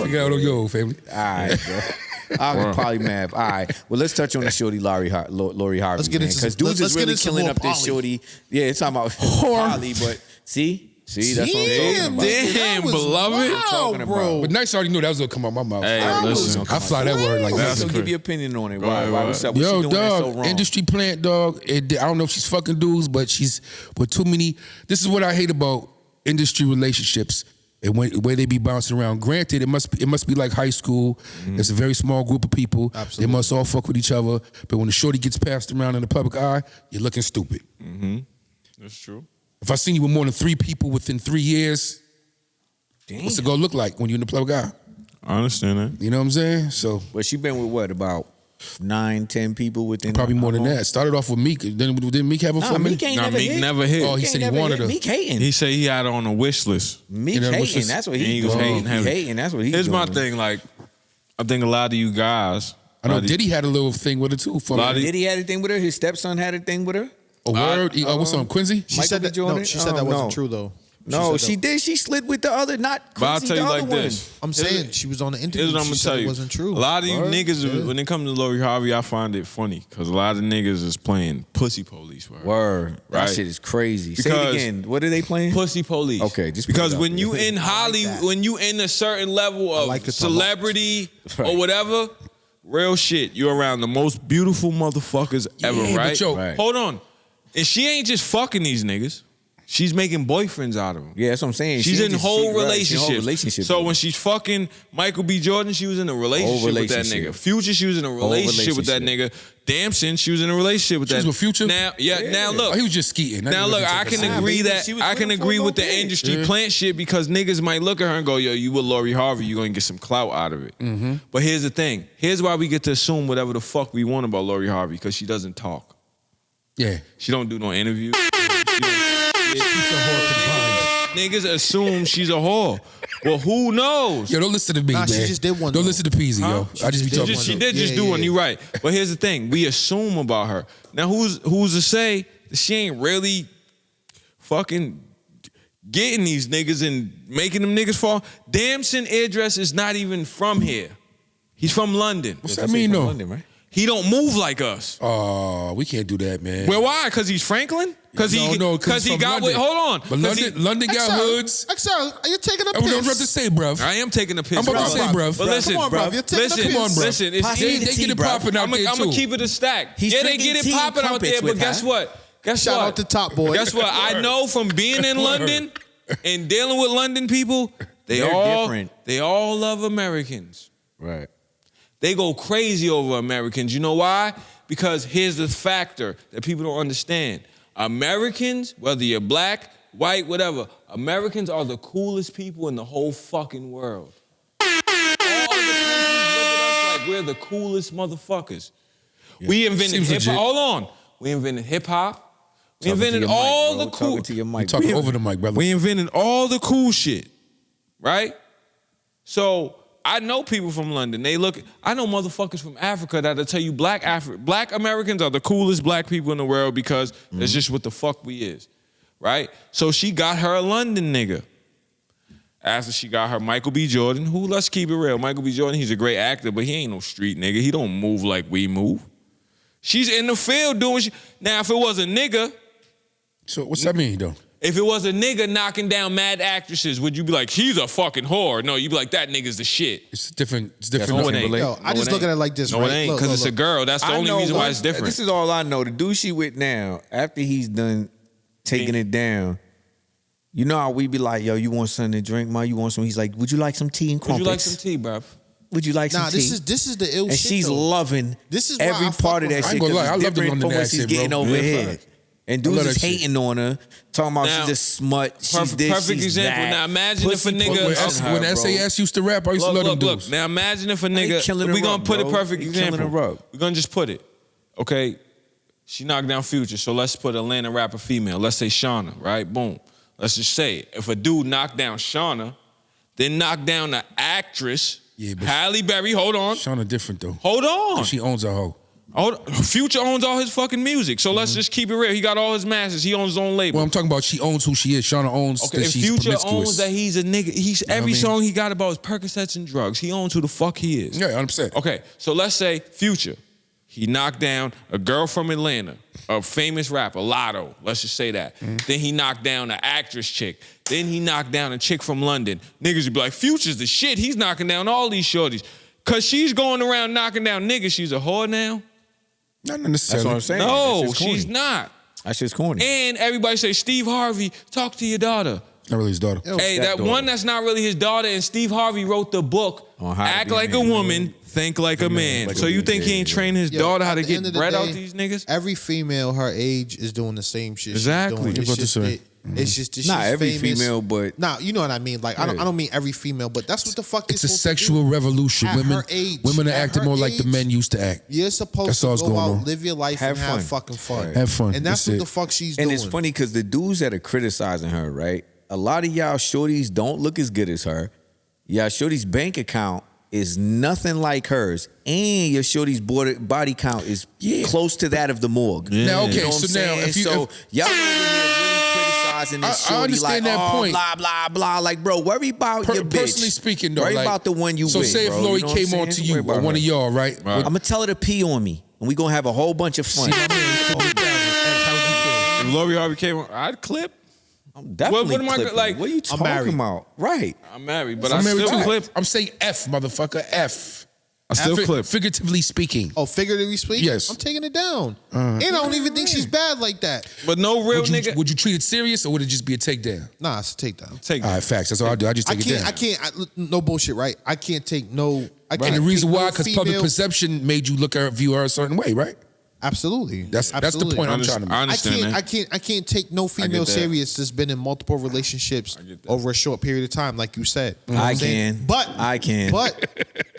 Figure out on yo, family. All right, bro. I'm polymath. All right. Well, let's touch on the shorty Lori Harvey. Let's get into because some- dudes let's is get really into some killing more up this poly. shorty. Yeah, it's talking about poly, but see, that's what I'm talking about. Damn, beloved. Talking about. But Nice already knew that was gonna come out my mouth. Hey, listen. I fly that word like That's So that. give your opinion on it. Go Why? ahead, Why? go What's ahead. up? What she Yo, doing that's so dog, wrong? industry plant, dog. I don't know if she's fucking dudes, but she's with too many. This is what I hate about industry relationships and where they be bouncing around. Granted, it must be like high school. It's a very small group of people. Absolutely. They must all fuck with each other. But when the shorty gets passed around in the public eye, you're looking stupid. That's true. If I seen you with more than 3 people within 3 years, what's it gonna look like when you're in the public eye? I understand that. You know what I'm saying? So But she been with what, about 9, 10 people within? probably more than how long? that. Started off with Meek. Didn't Meek have a Nah, for me? Meek ain't Nah, never Meek hit. never hit. Oh, he said he ain't never wanted hit. her. Meek hating. He said he had her on a wish list. Meek You know, hating. which is- That's what And he he was doing. hating He heavy. hating. That's what he's Here's doing. my thing. Like, I think a lot of you guys. I know Diddy had a little thing with it too. For Lot me. of- Did he had a thing with her? His stepson had a thing with her? A word? What's on Quincy? She Michael said B. that. Jordan? No, she said that wasn't No. true though. No, said she did. She slid with the other, not But I'll Quincy, tell you the like other one. this. I'm saying she was on the interview. Here's what I'm She gonna said tell it you. wasn't true. A lot of you Word? niggas, Yeah. when it comes to Lori Harvey, I find it funny because a lot of niggas is playing pussy police for her. Word. That Right. shit is crazy. Say Because- it again. What are they playing? Pussy police. Okay, just put because it out when there. you in Hollywood, that. when you in a certain level of like it a lot. celebrity Right. or whatever, real shit, you're around the most beautiful motherfuckers ever, but right? yo- Right. Hold on, and she ain't just fucking these niggas. She's making boyfriends out of them. Yeah, that's what I'm saying. She's She in just- whole she- right, she in relationships. whole relationships. So when she's fucking Michael B. Jordan, she was in a relationship with that relationship. nigga. Future, she was in a relationship with that nigga. Damson, she was in a relationship with She that. was with Future? Now, now look. Oh, he was just skeeting. Now look, I can agree that she was I with can him for agree a with the little bit. industry plant shit because niggas might look at her and go, yo, you with Lori Harvey, you're gonna get some clout out of it. But here's the thing. Here's why we get to assume whatever the fuck we want about Lori Harvey, because she doesn't talk. Yeah. She don't do no interviews. Niggas assume she's a whore. Well, who knows? Yo, don't listen to me, Nah, man. she just did one, Don't though. listen to Peasy, yo. I just be talking. She one, did though. just Yeah, do yeah, one. yeah. You're right. But here's the thing: we assume about her. Now, who's to say that she ain't really fucking getting these niggas and making them niggas fall? Damson Idris is not even from here. He's from London. What's that mean, though? London, right? He don't move like us. Oh, we can't do that, man. Well, why? Because he's Franklin? Because he he's from got with. London. Hold on. But London got hoods. XL, are you taking a I was piss? about to say, bruv. I am taking a piss. I'm about to bro. say, bruv. But listen, Come on, bruv. You're taking a listen, piss. Come on, bruv. listen. It's Pass They, me the they tea, get it bruv. popping out I'm there, gonna too. keep it a stack. He's Yeah, they drinking get it tea and popping out crumpets there, but with guess her. what? Guess Shout what? out to Top Boy. Guess what? I know from being in London and dealing with London people, They're different. they all love Americans. Right. They go crazy over Americans. You know why? Because here's the factor that people don't understand. Americans, whether you're black, white, whatever, Americans are the coolest people in the whole fucking world. All other countries look at us like we're the coolest motherfuckers. We invented Seems hip hop. legit. Hold on. We invented hip hop. We Talking to invented your mic, all bro. the cool. Talking to your mic. Talking We- over the mic, brother. We invented all the cool shit, right? So I know people from London. I know motherfuckers from Africa that'll tell you black Americans are the coolest black people in the world because that's just what the fuck we is, right? So she got her a London nigga. After she got her Michael B. Jordan, who, let's keep it real, Michael B. Jordan, he's a great actor, but he ain't no street nigga. He don't move like we move. She's in the field doing shit. Now, if it was a nigga, So what's that mean, though? if it was a nigga knocking down mad actresses, would you be like, he's a fucking whore? No, you'd be like, that nigga's the shit. It's different. It's No, different. it ain't. Yo, I just look at it like this, No, right? it ain't, Look, because look, it's a look. girl. That's the I only know reason why one- it's different. This is all I know. The dude she with now, after he's done taking it down, you know how we be like, yo, you want something to drink, ma? You want some? He's like, would you like some tea and Would crumpets? you like some tea, bruv? Would you like Nah, some tea? this is the ill and shit. she's though. loving This is why every I fuck part of with that her. I shit ain't gonna lie, because I it's love the different London from what she's accent, getting bro. over Yeah, here. fact. And I dudes love is that shit. hating on her, talking about Now, she's just smut, she's this, perfect she's example. that. Now imagine if a Pussy nigga- put When, on her, when bro. SAS used to rap, I used to love them dudes. Now imagine if a They nigga, killing we her gonna up, put a bro. perfect They killing example. her up. We're gonna just put it. Okay, she knocked down Future, so let's put Atlanta rapper female. Let's say Shauna, right? Boom. Let's just say it. If a dude knocked down Shauna, then knocked down the actress, Yeah, but- Halle Berry, hold on. Shauna different, though. Hold on. She owns a hoe. Future owns all his fucking music, so let's just keep it real. He got all his masters. He owns his own label. Well, I'm talking about she owns who she is. Shauna owns Okay, that if she's Future promiscuous. owns that he's a nigga, he's what every I mean? song he got about is Percocets and drugs. He owns who the fuck he is. Yeah, 100%. Okay, so let's say Future. He knocked down a girl from Atlanta, a famous rapper, Lotto. Let's just say that. Then he knocked down an actress chick. Then he knocked down a chick from London. Niggas would be like, Future's the shit. He's knocking down all these shorties. Cause she's going around knocking down niggas. She's a whore now? Not That's necessarily. what I'm saying. No, That shit's corny. she's not. That shit's corny. And everybody say, Steve Harvey, talk to your daughter. Not really his daughter. Hey, that daughter. one that's not really his daughter, and Steve Harvey wrote the book, On how to Act be a Like a man. Woman, Think Like a Man. Like a So you man, think he yeah, ain't yeah. trained his Yo, daughter how at to the end get of the bread out day, these niggas? Every female her age is doing the same shit. Exactly. She's doing. What It's you about to just, say? it's just that Not she's every famous. female, but Nah, you know what I mean. Like I don't mean every female, but that's what the fuck. It's you're a supposed to sexual do. revolution. At Women, her age, women are at acting her more like the age, men used to act. You're supposed That's to all that's go going out, on. live your life, Have and have fun. fucking fun. Right. Have fun. And that's That's what it. the fuck she's And doing. it's funny because the dudes that are criticizing her, right? A lot of y'all shorties don't look as good as her. Y'all shorty's bank account is nothing like hers, and your shorty's body count is close to that of the morgue. Now, okay, You know what so I'm now saying? if you so y'all over here really criticizing this I shorty understand like, that point. blah, blah, blah. Like, bro, worry about your bitch. Personally speaking, though, worry like, about the one you so with, say if bro. Lori You know what I'm came on saying? to you Worry or about one her. of y'all, right? I'm going to tell her to pee on me, and we going to have a whole bunch of fun. See, my man, If Lori Harvey came on, I'd clip. I'm definitely What am I clipping. like? What are you talking married. about? Right. I'm married, but I'm I married still too. clip. I'm saying F, motherfucker, F. I still clip. Figuratively speaking. Oh, figuratively speaking? Yes. I'm taking it down. And I don't even think she's bad like that. But no real Would you, nigga. would you treat it serious or would it just be a takedown? Nah, it's a takedown. Take All right, facts. That's all I do. I just take it down. No bullshit, right? I can't take no. I can't And the reason take why, no because public female- perception made you look at her, view her a certain way, right? Absolutely. That's the Absolutely. point I'm trying to make. I understand that. I can't take no female that. serious that's been in multiple relationships get that. over a short period of time, like you said. You know what I I'm saying? can. But I can. But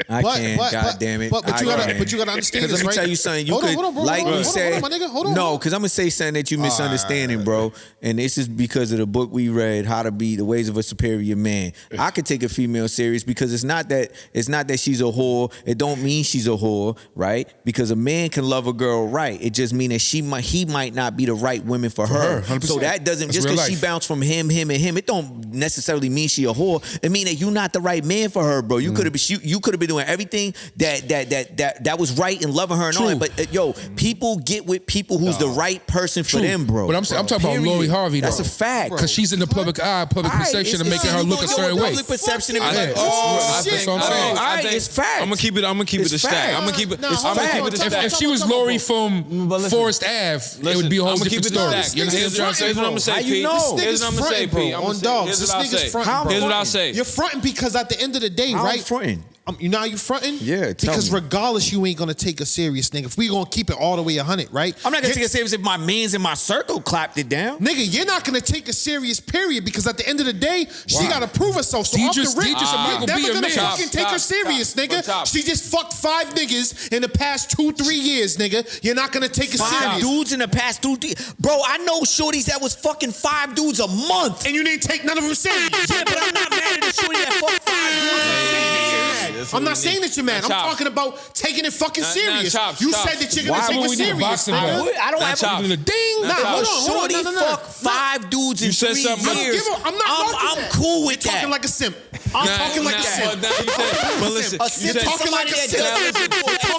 I can. God damn it. But I you gotta can. but you gotta understand Because this, let me right? tell you something. You Hold on, could, hold on, bro, like hold on, we hold on, said, hold on, my nigga, hold on, no, hold on. because I'm gonna say something that you misunderstanding, bro. And this is because of the book we read, How to Be the Ways of a Superior Man. I could take a female serious because it's not that she's a whore. It don't mean she's a whore, right? Because a man can love a girl right. It just means that he might not be the right women for her. 100%. So that doesn't That's just real because she life. bounced from him, and him. It don't necessarily mean she a whore. It mean that you not the right man for her, bro. You could have been doing everything that was right and loving her and all True. that. But yo, people get with people who's the right person for True. them, bro. But I'm talking about Period. Lori Harvey, though. That's a fact. Because she's in the public eye, public perception of making her look a certain way. Public perception and be Yeah, like, that's oh, what I'm saying. all right, it's fact. I'm gonna keep it a It's stack. fact. I'm gonna keep it. Nah, I'm hold gonna on, keep it a hold on, stack. If she was Lori from But listen. Forest Ave, it would be a whole I'ma different keep it a story. stack. You Here's understand what I'm what saying? I'm gonna say, How you Pete. know? Here's what I'm gonna say, Fronting, Pete. bro, on dogs. Here's This what I'll nigga's say. fronting, How bro. Here's what I'll say. You're fronting because at the end of the day, How I'm right? fronting? You know how you fronting? Yeah, tell Because me. regardless, you ain't gonna take a serious nigga. If we gonna keep it all the way 100, right? I'm not gonna take it serious if my mans in my circle clapped it down. Nigga, you're not gonna take a serious period because at the end of the day, she Why? gotta prove herself. So off the Deidre's- rip, Deidre's a you're Michael never B. gonna man. fucking take her serious, nigga. Chop. She just fucked 5 niggas in the past 2-3 years, nigga. You're not gonna take her 5 serious. dudes in the past 2-3. Bro, I know shorties that was fucking 5 dudes a month. And you didn't take none of them serious. Yeah, but I'm not mad at the shorty that fucked 5 dudes in 10 years. I'm not saying that you're mad. I'm Chop. talking about taking it fucking serious. Chop, You Chop. said that you're gonna Why take would it we need a serious, boxing nigga. match? I don't Nah, have Chop. Ding. Nah, hold on, Shorty no. fuck 5 dudes in You said 3 something- I don't years. give a- I'm not knocking I'm that. cool with You're that. talking like a simp. I'm talking like a simp. But listen, A simp you is said, somebody that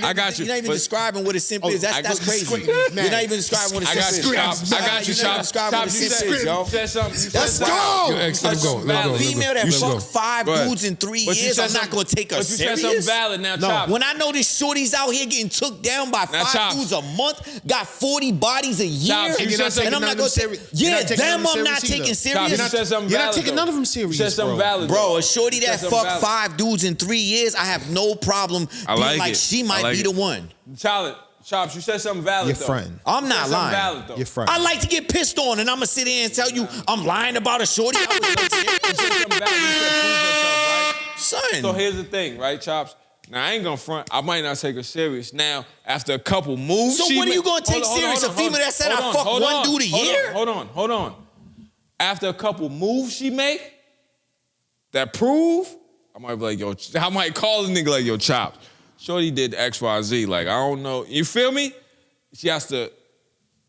I got you. You're not even But- describing what a simp is. That's crazy. squint, You're not even describing what a I simp got is. you, Chop. I got you, You're not Chop. describing what a Chop, you simp is, yo. said something. You said Let's something. go. Yo, X, let him go. Let him go. A Let him female go. that Let him go. fucked 5 Go ahead. dudes in 3 But you years, said I'm not something- gonna take her But you said something serious. valid now, No. Chop. When I know these shorties out here getting took down by Now, 5 Chops. dudes a month, got 40 bodies a year, Chops, you said something- and I'm not none of gonna them take. serious. You're Yeah, not taking them none of I'm them not serious taking either. Chop, serious. you said something You're not valid, taking though. none of them serious, You said something bro. valid, Bro, though. a shorty that That's fucked valid. 5 dudes in 3 years, I have no problem I being like like it. she I might like be it. the one. Chops, you said something valid, You're though. fronting. I'm You not said something lying. valid, though. You're fronting. I like to get pissed on, and I'm gonna sit here and tell you I'm lying about a shorty. I was like, You said something valid. You said prove herself, right? son. So here's the thing, right, Chops? Now, I ain't gonna front. I might not take her serious. Now, after a couple moves, So she what are ma- you gonna take Hold on, serious? hold on, A female that said I hold on, fuck hold one on, dude a hold on, year? Hold on. After a couple moves she make, that prove, I might be like, yo, I might call a nigga like, yo, Chops, shorty did X, Y, Z. Like, I don't know. You feel me? She has to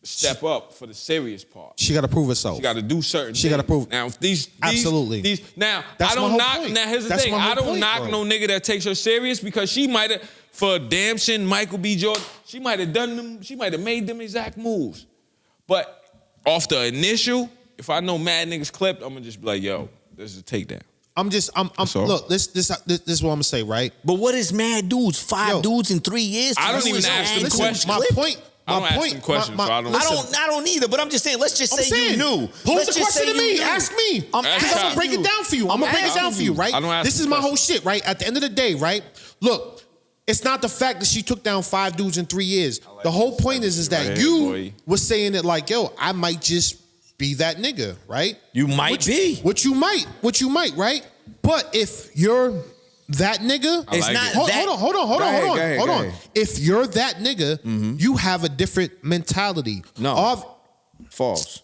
step up for the serious part. She gotta prove herself. She got to do certain She things. gotta prove- Now, these Absolutely. now, That's I my don't whole knock. point. Now, here's the That's thing. my whole I don't point, knock bro. no nigga that takes her serious because she might have, for damn shit, Michael B. Jordan, she might have done them, she might have made them exact moves. But off the initial, if I know mad niggas clipped, I'm gonna just be like, yo, this is a takedown. I'm all. look, this is what I'm gonna say, right? But what is mad dudes? 5 Yo. dudes in 3 years? I don't You even is ask them mad questions. dudes clipped? I don't ask them questions, so I don't- I don't either, but I'm just saying, let's just I'm say saying, you knew. Pose Let's the just question say to me. you knew. Ask me. I'm Ask Because I'm Chop. gonna break it down for you. I'm gonna break it down for you, right? I don't ask This is them my whole questions. shit, right? At the end of the day, right? Look, it's not the fact that she took down 5 dudes in 3 years. The whole point is that right you here, boy. was saying that like, yo, I might just be that nigga, right? You might be. What you might, right? But if you're that nigga, I like it. hold that- on. Go ahead. If you're that nigga, you have a different mentality. No. False.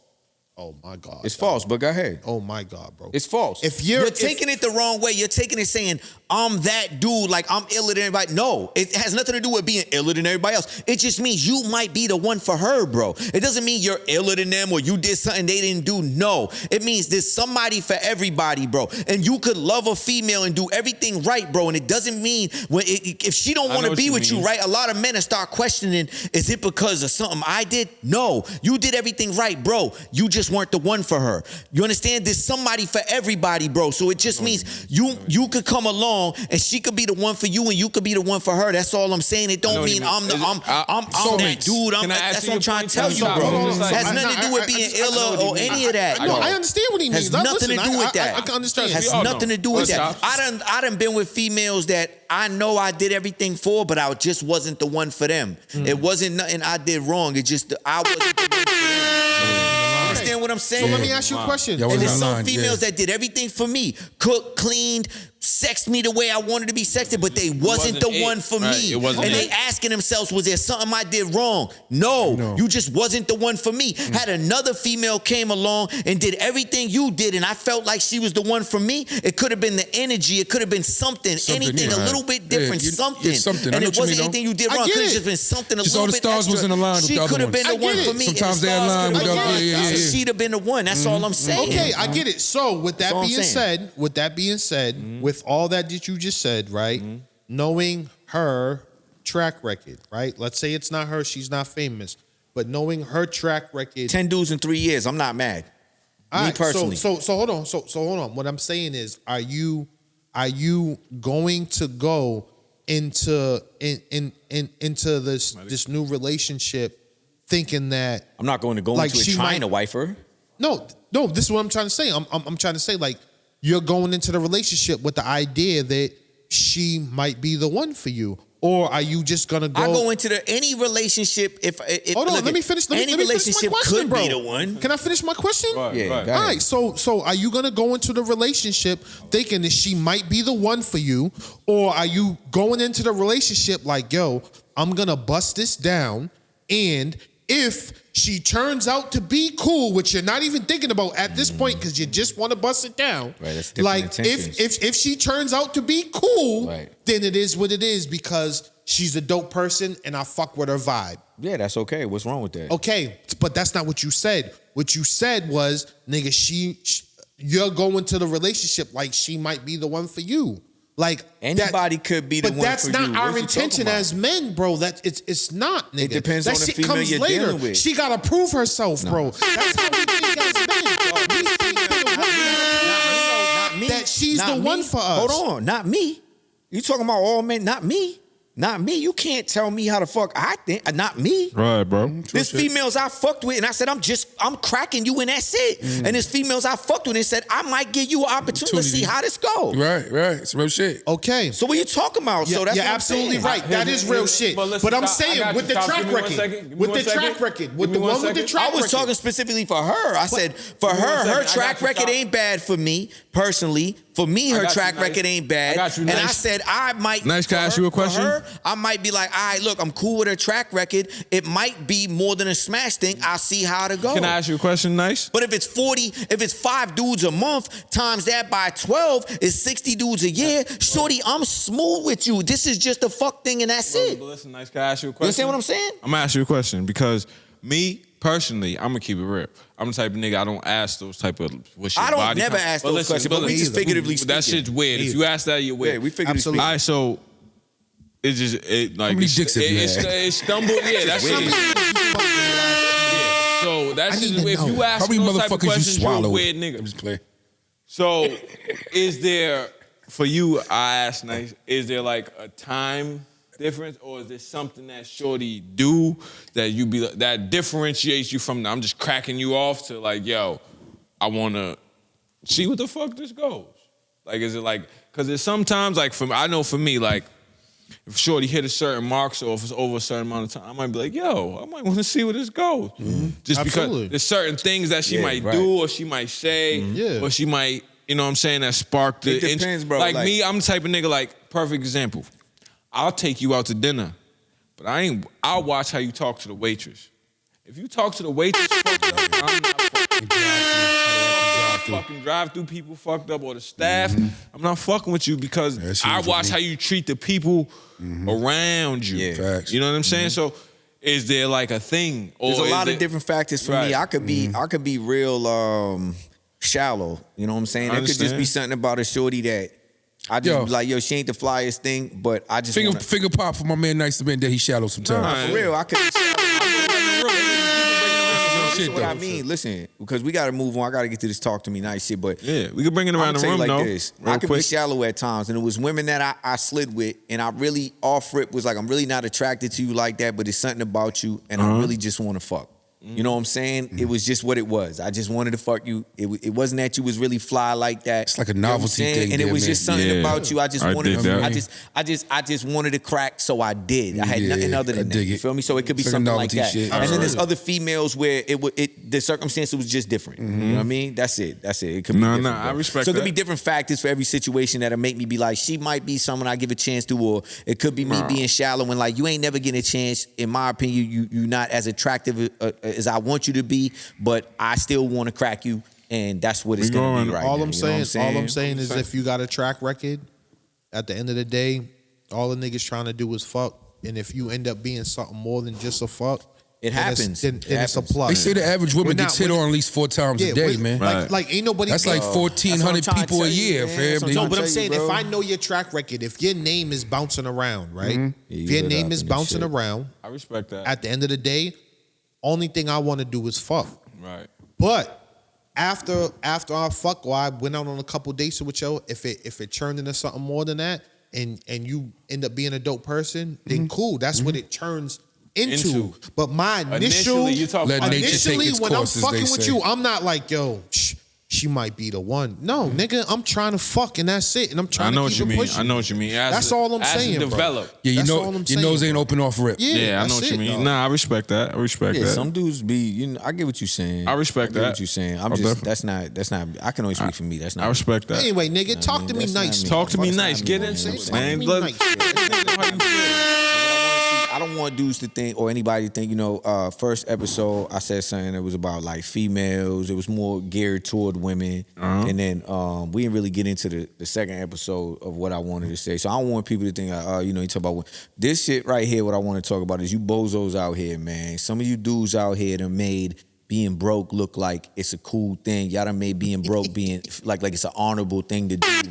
Oh my God. It's false, but go ahead. Oh my God, bro. It's false. If you're taking it the wrong way, you're taking it saying, I'm that dude, like I'm iller than everybody. No, it has nothing to do with being iller than everybody else. It just means you might be the one for her, bro. It doesn't mean you're iller than them or you did something they didn't do. No, it means there's somebody for everybody, bro. And you could love a female and do everything right, bro. And it doesn't mean if she don't want to be with you, right? A lot of men start questioning, is it because of something I did? No, you did everything right, bro. You just weren't the one for her. You understand? There's somebody for everybody, bro. So it just means you could come along and she could be the one for you and you could be the one for her. That's all I'm saying. It don't mean I'm that dude. That's what I'm trying to tell you, bro. It has nothing to do with being iller or any of that. No, I understand what he means. Has nothing to do with that. I can understand. Has nothing to do with that. I done been with females that I know I did everything for, but I just wasn't the one for them. It wasn't nothing I did wrong. It just I wasn't the one for them. Understand what I'm saying? So let me ask you a question. And there's some females that did everything for me. Cooked, cleaned, sexed me the way I wanted to be sexted, but they wasn't the one for me. And they asking themselves, was there something I did wrong? No, you just wasn't the one for me. Had another female came along and did everything you did, and I felt like she was the one for me. It could have been the energy. It could have been something anything, a little bit different, something. And it wasn't anything you did wrong. It could have just been something a little bit extra. All the stars was in the line with She the other could have been the one for me. Sometimes they align with the other. She'd have been the one. That's all I'm saying. Okay, I get it. So with that being said, with all that you just said, right? Knowing her track record, right? Let's say it's not her, she's not famous, but knowing her track record. 10 dudes in 3 years, I'm not mad. Me personally. So hold on. So hold on. What I'm saying is, are you going to go into this new relationship thinking that I'm not going to go into it trying to wife her? No, this is what I'm trying to say. I'm trying to say, like, you're going into the relationship with the idea that she might be the one for you. Or are you just gonna go? I go into any relationship if hold on, let me finish. Let me finish my question, bro. Be the one. Can I finish my question? Yeah. All right. So are you gonna go into the relationship thinking that she might be the one for you, or are you going into the relationship like, yo, I'm gonna bust this down, and if she turns out to be cool, which you're not even thinking about at this point because you just want to bust it down. Right, that's like intentions. if she turns out to be cool, right, then it is what it is because she's a dope person and I fuck with her vibe. Yeah, that's okay. What's wrong with that? Okay, but that's not what you said. What you said was, nigga, you're going to the relationship like she might be the one for you. Like anybody could be the one for you. But that's not our intention as men, bro. That it's not, nigga. It depends on the shit female comes you're later. dealing with. She gotta prove herself, bro. That's how we think as men. We think that she's the one for us. Hold on, not me. You talking about all men? Not me. Not me. You can't tell me how the fuck I think. Not me. Right, bro. There's females I fucked with, and I said, I'm cracking you, and that's it. And there's females I fucked with and said, I might give you an opportunity to see how this goes. Right. It's real shit. Okay. So what you talking about? Yeah, so that's you're what I'm absolutely saying. right. That is real shit. But I'm saying with the track record, with the track record, with the one with the track record. I was talking specifically for her. I said, for her track record ain't bad for me, personally. For me, her track record ain't bad. And I said, I might. Nice, can I ask you a question? For her, I might be like, all right, look, I'm cool with her track record. It might be more than a smash thing. I'll see how to go. Can I ask you a question, Nice? But if it's 5 dudes a month, times that by 12 is 60 dudes a year. Shorty, I'm smooth with you. This is just a fuck thing and that's it. But listen, Nice, can I ask you a question? You understand what I'm saying? I'm gonna ask you a question because me, personally, I'm gonna keep it real. I'm the type of nigga I don't ask those type of what's your I don't body never count. ask those questions, but we just figuratively speaking. That shit's weird. If you ask that, you're weird. Yeah, we figuratively speaking. All right, so it's just like How many dicks have you had? it stumbled. Yeah, that's weird. So that's just if you ask How many those type of motherfuckers you questions, you're a swallowed? weird nigga. I'm just playing. So is there for you? I ask Nice. Is there like a time difference, or is there something that shorty do that you be that differentiates you from? I'm just cracking you off to like, yo, I wanna see what the fuck this goes. Like, is it like? Because it's sometimes like I know for me, like if shorty hit a certain mark, so if it's over a certain amount of time, I might be like, yo, I might want to see where this goes. Just because there's certain things that she might do or she might say, or she might, you know what I'm saying, that spark the It depends, bro. Like me, I'm the type of nigga, like, perfect example. I'll take you out to dinner, but I'll watch how you talk to the waitress. If you talk to the waitress, I'm not fucking Fucking drive-through people fucked up, or the staff. I'm not fucking with you because That shit I was watch with how me. you treat the people around you. Yeah. Facts. You know what I'm saying? So, is there like a thing? Or There's a is lot it- of different factors for Right. me. I could be real shallow. You know what I'm saying? I There could just be understand. something about a shorty that I just Yo. be like, yo, she ain't the flyest thing, but I just wanna, Finger pop for my man. Nice to admit that he shallow sometimes. Nah, for real. I could. Shit, What I though. mean, listen, because we got to move on. I got to get to this talk to me nice shit, but Yeah, we can bring it I'm around gonna the tell you room like though. this. Real I could be quick. shallow at times, and it was women that I slid with, and I really off rip was like, I'm really not attracted to you like that, but it's something about you, and I really just want to fuck. You know what I'm saying? It was just what it was. I just wanted to fuck you. It wasn't that you was really fly like that. It's like a You know what I'm novelty saying? thing and it there, was man. just something Yeah. about you. I just I wanted. dig that. I just wanted to crack, so I did. I had Yeah, nothing other I than that. dig You it. feel me? So it could be It's like a something like novelty that. shit. And then there's Absolutely. other females where the circumstance was just different. You know what I mean? That's it. It could be Nah, different. nah, I bro. respect So it could that. be different factors for every situation that'll make me be like, she might be someone I give a chance to, or it could be me being shallow and like, you ain't never getting a chance. In my opinion, you not as attractive as I want you to be, but I still want to crack you, and that's what it's We gonna be going- right all now. I'm You know what saying, all I'm saying is, if you got a track record, at the end of the day, all the niggas trying to do is fuck. And if you end up being something more than just a fuck, It then it's- happens. Then, It then it's a happens. plus. They say the average woman We're gets not- hit on at least 4 times a day, man. Right. Like ain't nobody. That's like That's 1,400 what I'm trying to people a tell you, year, man. fam. That's what I'm No, trying but to I'm tell saying, you, if bro. I know your track record, if your name is bouncing around, right? Yeah, If you your lit name up is and bouncing shit. around, I respect that. at the end of the day, only thing I want to do is fuck. Right. But after I fuck, or I went out on a couple dates with you, if it turned into something more than that, and you end up being a dope person, then cool. That's what it turns into. But my initial, Initially, you talk Let about nature initially take its when course, as I'm they fucking with say. you, I'm not like, yo, she might be the one. No, nigga, I'm trying to fuck, and that's it. And I'm I trying know to what keep you it mean. pushing. I know what you mean. That's all I'm saying, bro. Develop. Yeah, you That's know, all I'm your saying, nose ain't bro. open off rip. Yeah, Yeah, I know that's what you it, mean. dog. Nah, I respect that. I respect Yeah, that. some dudes be, I get what you're saying. I respect get that. what you're saying. I'm I just, definitely- that's not, I can only speak for me. That's not. I respect that. Anyway, nigga, talk to me that's not nice. me. Talk to me That's not nice. me, Get man. into Talk it, to man. me Let- nice. How you feel. I don't want dudes to think, or anybody to think, first episode, I said something that was about like females. It was more geared toward women. And then we didn't really get into the second episode of what I wanted to say. So I don't want people to think, you talk about this shit right here. What I want to talk about is you bozos out here, man. Some of you dudes out here that made being broke look like it's a cool thing. Y'all done made being broke being like it's an honorable thing to do, man.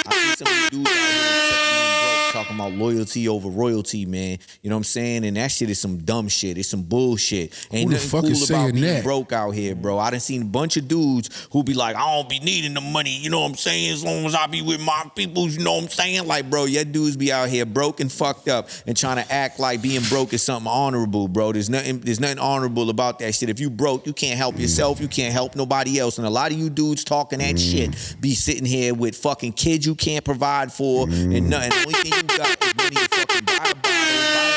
I see some of you dudes out here accept being broke, talking about loyalty over royalty, man. You know what I'm saying? And that shit is some dumb shit. It's some bullshit. Ain't Who the nothing fuck cool is about saying being that? broke out here, bro. I done seen a bunch of dudes who be like, I don't be needing the money, you know what I'm saying? As long as I be with my people, you know what I'm saying? Like, bro, your dudes be out here broke and fucked up and trying to act like being broke is something honorable, bro. There's nothing honorable about that shit. If you broke, you can't help yourself. You can't help nobody else. And a lot of you dudes talking that shit be sitting here with fucking kids you can't provide for and nothing. The only thing you got is money to fucking buy a bottle, buy a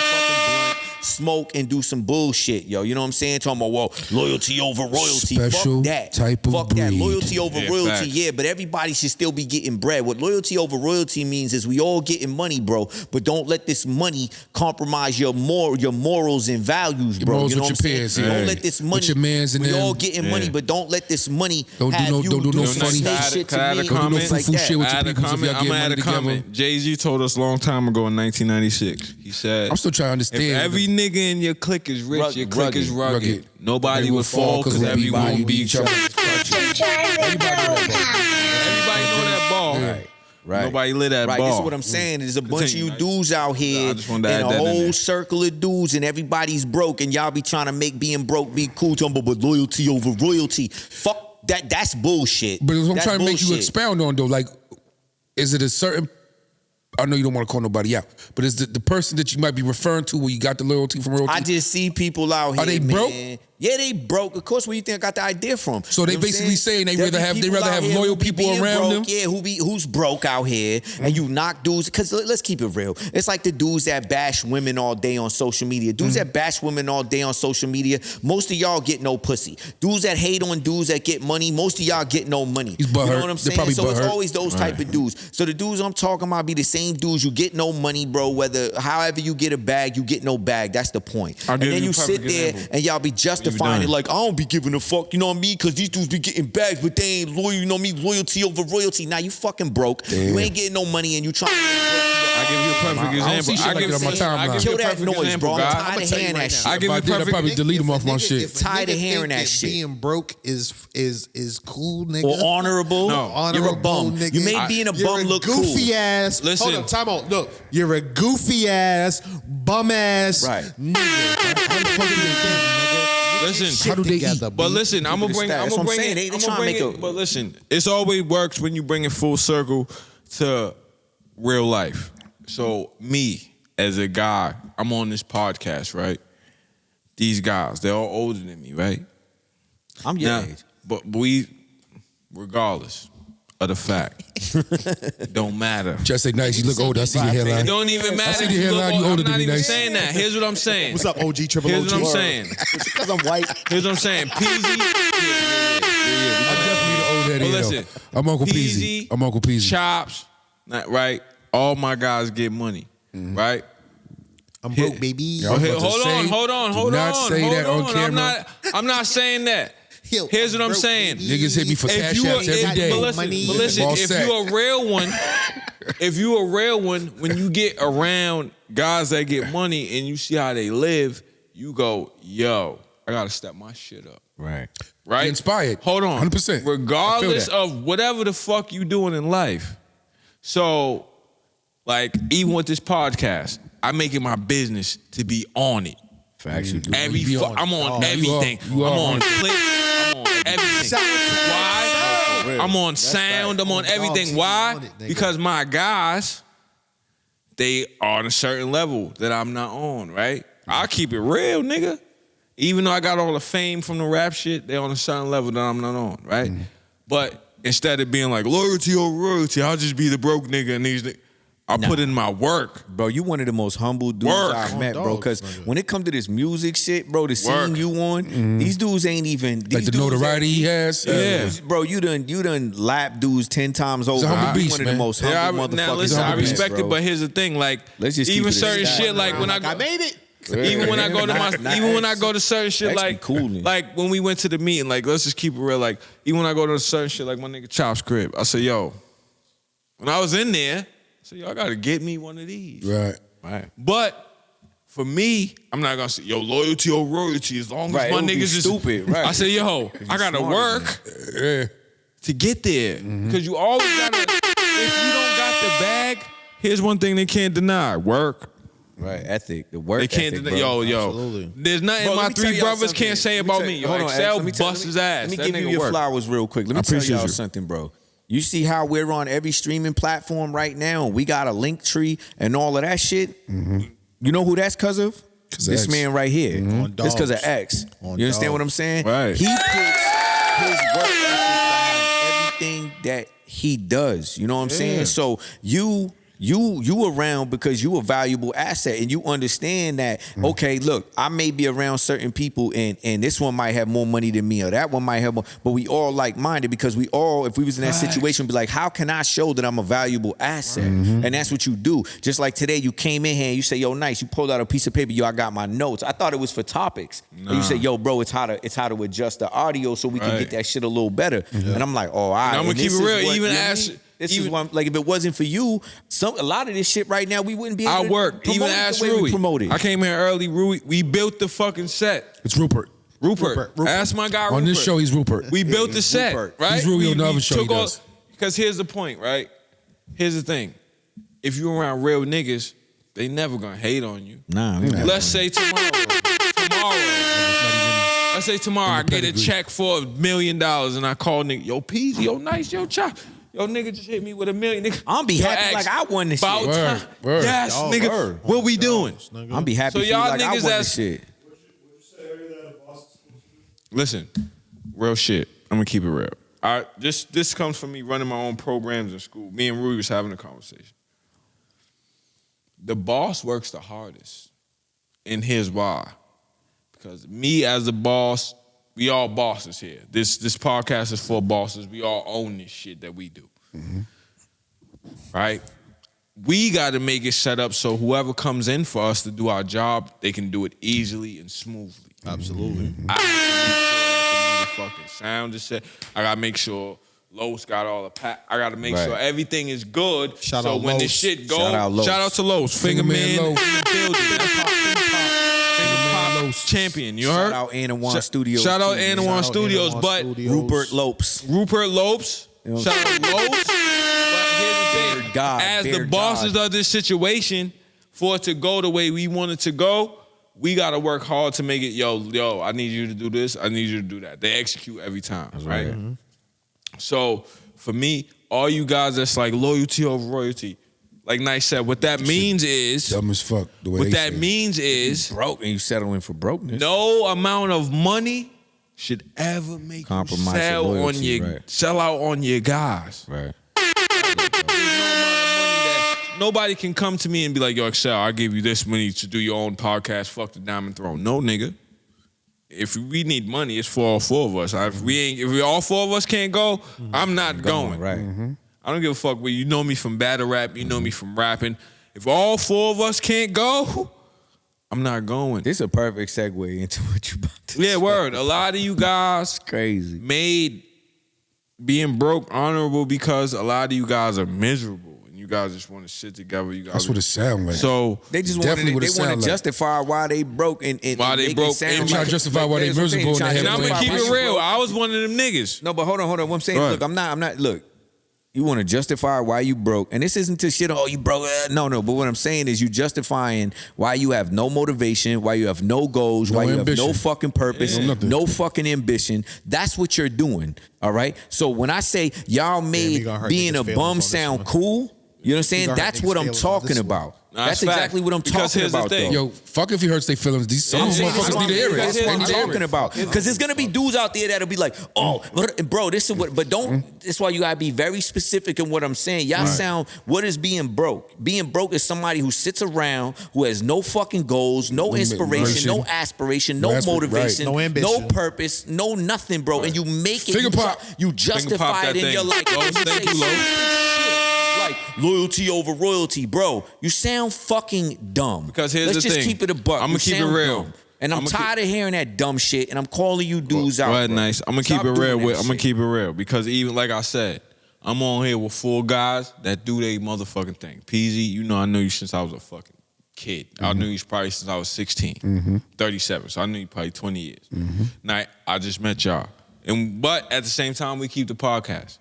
fucking blunt, smoke, and do some bullshit, yo. You know what I'm saying? Talking about, well, loyalty over royalty. Special Fuck that. type of Fuck that. breed. Loyalty over Yeah, royalty, facts. yeah, but everybody should still be getting bread. What loyalty over royalty means is we all getting money, bro, but don't let this money compromise your morals and values, bro. morals You know with what I'm your saying? peers, Don't yeah. let this With money, your mans and we them. all getting money, Yeah. but don't let this money Don't do have no- you don't do no doing funny snake shit. shit Can I to add me. a comment? Things like Foo-foo that. shit with I your had a peoples if comment. y'all I'm get gonna add money a together. comment. Jay-Z told us a long time ago in 1996. He said, I'm still trying to if understand. every nigga in your clique is rich, your clique is rugged. Rugged. Nobody They would fall because everyone would be each other. Everybody know that ball. Right. Nobody lit that Right, ball. this is what I'm saying. There's a bunch of you Continue. dudes out here I just wanted to and add a that in whole there. circle of dudes and everybody's broke and y'all be trying to make being broke be cool, talking about loyalty over royalty. Fuck that. That's bullshit. But it's what I'm That's trying to make you bullshit. expound on, though. Like, is it a certain... I know you don't want to call nobody out, but is the person that you might be referring to where you got the loyalty from royalty? I just see people out here. Are they man. broke? Yeah, they broke. Of course, where you think I got the idea from? So they You know what I'm basically saying they rather have people out here loyal who be people being around broke, them? Yeah, who's broke out here, and you knock dudes. Because let's keep it real. It's like the dudes that bash women all day on social media. Dudes that bash women all day on social media. Most of y'all get no pussy. Dudes that hate on dudes that get money. Most of y'all get no money. He's You know butthurt. what I'm They're saying? probably So it's butthurt. always those type of dudes. So the dudes I'm talking about be the same dudes. You get no money, bro. Whether however you get a bag, you get no bag. That's the point. I'll And give then you you a sit perfect there example. and y'all be justifying justifying it like, I don't be giving a fuck, you know what I mean? Because these dudes be getting bags, but they ain't loyal, you know what I mean? Loyalty over royalty. Now you fucking broke. You ain't getting no money and you trying to I give you a perfect example. shit like that on my timeline. kill that noise, bro. I'm tired of hearing that shit. I give you a I'd perfect probably delete him off my shit. Tired of hearing that shit. Being broke is cool, nigga. Or honorable. No. You're a bum. Nigga. You made being a You're bum look cool. goofy ass. Listen. Hold up, time out. Look, you're a goofy ass, bum ass Right. nigga. How the fuck you think, nigga? Listen, How do they eat? but listen, I'm gonna bring That's what I'm saying. They I'm tryna gonna bring make it. a- But listen, it's always works when you bring it full circle to real life. So me as a guy, I'm on this podcast, right? These guys, they're all older than me, right? I'm your Now, age. but we, regardless of the fact, don't matter. Just say nice. You look older. I see your It hairline. don't even matter. see if the you look hairline, you old. older I'm than not me, even nice. saying that. Here's what I'm saying. What's up, OG, triple Here's OG? what I'm saying. Because I'm white. Here's what I'm saying. Peasy. I'm definitely the old head But here, listen, though. I'm Uncle Peasy. I'm Uncle Peasy. Chops, not right. All my guys get money, right? I'm broke, baby. Yeah, Oh, I was here, about to hold on, say, hold on, do hold not on. say hold that on on. camera. I'm not saying that. Yo, Here's what I'm broke, saying. baby. Niggas hit me for If cash you apps every day. but listen, Money. but listen, Ball if sack. you a real one, if you a real one, when you get around guys that get money and you see how they live, you go, yo, I gotta step my shit up. Right. Right? Be inspired. Hold on. 100%. Regardless I feel of whatever the fuck you doing in life. So, like, even with this podcast, I make it my business to be on it. Facts, you do. I'm on You everything. are. You I'm are on on it. clips. I'm on everything. Why? I'm on sound. I'm on everything. Why? Because my guys, they are on a certain level that I'm not on, right? I'll keep it real, nigga. Even though I got all the fame from the rap shit, they're on a certain level that I'm not on, right? But instead of being like loyalty over royalty, I'll just be the broke nigga and these. I put in my work. Bro, you one of the most humble dudes Work. I've met, bro. Because nigga. when it come to this music shit, bro, the scene Work. you on, these dudes ain't even Like these the dudes notoriety he has. Yeah. Bro, you done lap dudes 10 times over. a humble You beast, one of man. the most Yeah, humble motherfuckers. now listen, I I've met, respect bro. it, but here's the thing, like Let's just keep even it a certain stack. shit, like when I go, made it. even when I go to my, Nah, even when I go to certain shit, X be like coolin'. like when we went to the meeting, like let's just keep it real, like even when I go to certain shit, like my nigga Chop's crib, I say, yo, when I was in there, I said, yo, I gotta get me one of these. Right. Right. But for me, I'm not gonna say, yo, loyalty or royalty, as long as Right, it my would be niggas is stupid, right. I say, yo, I gotta smarter work Yeah. to get there. Because you always gotta, if you don't got the bag, here's one thing they can't deny: work. Right, ethic, the work They can't ethic, deny. bro. Yo, Absolutely. there's nothing Bro, let my me tell three y'all brothers something. can't say Let about tell- me. Yo, hold on, Excel let me tell- busts his ass. Let me That give you nigga your work. flowers real quick. Let me I tell appreciate y'all you. something, bro. You see how we're on every streaming platform right now? We got a link tree and all of that shit. You know who that's because of? 'Cause This X. man right here. On It's because of dogs. X. On You understand dogs. what I'm saying? Right. He puts his work ethic behind everything that he does. You know what I'm saying? So you around because you a valuable asset and you understand that, okay, look, I may be around certain people and this one might have more money than me or that one might have more, but we all like-minded because we all, if we was in that situation, be like, how can I show that I'm a valuable asset? And that's what you do. Just like today, you came in here and you say, yo, nice, you pulled out a piece of paper, yo, I got my notes. I thought it was for topics. And you say, yo, bro, it's how to adjust the audio so we can Right. get that shit a little better. And I'm like, oh, all right. And I'ma And keep this it is real, what- even you know what I as- mean? This even- is what like if it wasn't for you, a lot of this shit right now we wouldn't be able I to work. promote Even it the ask way we Rui. promote it. I came here early. Rui, we built the fucking set. It's Rupert. Rupert. Ask my guy Rupert. On this show, he's Rupert. We built the set, Rupert. right? He's Rui on the other show he took all- does. Because here's the point, right? Here's the thing. If you around real niggas, they never gonna hate on you. Nah, we not. Let's say tomorrow. Let's say tomorrow I get a pedigree. check for $1 million and I call nigga, yo, Peasy, yo, nice, yo, Chop. Yo, nigga just hit me with $1 million. Nigga, I'll be Yo, happy ask, like I won this about shit. Word, time. word. Yes, Y'all nigga. word. What we doing? I'll be happy So for you y'all like I niggas won that's- this shit. Listen, real shit. I'm gonna keep it real. This comes from me running my own programs in school. Me and Rui was having a conversation. The boss works the hardest. And here's why. Because me as a boss, we all bosses here. This podcast is for bosses. We all own this shit that we do. Right? We got to make it set up so whoever comes in for us to do our job, they can do it easily and smoothly. Absolutely. I have to make sure that the motherfucking sound is set. I gotta make sure Los got all the pack. I gotta make sure everything is good. Shout so out when Los. this shit go, Shout out to Los. Finger Man in Los. the building. Finger Pop Los. champion. You Shout heard? out Anawan Studios. Shout out too, Anawan man. Studios, Anawan but Studios. Rupert Lopes. Rupert Lopes. You know Shout out Lopes. But here's the thing. Beard God, As the Beard bosses God. of this situation, for it to go the way we want it to go, we gotta work hard to make it, yo, I need you to do this, I need you to do that. They execute every time, right? Mm-hmm. So for me, all you guys that's like loyalty over royalty, like Nice said, what that means is, Dumb as fuck. The way what they that say it. means is, Broke and you settling for brokenness. no amount of money should ever make Compromise you your loyalty, right. sell out on your guys. Right. Nobody can come to me and be like, yo, Excel, I give you this money to do your own podcast, fuck the Diamond Throne. No, nigga. If we need money, it's for all four of us. If all four of us can't go, I'm not going. Right. I don't give a fuck where you know me from battle rap, you know me from rapping. If all four of us can't go, I'm not going. This is a perfect segue into what you about to Yeah, say. word. A lot of you guys Crazy. made being broke honorable because a lot of you guys are miserable and you guys just want to sit together. You guys That's what it sound like. So They just Definitely what want it they want sound to like. justify why they broke and Why they make it broke sound and like, trying to justify why they that's what I'm saying, miserable trying and to and I'm gonna justify keep why it you real. broke. I was one of them niggas. No, but hold on. What I'm saying, Go look, ahead. I'm not. Look, you want to justify why you broke, and this isn't to shit. Oh, you broke. No. But what I'm saying is, you justifying why you have no motivation, why you have no goals, No why you ambition. have no fucking purpose, Yeah. Nothing. no fucking ambition. That's what you're doing. All right. So when I say y'all we made gonna hurt being niggas' a feelings bum on this sound one. cool, you know what I'm saying? gonna hurt That's niggas' what I'm feelings on talking this one. about. Nah, That's it's exactly fact. what I'm Because talking here's the about, thing. though. Yo, fuck if he hurts their feelings. These some Yeah, motherfuckers that's need to hear it. what That's what I'm Here's the thing. talking about. Because there's gonna be dudes out there that'll be like, oh, bro, this is what. But don't. That's why you gotta be very specific in what I'm saying. Y'all sound. What is being broke? Being broke is somebody who sits around, who has no fucking goals, no inspiration, no aspiration, no motivation, No ambition. no purpose, no nothing, bro. And you make it. Finger pop. You justify that it, and you're thing. like, Los, you thank say you, Los. stupid shit. Like loyalty over royalty, bro. You sound fucking dumb. Because here's Let's the just thing. keep it a buck. I'ma You keep it sound real. dumb. And I'm I'ma keep- tired of hearing that dumb shit, and I'm calling you dudes out. Go ahead, bro. Nice. I'm gonna Stop keep it real. doing that I'm gonna shit. keep it real because even like I said, I'm on here with 4 guys that do they motherfucking thing. Peasy, you know I know you since I was a fucking kid. I knew you probably since I was 16, 37. So I knew you probably 20 years. Now I just met y'all, but at the same time we keep the podcast.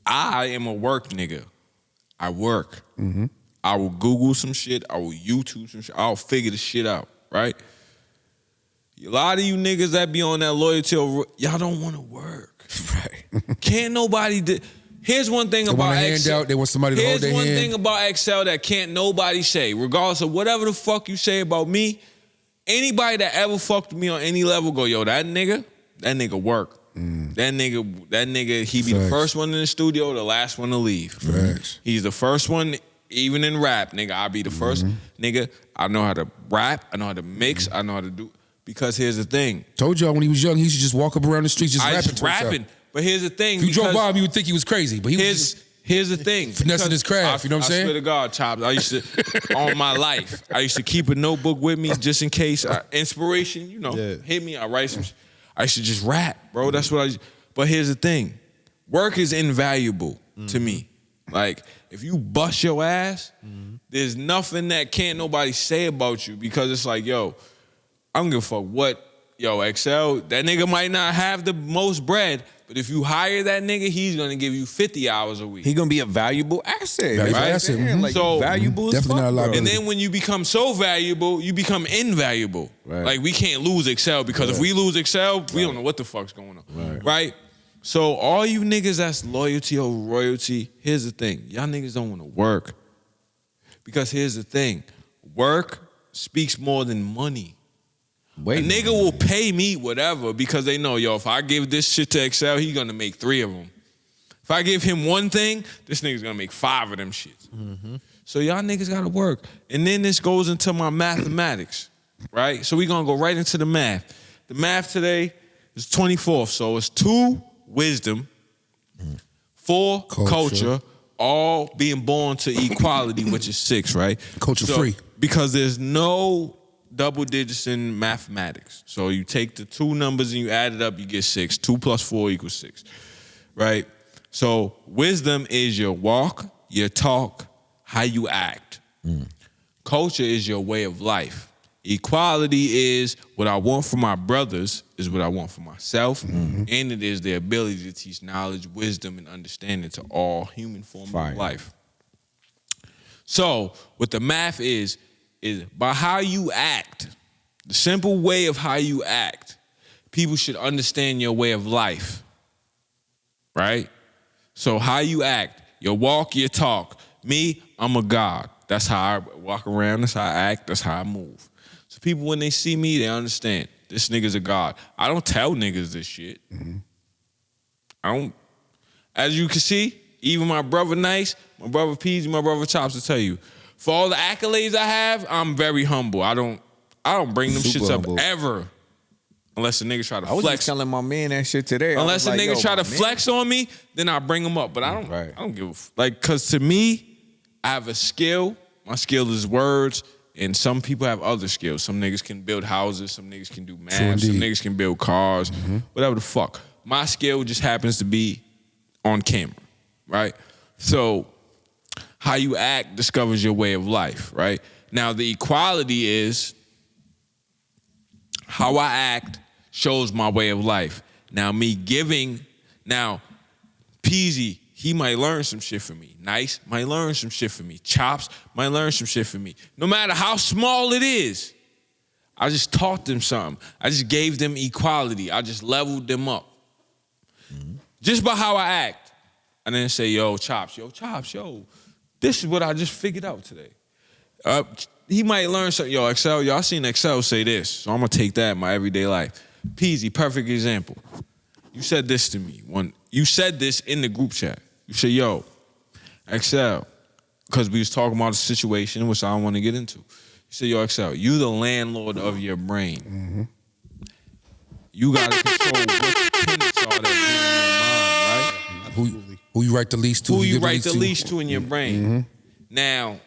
I am a work nigga. I work. I will Google some shit. I will YouTube some shit. I'll figure the shit out, right? A lot of you niggas that be on that loyalty over, y'all don't want to work. Right. Can't nobody do. Here's one thing They about want a Excel. handout. They want somebody to hold Here's their one hand. thing about Excel that can't nobody say, regardless of whatever the fuck you say about me. Anybody that ever fucked with me on any level go, yo, that nigga work. That nigga, he be the Facts. first one in the studio, the last one to leave. Facts. He's the first one, even in rap, nigga. I'll be the first nigga. I know how to rap. I know how to mix. I know how to do. Because here's the thing. Told y'all when he was young, he used to just walk up around the streets just I rapping. just to himself. rapping. But here's the thing. If you drove because- by him, you would think he was crazy. But he was just, Here's the thing. Finessing because his craft, you know what I'm saying? I swear to God, Chops, I used to, all my life, I used to keep a notebook with me just in case, inspiration, hit me, I write some, I used to just rap, bro. That's what but here's the thing. Work is invaluable to me. Like, if you bust your ass, there's nothing that can't nobody say about you because it's like, yo, I don't give a fuck what, Excel, that nigga might not have the most bread, but if you hire that nigga, he's gonna give you 50 hours a week. He gonna be a valuable asset. Valuable right? asset, Yeah, mhm. like So, valuable as definitely fuck, not a bro. liability. And then when you become so valuable, you become invaluable. Right. Like we can't lose Excel because if we lose Excel, we don't know what the fuck's going on. Right. So all you niggas that's loyalty over royalty, here's the thing. Y'all niggas don't want to work. Because here's the thing. Work speaks more than money. Wait, A nigga will pay me whatever because they know, if I give this shit to Excel, he's gonna make 3 of them. If I give him one thing, this nigga's gonna make 5 of them shits. So y'all niggas gotta work. And then this goes into my mathematics, right? So we gonna go right into the math. The math today is 24th, so it's 2 wisdom, 4 culture, all being born to equality, which is 6, right? Culture free. Because there's no double digits in mathematics. So you take the two numbers and you add it up, you get 6. 2 plus 4 equals 6, right? So wisdom is your walk, your talk, how you act. Culture is your way of life. Equality is what I want for my brothers is what I want for myself, and it is the ability to teach knowledge, wisdom, and understanding to all human forms of life. So what the math is by how you act, the simple way of how you act, people should understand your way of life, right? So how you act, your walk, your talk. Me, I'm a God. That's how I walk around, that's how I act, that's how I move. So people, when they see me, they understand, this nigga's a God. I don't tell niggas this shit. I don't, as you can see, even my brother Nice, my brother Peasy, my brother Chops will tell you, for all the accolades I have, I'm very humble. I don't bring them Super shits humble. up ever. Unless a nigga try to I was flex. just telling my man that shit today. Unless a I was nigga like, try yo, to my man. flex on me, then I bring him up. But I don't give a like, cause to me, I have a skill. My skill is words, and some people have other skills. Some niggas can build houses, some niggas can do math, some indeed. niggas can build cars, whatever the fuck. My skill just happens to be on camera, right? So how you act discovers your way of life, right? Now the equality is how I act shows my way of life. Now me giving, now Peasy, he might learn some shit from me. Nice might learn some shit from me. Chops might learn some shit from me. No matter how small it is, I just taught them something. I just gave them equality. I just leveled them up. Just by how I act. I didn't say, yo, Chops, this is what I just figured out today. He might learn something. Yo, Excel, y'all seen Excel say this, so I'm gonna take that in my everyday life. Peasy, perfect example. You said this to me. You said this in the group chat. You said, yo, Excel, because we was talking about a situation which I don't want to get into. You said, yo, Excel, you the landlord of your brain. You got to control what tenants are that be in your mind, right? Who you write the lease to? Who you give write the lease to in your brain. Now,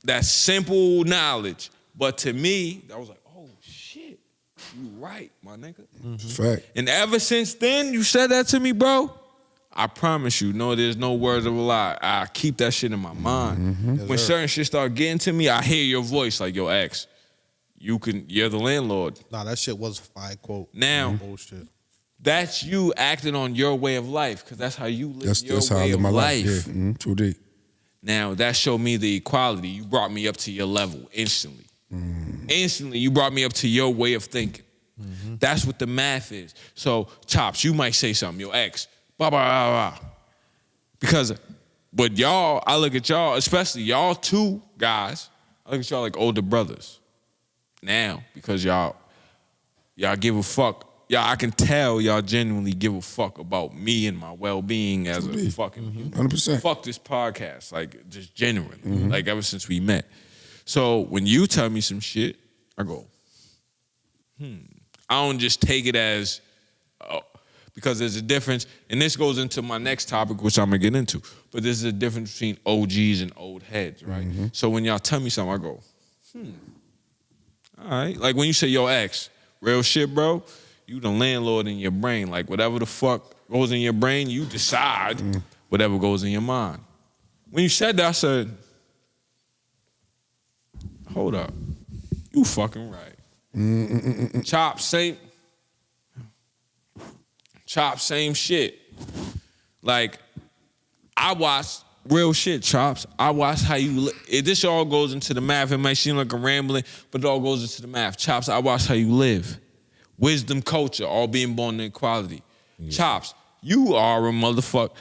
that's simple knowledge. But to me, I was like, oh, shit, you right, my nigga. Fact. And ever since then, you said that to me, bro, I promise you, no, there's no words of a lie. I keep that shit in my mind. When certain shit start getting to me, I hear your voice like, yo, X, you're the landlord. Nah, that shit was a fire quote. Now, Bullshit. that's you acting on your way of life, because that's how you live That's how I way live of my life. life. Yeah. Too deep. Now, that showed me the equality. You brought me up to your level instantly. Instantly, you brought me up to your way of thinking. That's what the math is. So, Chops, you might say something, yo, X, blah, blah, blah, blah. Because, but y'all, I look at y'all, especially y'all two guys, I look at y'all like older brothers. Now, because y'all give a fuck. Y'all, I can tell y'all genuinely give a fuck about me and my well-being as a fucking human. 100%. Fuck this podcast, like just genuinely, like ever since we met. So when you tell me some shit, I go, I don't just take it as, because there's a difference, and this goes into my next topic, which I'm gonna get into, but there's a difference between OGs and old heads, right? So when y'all tell me something, I go, all right. Like when you say, yo, X, real shit, bro, you the landlord in your brain. Like whatever the fuck goes in your brain, you decide whatever goes in your mind. When you said that, I said, hold up. You fucking right. Chop, same shit. Like, I watch real shit, Chops. I watch how you this all goes into the math. It might seem like a rambling, but it all goes into the math. Chops, I watch how you live. Wisdom, culture, all being born in equality. Chops, you are a motherfucker.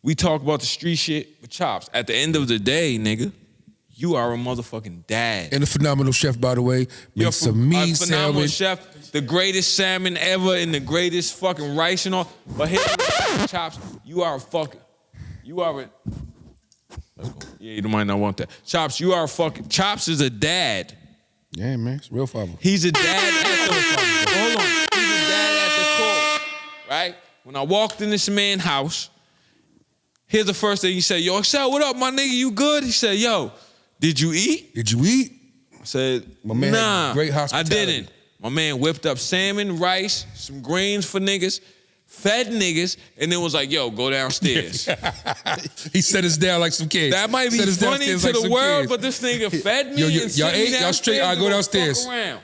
We talk about the street shit, but Chops, at the end of the day, nigga, you are a motherfucking dad. And a phenomenal chef, by the way. Makes some meat phenomenal salmon. chef, the greatest salmon ever, and the greatest fucking rice and all. But here's the thing, Chops, you are a let's go. Yeah, you might not want that. Chops, you are a fucking, Chops is a dad. Yeah, man. It's real father. He's a dad at the hold on. He's a dad at the core, right? When I walked in this man's house, here's the first thing he said, yo, Excel, what up, my nigga, you good? He said, yo, did you eat? Did you eat? I said, My man had nah, great I hospitality. didn't. My man whipped up salmon, rice, some greens for niggas, fed niggas, and then was like, yo, go downstairs. He set us down like some kids. That might be Set us funny downstairs to like the some world, kids. but this nigga fed me Yo, and y'all sent me ate? Y'all downstairs straight? All right, to go fuck downstairs. around.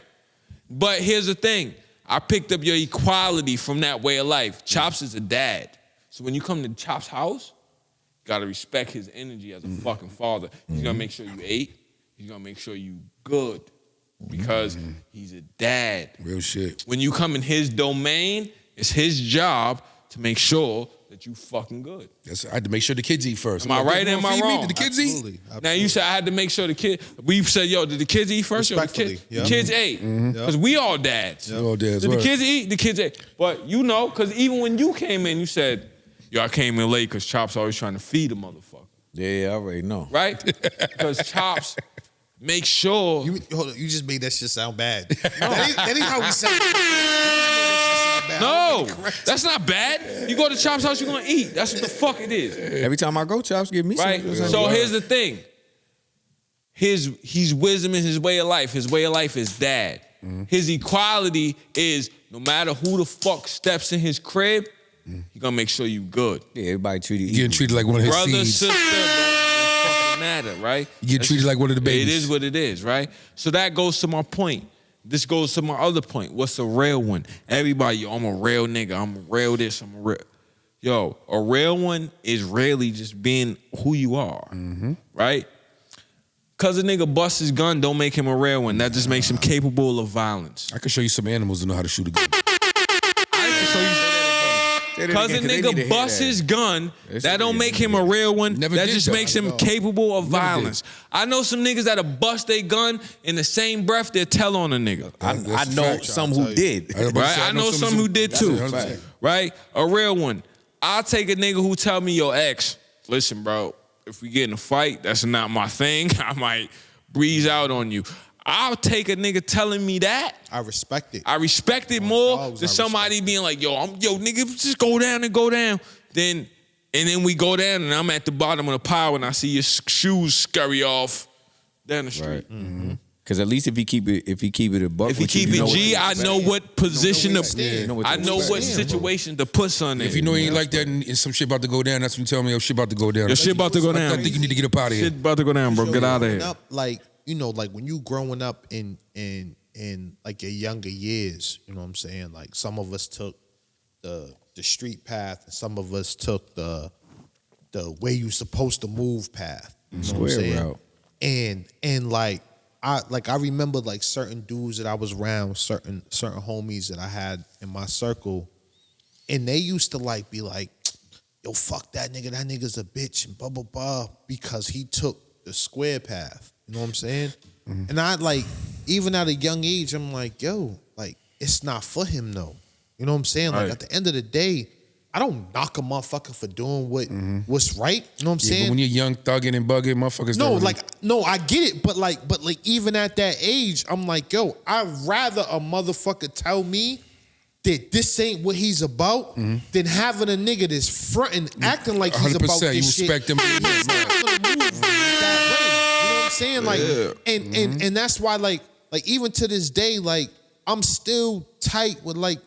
But here's the thing. I picked up your equality from that way of life. Chops is a dad. So when you come to Chops' house, you gotta respect his energy as a fucking father. He's gonna make sure you ate. He's gonna make sure you good. Because he's a dad. Real shit. When you come in his domain, it's his job to make sure that you fucking good. I had to make sure the kids eat first. Am I right or am I wrong? Did the kids Absolutely. eat? Now you said I had to make sure the kid. We said, yo, did the kids eat first? Yo, Respectfully, the yeah. kids ate because we all dads. Oh, dads. Did the word. kids eat? The kids ate. But you know, because even when you came in, you said, yo, I came in late because Chops always trying to feed a motherfucker, Yeah, I already know. right? Because Chops make sure. Hold on, you just made that shit sound bad. That ain't how we sound. No, that's not bad. You go to Chops' house, you're gonna eat. That's what the fuck it is. Every time I go, Chops give me Right? some. So here's the thing. He's wisdom in his way of life. His way of life is dad. His equality is no matter who the fuck steps in his crib, he gonna make sure you good. Yeah, everybody treated You getting treated like one of his Brother, seeds. sister, don't fucking matter, right? You get treated like one of the babies. It is what it is, right? So that goes to my point. This goes to my other point. What's a real one? Everybody, yo, I'm a real nigga. I'm a real this. I'm a real. Yo, a real one is really just being who you are, right? Cause a nigga busts his gun don't make him a real one. That just makes him capable of violence. I can show you some animals that know how to shoot a gun. Cause a nigga busts his gun, that don't make him a real one. Never That did, just though. makes him capable of Never violence. I know some niggas that'll bust their gun in the same breath they'll tell on a nigga. I That's a know fact, some I'll who tell you. did. Right? I know some who did too. That's a fact. Right? A real one. I'll take a nigga who tell me, yo, ex, listen, bro, if we get in a fight, that's not my thing. I might breeze out on you. I'll take a nigga telling me that. I respect it. I respect it more dogs, than I somebody being like, yo, nigga, just go down and go down. And then we go down and I'm at the bottom of the pile and I see your shoes scurry off down the street. Right. Because at least if he keep it a buck, If he with you, keep you it know what G, to I expect. know what position where to. you stand. You know what I to know expect. what situation to put son in. If you know he ain't like that and some shit about to go down, that's when you tell me, yo, shit about to go down. Your shit about to go down. I think you need to get up out of here. Shit about to go down, bro. Yo, Get out of growing here. Up, like, you know, like when you growing up in like your younger years, you know what I'm saying? Like some of us took the street path and some of us took the way you supposed to move path. You know what I'm Square saying? route. And like I remember like certain dudes that I was around, certain homies that I had in my circle, and they used to like be like, yo, fuck that nigga's a bitch and blah blah blah because he took the square path. You know what I'm saying? And I like, even at a young age, I'm like, yo, like, it's not for him though. You know what I'm saying? Like Right. at the end of the day, I don't knock a motherfucker for doing what's right. You know what I'm Yeah, saying? but when you're young, thugging and bugging, motherfuckers No, don't really- like, no, I get it, but like even at that age, I'm like, yo, I'd rather a motherfucker tell me that this ain't what he's about than having a nigga that's fronting, acting like he's about 100%, this you shit. respect him. He's not gonna move that way. You know what I'm saying? Like, and that's why, like even to this day, like I'm still tight with like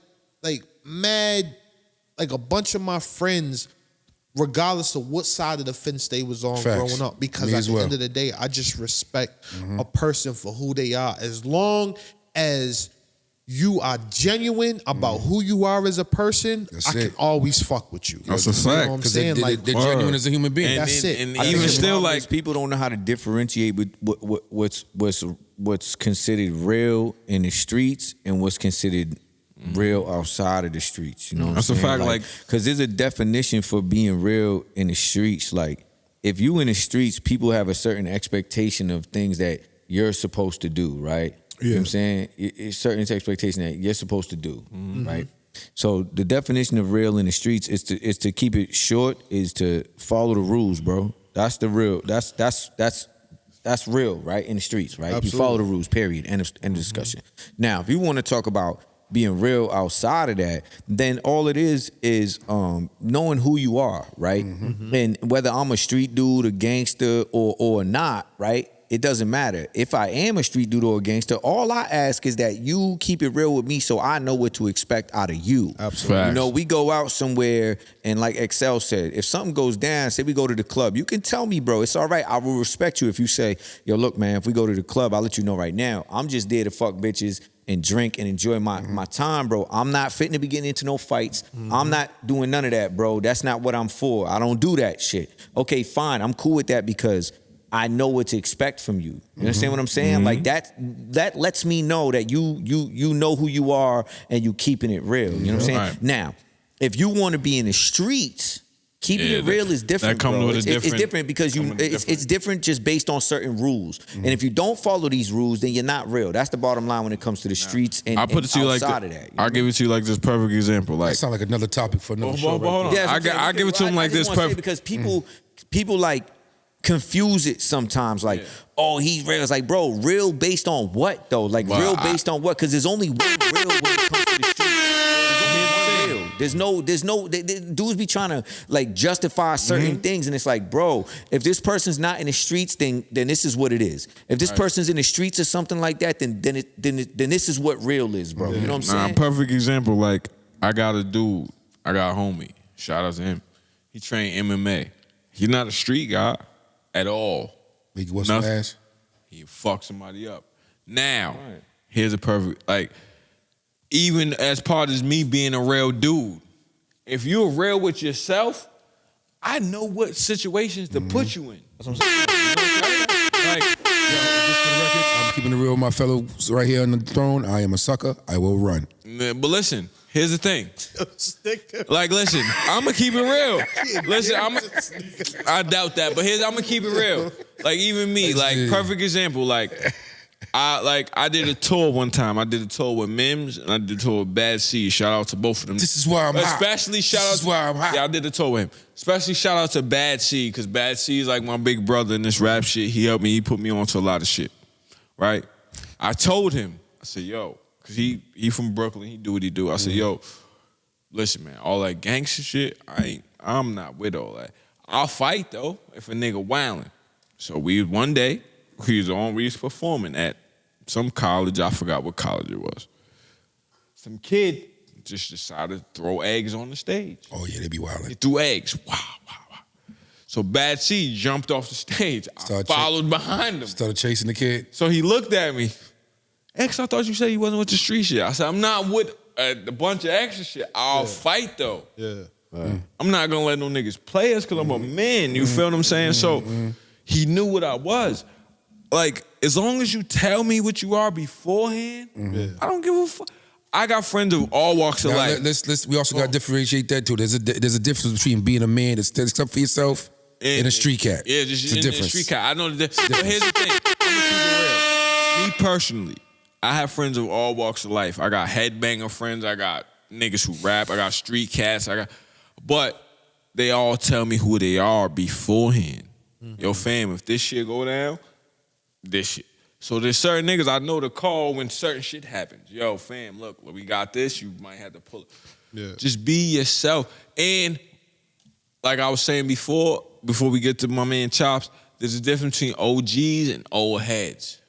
mad, like a bunch of my friends, regardless of what side of the fence they was on Facts. growing up. Because Me at as the well. end of the day, I just respect a person for who they are. As long as you are genuine about who you are as a person, That's I can it. always fuck with you. That's a You know fact. what I'm Because saying? Like, they're genuine as a human being. And, That's it. And I think even the still, Like like, people don't know how to differentiate with what's considered real in the streets and what's considered real outside of the streets. You know what That's a I'm saying? fact, like- because there's a definition for being real in the streets. Like if you in the streets, people have a certain expectation of things that you're supposed to do, right? You know what I'm saying? It's certain expectation that you're supposed to do, right? So the definition of real in the streets is to keep it short, is to follow the rules, bro. That's the real. That's real, right? In the streets, right? You follow the rules. Period. End of discussion. Now, if you want to talk about being real outside of that, then all it is knowing who you are, right? And whether I'm a street dude, a gangster, or not, right? it doesn't matter. If I am a street dude or a gangster, all I ask is that you keep it real with me so I know what to expect out of you. Absolutely. You know, we go out somewhere and like Excel said, if something goes down, say we go to the club, you can tell me, bro. It's all right. I will respect you if you say, yo, look, man, if we go to the club, I'll let you know right now. I'm just there to fuck bitches and drink and enjoy my time, bro. I'm not fitting to be getting into no fights. I'm not doing none of that, bro. That's not what I'm for. I don't do that shit. Okay, fine. I'm cool with that because I know what to expect from you. You understand what I'm saying? Like that lets me know that you know who you are and you keeping it real. You know what I'm saying? Right. Now, if you want to be in the streets, keeping it real is different, that comes bro. with a It's different- different because it's different just based on certain rules. And if you don't follow these rules, then you're not real. That's the bottom line when it comes to the streets and, I put it to you like outside of that. You know? I'll give it to you like this perfect example. Like, That sound like another topic for another show. hold on. Right there. Yeah, that's what I'm I saying. give it to him like I just this wanna say perfect. because people like confuse it sometimes. Like, oh, he's real. It's like, bro, real based on what though? Like, Well, real based on what? Because there's only one real when it comes to the streets. There's no, dudes be trying to like justify certain things, and it's like, bro, if this person's not in the streets, then this is what it is. If this person's in the streets or something like that, then this is what real is, bro. You know what I'm saying? Perfect example. Like, I got a dude, I got a homie. Shout out to him. He trained MMA. He's not a street guy at all. Make you what's some ass? He fuck somebody up. Now, here's a perfect, like, even as part of me being a real dude, if you're real with yourself, I know what situations to put you in. That's what I'm saying. You know what I'm saying? Like, Just for the record, I'm keeping it real with my fellows right here on the throne. I am a sucker. I will run. but listen, here's the thing. Like, listen, I'm gonna keep it real. Listen, I doubt that, but I'm gonna keep it real. Like, even me, like, perfect example, like, I did a tour one time. I did a tour with Mims and I did a tour with Bad C. Shout out to both of them. This is why I'm hot. Especially shout out. This is why I'm hot. Yeah, I did a tour with him. Especially shout out to Bad C, because Bad C is like my big brother in this rap shit. He helped me. He put me on to a lot of shit. Right? I told him, I said, yo, because he from Brooklyn. He do what he do. I said, yo, listen, man, all that gangster shit, I'm not with all that. I'll fight, though, if a nigga wildin'. So one day, we was performing at some college. I forgot what college it was. Some kid just decided to throw eggs on the stage. Oh, yeah, they be He wildin'. threw eggs. Wow. So Bad C jumped off the stage. I followed behind him. Started chasing the kid. So he looked at me. X, I thought you said you wasn't with the street shit. I said, I'm not with a bunch of extra shit. I'll fight, though. Yeah. I'm not going to let no niggas play us because I'm a man. You feel what I'm saying? So he knew what I was. Like, as long as you tell me what you are beforehand, I don't give a fuck. I got friends of all walks of Now, life. we also got to differentiate that too. There's a difference between being a man that stands up for yourself and a street cat. Yeah, just it's a in difference. the street cat. I know the difference. But here's the thing. I'm going to keep it real. Me personally, I have friends of all walks of life. I got headbanger friends. I got niggas who rap. I got street cats. But they all tell me who they are beforehand. Yo, fam, if this shit go down, this shit. So there's certain niggas I know to call when certain shit happens. Yo, fam, look, we got this. You might have to pull it. Yeah. Just be yourself. And like I was saying before we get to my man Chops, there's a difference between OGs and old heads.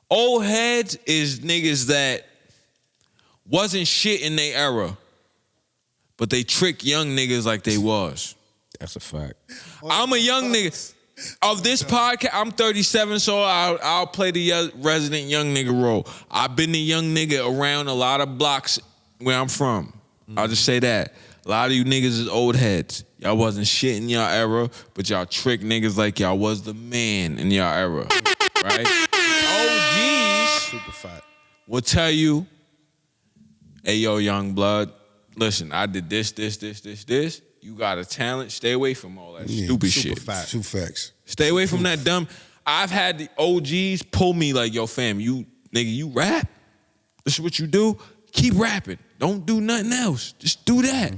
Old heads is niggas that wasn't shit in their era, but they trick young niggas like they was. That's a fact. I'm a young nigga. Of this podcast, I'm 37, so I'll play the resident young nigga role. I've been the young nigga around a lot of blocks where I'm from. I'll just say that. A lot of you niggas is old heads. Y'all wasn't shit in y'all era, but y'all trick niggas like y'all was the man in y'all era. Right? OGs Super fat. will tell you, hey, yo, young blood, listen, I did this. You got a talent. Stay away from all that stupid shit. Two facts. Stay away from that dumb. I've had the OGs pull me like, yo, fam, you rap? This is what you do? Keep rapping. Don't do nothing else. Just do that.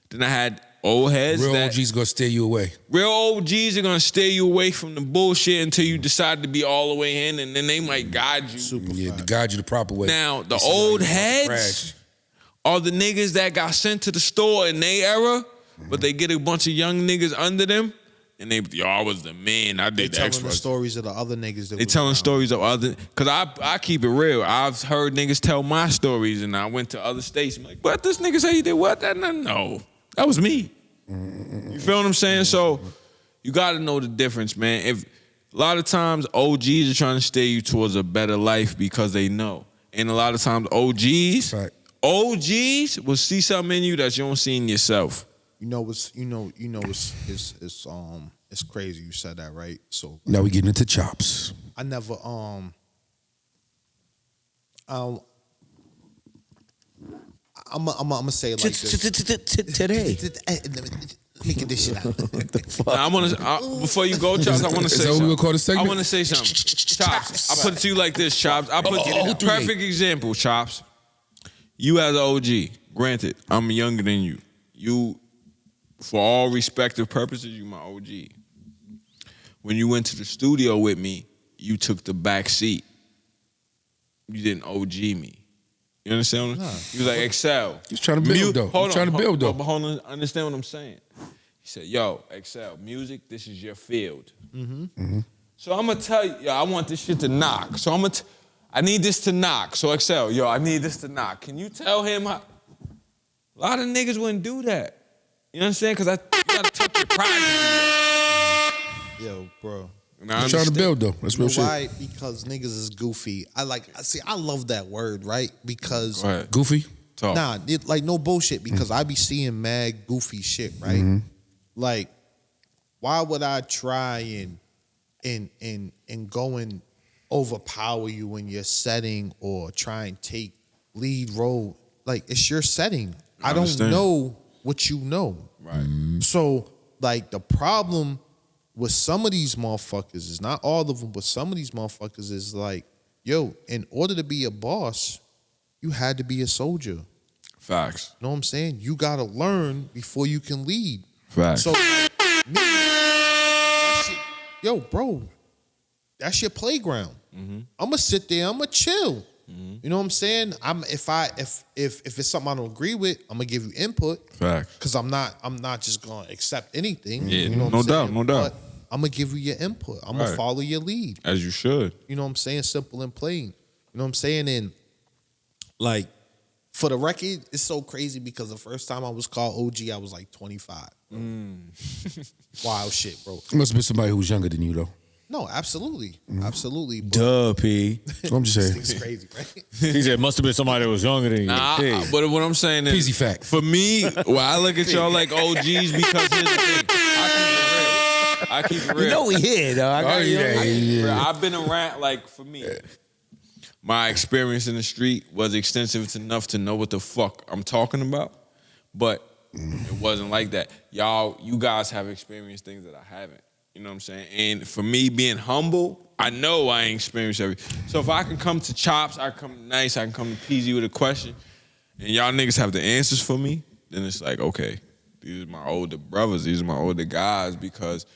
Then I had old heads. Real OGs gonna steer you away. Real OGs are gonna steer you away from the bullshit until you decide to be all the way in, and then they might guide you. To guide you the proper way. Now, the old heads are the niggas that got sent to the store in their era, but they get a bunch of young niggas under them, and they, yo, I was the man. I They did the telling X the Files. stories of the other niggas. That They was telling around. stories of other, cause I keep it real. I've heard niggas tell my stories, and I went to other states. I'm like, what this nigga say he did what? That no, that was me. You feel what I'm saying? So you got to know the difference, man. If a lot of times OGs are trying to steer you towards a better life because they know, and a lot of times OGs will see something in you that you don't see in yourself. It's crazy you said that, right? So Now we getting into chops. I never I'm gonna say it like this. Today. Let me get this shit out. Now, before you go, Chops, I want to say Is that what something. we gonna call the segment? I want to say something. Chops, I put it to you like this, Chops. I put perfect example, Chops. You as an OG, granted, I'm younger than you. You, for all respective purposes, you my OG. When you went to the studio with me, you took the back seat. You didn't OG me. You understand? He was like, Excel. He's trying to build, though. Hold He's trying to build, though. But hold on, understand what I'm saying. He said, yo, Excel, music, this is your field. So I'm going to tell you, yo, I want this shit to knock. So I need this to knock. So Excel, yo, I need this to knock. Can you tell him how? A lot of niggas wouldn't do that. You know what I'm saying? Because you got to touch your pride to do that. Yo, bro. And I He's trying to understand. build, though. That's You know real shit. why? Because niggas is goofy. I love that word, right? Because Go ahead. Goofy? Talk. nah, like no bullshit. Because I be seeing mad goofy shit, right? Like, why would I try and go and overpower you in your setting or try and take lead role? Like, it's your setting. I don't understand. know what you know. Right. So, like, the problem with some of these motherfuckers is not all of them, but some of these motherfuckers is like, yo, in order to be a boss, you had to be a soldier. Facts. You know what I'm saying? You gotta learn before you can lead. Facts. So, me, that shit, yo, bro, that's your playground. I'm gonna sit there. I'm gonna chill. You know what I'm saying? If it's something I don't agree with, I'm gonna give you input. Facts. Because I'm not just gonna accept anything. Yeah, you know what no I'm saying? doubt, no doubt. But I'm gonna give you your input. I'm gonna Right. follow your lead. As you should. You know what I'm saying? Simple and plain. You know what I'm saying? And like, for the record, it's so crazy because the first time I was called OG, I was like 25. Wild shit, bro. It must have been somebody who was younger than you, though. No, absolutely. Absolutely. But Duh, P. I'm just saying. it's crazy, right? He said, must have been somebody that was younger than you. Nah, Hey. but what I'm saying is, Easy fact. for me, well, I look at y'all like OGs because here's the thing. I keep it real. You know we here, though. I got Bro, I've been around, like, for me, my experience in the street was extensive enough to know what the fuck I'm talking about, but it wasn't like that. You guys have experienced things that I haven't. You know what I'm saying? And for me, being humble, I know I ain't experienced everything. So if I can come to Chops, I can come nice, I can come to PZ with a question, and y'all niggas have the answers for me, then it's like, okay, these are my older brothers, these are my older guys, because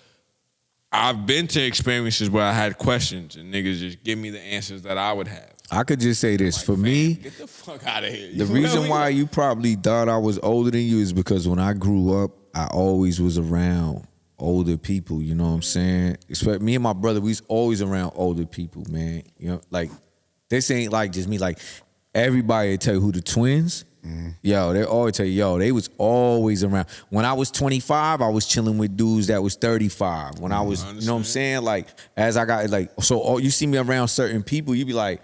I've been to experiences where I had questions and niggas just give me the answers that I would have. I could just say this. For me, Get the fuck out of here. the reason why you probably thought I was older than you is because when I grew up, I always was around older people, you know what I'm saying? Especially me and my brother, we was always around older people, man. You know, like, this ain't like just me. Like, everybody tell you who the twins. Yo, they always tell you, yo, they was always around. When I was 25, I was chilling with dudes that was 35. When I was, you know what I'm saying? Like, as I got, like, so you see me around certain people, you be like,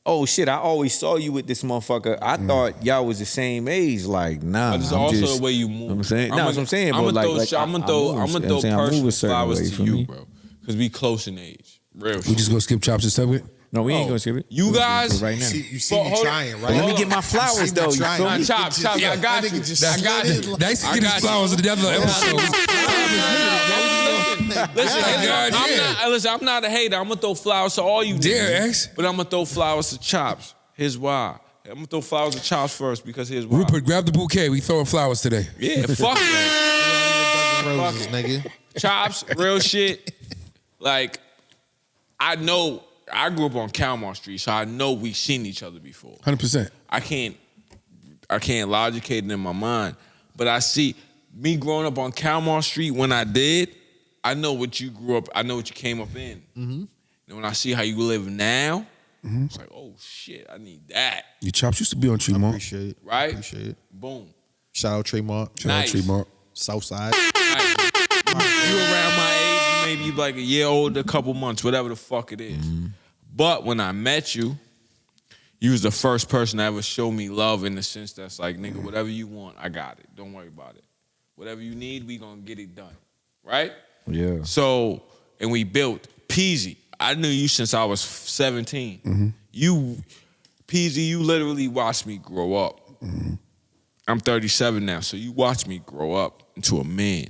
oh shit, I always saw you with this motherfucker. I thought y'all was the same age. Like, nah. But it's I'm also just, the way you move. You know what I'm saying? No, that's what I'm saying. I'm But gonna throw personal flowers to you, me. bro. Because we close in age. Real We shit. just gonna skip Chops and segment? No, we ain't gonna skip it. You guys, right now. You see But me hold on. trying, right? But let me get my You flowers see me though. You trying. feel Nah, me? Chops, I got That you. nigga just I got slid you. in. Nice to I get his got flowers in the other episode. Listen, God, listen, I'm not a hater. I'm gonna throw flowers to all you Dare, niggas. X. But I'm gonna throw flowers to Chops. Here's why. I'm gonna throw flowers to Chops first because here's why. Rupert, grab the bouquet. We throwing flowers today. Yeah, fuck that. Roses, nigga. Chops, real shit. Like, I know I grew up on Calmar Street, so I know we seen each other before. 100%. I can't logicate it in my mind, but I see me growing up on Calmar Street when I did, I know what you grew up. I know what you came up in. Mm-hmm. And when I see how you live now, it's like, oh shit, I need that. Your chops used to be on Tremont. Appreciate it. Right? Appreciate it. Boom. Shout out Tremont. Shout out Nice. Tremont. Southside. You around my age, maybe like a year older, a couple months, whatever the fuck it is. But when I met you, you was the first person to ever show me love in the sense that's like, nigga, whatever you want, I got it. Don't worry about it. Whatever you need, we gonna get it done. Right? Yeah. So, and we built Peasy. I knew you since I was 17. You, Peasy, you literally watched me grow up. I'm 37 now, so you watched me grow up into a man.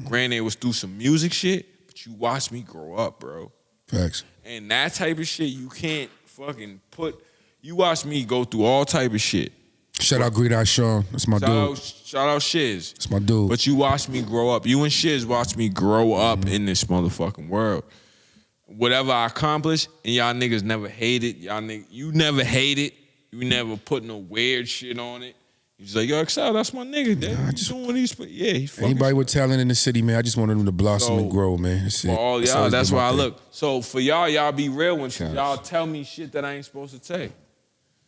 Granted, it was through some music shit, but you watched me grow up, bro. Facts. And that type of shit, you can't fucking put. You watched me go through all type of shit. Shout out Great Eye Sean. That's my dude. Shout out Shiz. That's my dude. But you watched me grow up. You and Shiz watched me grow up in this motherfucking world. Whatever I accomplished, and y'all niggas never hated. You never hated. You never put no weird shit on it. You just like, yo, Excel, that's my nigga. He's doing these. Yeah, he's fucking. Anybody with talent in the city, man, I just wanted them to blossom and grow, man. That's it. For all y'all, always that's been why my I thing. look. So for y'all be real when y'all tell me shit that I ain't supposed to say.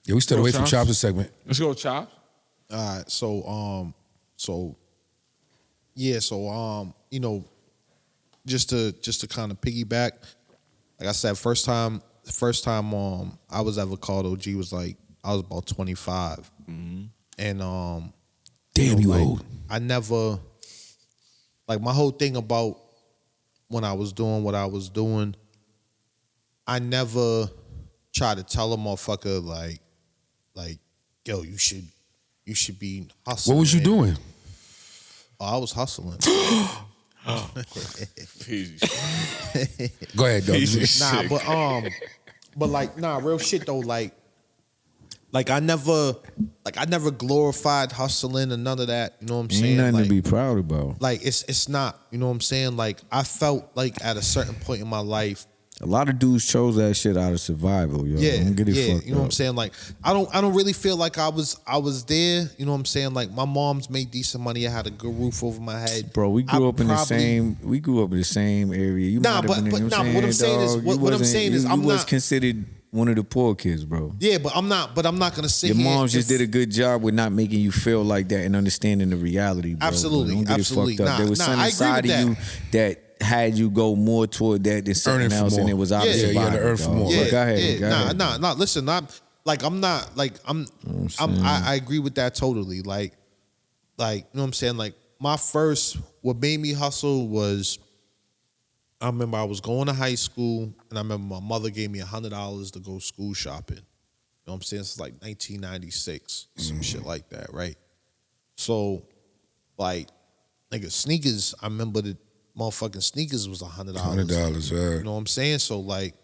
Yeah, we stayed away from Chops. Chops a segment. Let's go, Chops. All right, so you know, just to kind of piggyback, like I said, first time I was ever called OG was like I was about 25, and Damn, you like, old. I never, like, my whole thing about when I was doing what I was doing, I never tried to tell a motherfucker like, yo, you should be hustling. What was you doing? Oh, I was hustling. Go ahead, dog. Nah, real shit though. Like I never glorified hustling and none of that. You know what I'm saying? Ain't nothing like, to be proud about. Like it's not. You know what I'm saying? Like I felt like at a certain point in my life. A lot of dudes chose that shit out of survival, yo. Yeah, Don't get it fucked you know what I'm up. saying? Like I don't really feel like I was there. You know what I'm saying? Like my mom's made decent money. I had a good roof over my head. Bro, we grew up in the same area. You Nah, might have but- been, but you know nah, what I'm saying is- dog? what You I'm wasn't- saying is you I'm was not- considered one of the poor kids, bro. Yeah, but I'm not gonna sit Your here. mom just if- did a good job with not making you feel like that and understanding the reality, bro. Absolutely, Don't get absolutely. it fucked up. There was Nah, something I agree inside with of you that had you go more toward that than something Earning for else, and more. it was out of Yeah, survival. you had to earn for dog. more. But Yeah, go ahead. yeah. Go ahead. Nah. Listen, I agree with that totally. Like, you know what I'm saying? Like, what made me hustle was, I remember I was going to high school, and I remember my mother gave me $100 to go school shopping. You know what I'm saying? It's like 1996, some shit like that, right? So, like, nigga, sneakers, I remember the motherfucking sneakers was $100. $100, right. You know what I'm saying? So, like,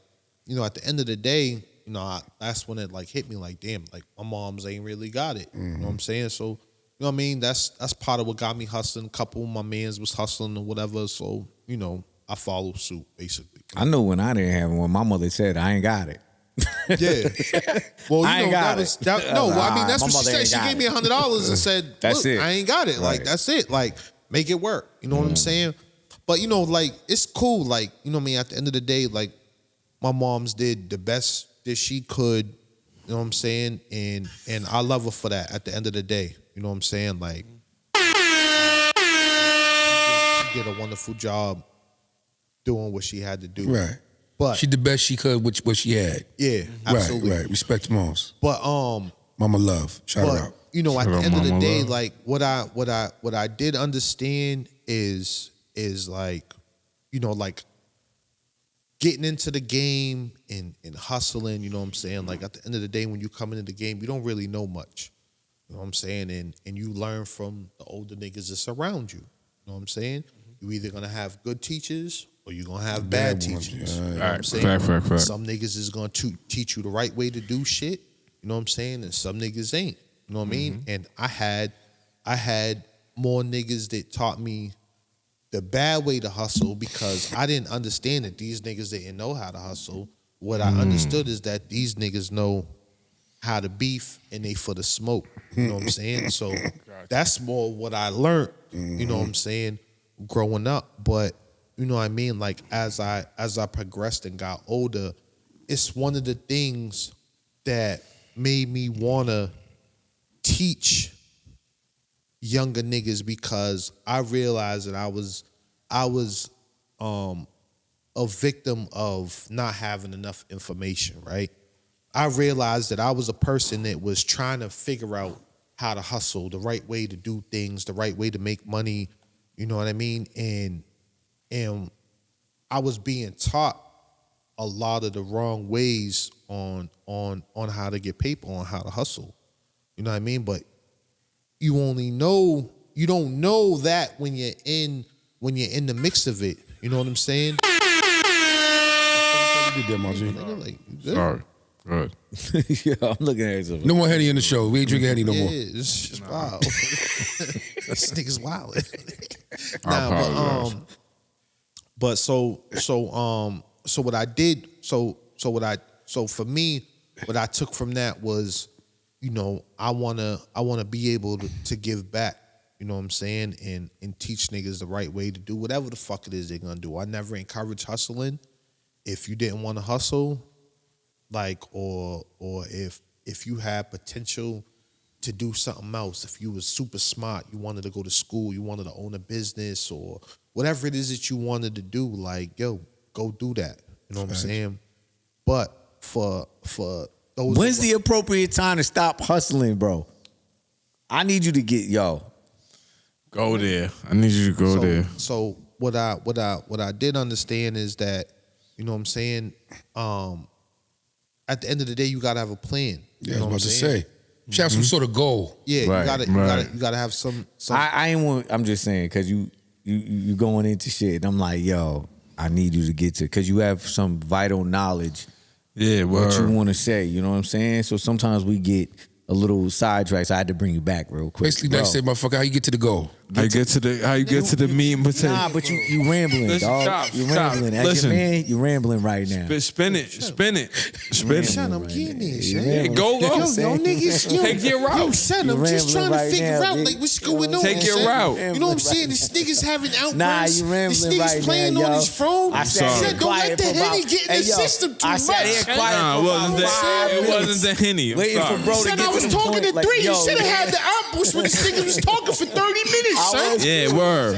you know, at the end of the day, you know, that's when it like hit me like, damn, like my mom's ain't really got it. You know what I'm saying? So, you know what I mean? That's part of what got me hustling. A couple of my mans was hustling or whatever. So, you know, I followed suit basically. I know when I didn't have it, when my mother said, I ain't got it. Yeah. Well, you I ain't know, got that was it. that, no. I mean, that's My what she mother said. ain't She got gave me it. $100 and said, That's "Look, it. I ain't got it. Like Right. that's it. Like make it work." You know what I'm saying? But you know, like it's cool. Like you know, what I mean, at the end of the day, like my mom's did the best that she could. You know what I'm saying? And I love her for that. At the end of the day, you know what I'm saying? Like she did a wonderful job doing what she had to do. Right. But She did the best she could with what she had. yeah, absolutely. Right. Respect the moms. But Mama love. Shout her out. you know, at Shout the out end of the Mama day, Love. like what I did understand is like, you know, like getting into the game and hustling, you know what I'm saying? Like at the end of the day, when you come into the game, you don't really know much. You know what I'm saying? And you learn from the older niggas that's around you. You know what I'm saying? You're either gonna have good teachers or you're gonna have bad Bad ones, teachers. yeah. You know what I'm saying? Fact. Some niggas is gonna teach you the right way to do shit. You know what I'm saying? And some niggas ain't. You know what I mean? And I had more niggas that taught me the bad way to hustle because I didn't understand that these niggas didn't know how to hustle. What I understood is that these niggas know how to beef and they for the smoke. You know what I'm saying? So that's more what I learned, you know what I'm saying, growing up. But, you you know what I mean? Like as I progressed and got older, it's one of the things that made me wanna teach younger niggas, because I realized that I was a victim of not having enough information, right? I realized that I was a person that was trying to figure out how to hustle, the right way to do things, the right way to make money, you know what I mean? And I was being taught a lot of the wrong ways on how to get paper, on how to hustle. You know what I mean? But you don't know that when you're in the mix of it. You know what I'm saying? You did that, Margie. Like, you good? Sorry. Good. Yeah, I'm looking at it. No more Henny in the show. We ain't drinking Henny no more. Yeah, it's just wild. This nigga's wild. I apologize. So what I did, so for me, what I took from that was, you know, I wanna be able to give back. You know what I'm saying? And teach niggas the right way to do whatever the fuck it is they're gonna do. I never encourage hustling. If you didn't want to hustle, like, or if you had potential to do something else, if you was super smart, you wanted to go to school, you wanted to own a business, or whatever it is that you wanted to do, like, yo, go do that. You know what I'm saying? But for those, When's the appropriate time to stop hustling, bro? I need you to get Go there. I need you to go there. So what I did understand is that, you know what I'm saying, at the end of the day, you gotta have a plan. Yeah, You know I what was I'm about to saying? say. You should have some sort of goal. Yeah, Right, you gotta have some. I ain't want. I'm just saying because you going into shit. And I'm like, yo, I need you to get to because you have some vital knowledge. Yeah, What you word. want to say. You know what I'm saying? So sometimes we get a little sidetracked. So I had to bring you back real quick. Basically, next say, motherfucker, how you get to the goal? How you get to the meat and potato? Nah, but you rambling, Listen, dog. Chops, You Chops, rambling. As listen. your man, you rambling right now. Spin it. Son, I'm getting this. You Yo, rambling. Go. niggas, yo, Take your route. Yo, son, I'm You just trying rambling to right figure now, out big. like what's going on. Take your son. route. You know what I'm saying? This nigga's having outbursts. Nah, you rambling This nigga's right playing now, on yo. his phone. I sat sorry. here Said, don't let quiet the for about. Henny get in Hey, the yo, system too I sat here much. quiet Nah, for it wasn't about 5 it minutes. wasn't the Henny. I'm Waiting sorry. for bro to Son, get I was to the talking point, to like, three. yo, You should have had the outburst when this nigga was talking for 30 minutes, son. was- Yeah, word.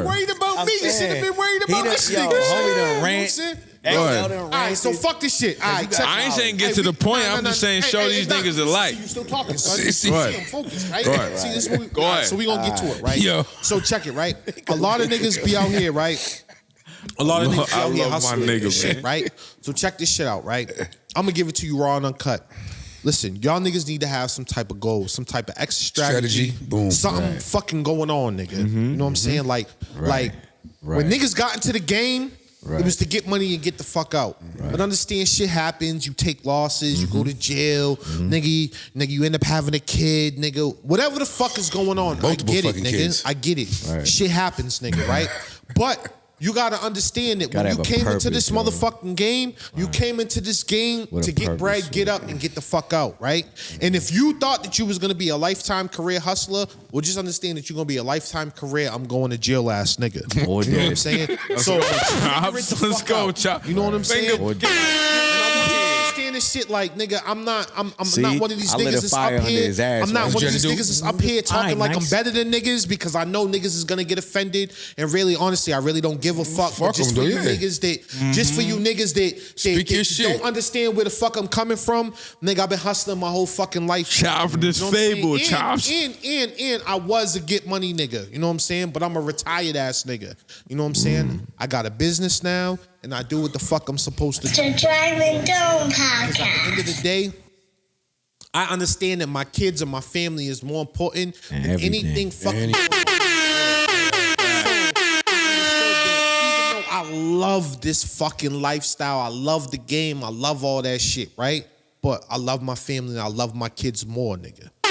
Worried about I'm me. You should have saying, been worried he about done- this yo, nigga. homie son. done You know what I'm rant. saying? Go ahead. All right, so fuck this shit. All right, check I ain't it out. saying get Hey, to the point. nah, I'm nah, just saying nah. show Hey, these nah, niggas see, alike. You still talking, son. See, go ahead. I'm focused, right? Go ahead. See, this is what we, Go all right, ahead. so we gonna get to it, right? Yo. So check it, right? A lot of niggas be out here, right? A lot of niggas be I out here love my hustling nigga, and shit, man. right? So check this shit out, right? I'm gonna give it to you raw and uncut. Listen, y'all niggas need to have some type of goal, some type of exit strategy. Boom. Something fucking going on, nigga. You know what I'm saying? Like when niggas got into the game, it was to get money and get the fuck out. But understand shit happens, you take losses, you go to jail, nigga, you end up having a kid, nigga. Whatever the fuck is going on. Multiple I get it, fucking nigga. kids. I get it. Shit happens, nigga, right? But you gotta understand that Gotta when you have a came into purpose, this yo. motherfucking game, you came into this game With a to get purpose, bread, get yo. up, and get the fuck out, right? And if you thought that you was gonna be a lifetime career hustler, well, just understand that you're gonna be a lifetime career I'm going to jail ass nigga. Or You know what I'm dead. saying? So figure it the Let's fuck go, out. Chop. You know what I'm saying? Or And I want you to understand this shit, like nigga, I'm not See, not one of these I lit niggas a that's fire up under here. his ass, I'm not right? one of What these you niggas do? that's up here talking Alright, like nice. I'm better than niggas because I know niggas is gonna get offended. And really, honestly, I really don't give a fuck. Fuck But just 'em, for though, you yeah. niggas that, just for you niggas that, Speak your that shit. don't understand where the fuck I'm coming from, nigga, I've been hustling my whole fucking life. Chop this You know what I'm fable, saying? Chops. And I was a get money nigga. You know what I'm saying? But I'm a retired ass nigga. You know what I'm saying? I got a business now, and I do what the fuck I'm supposed to do. The Driving Dome At the Podcast. end of the day, I understand that my kids and my family is more important And than everything. anything fucking. Any- Even though I love this fucking lifestyle, I love the game, I love all that shit, right? But I love my family and I love my kids more, nigga. So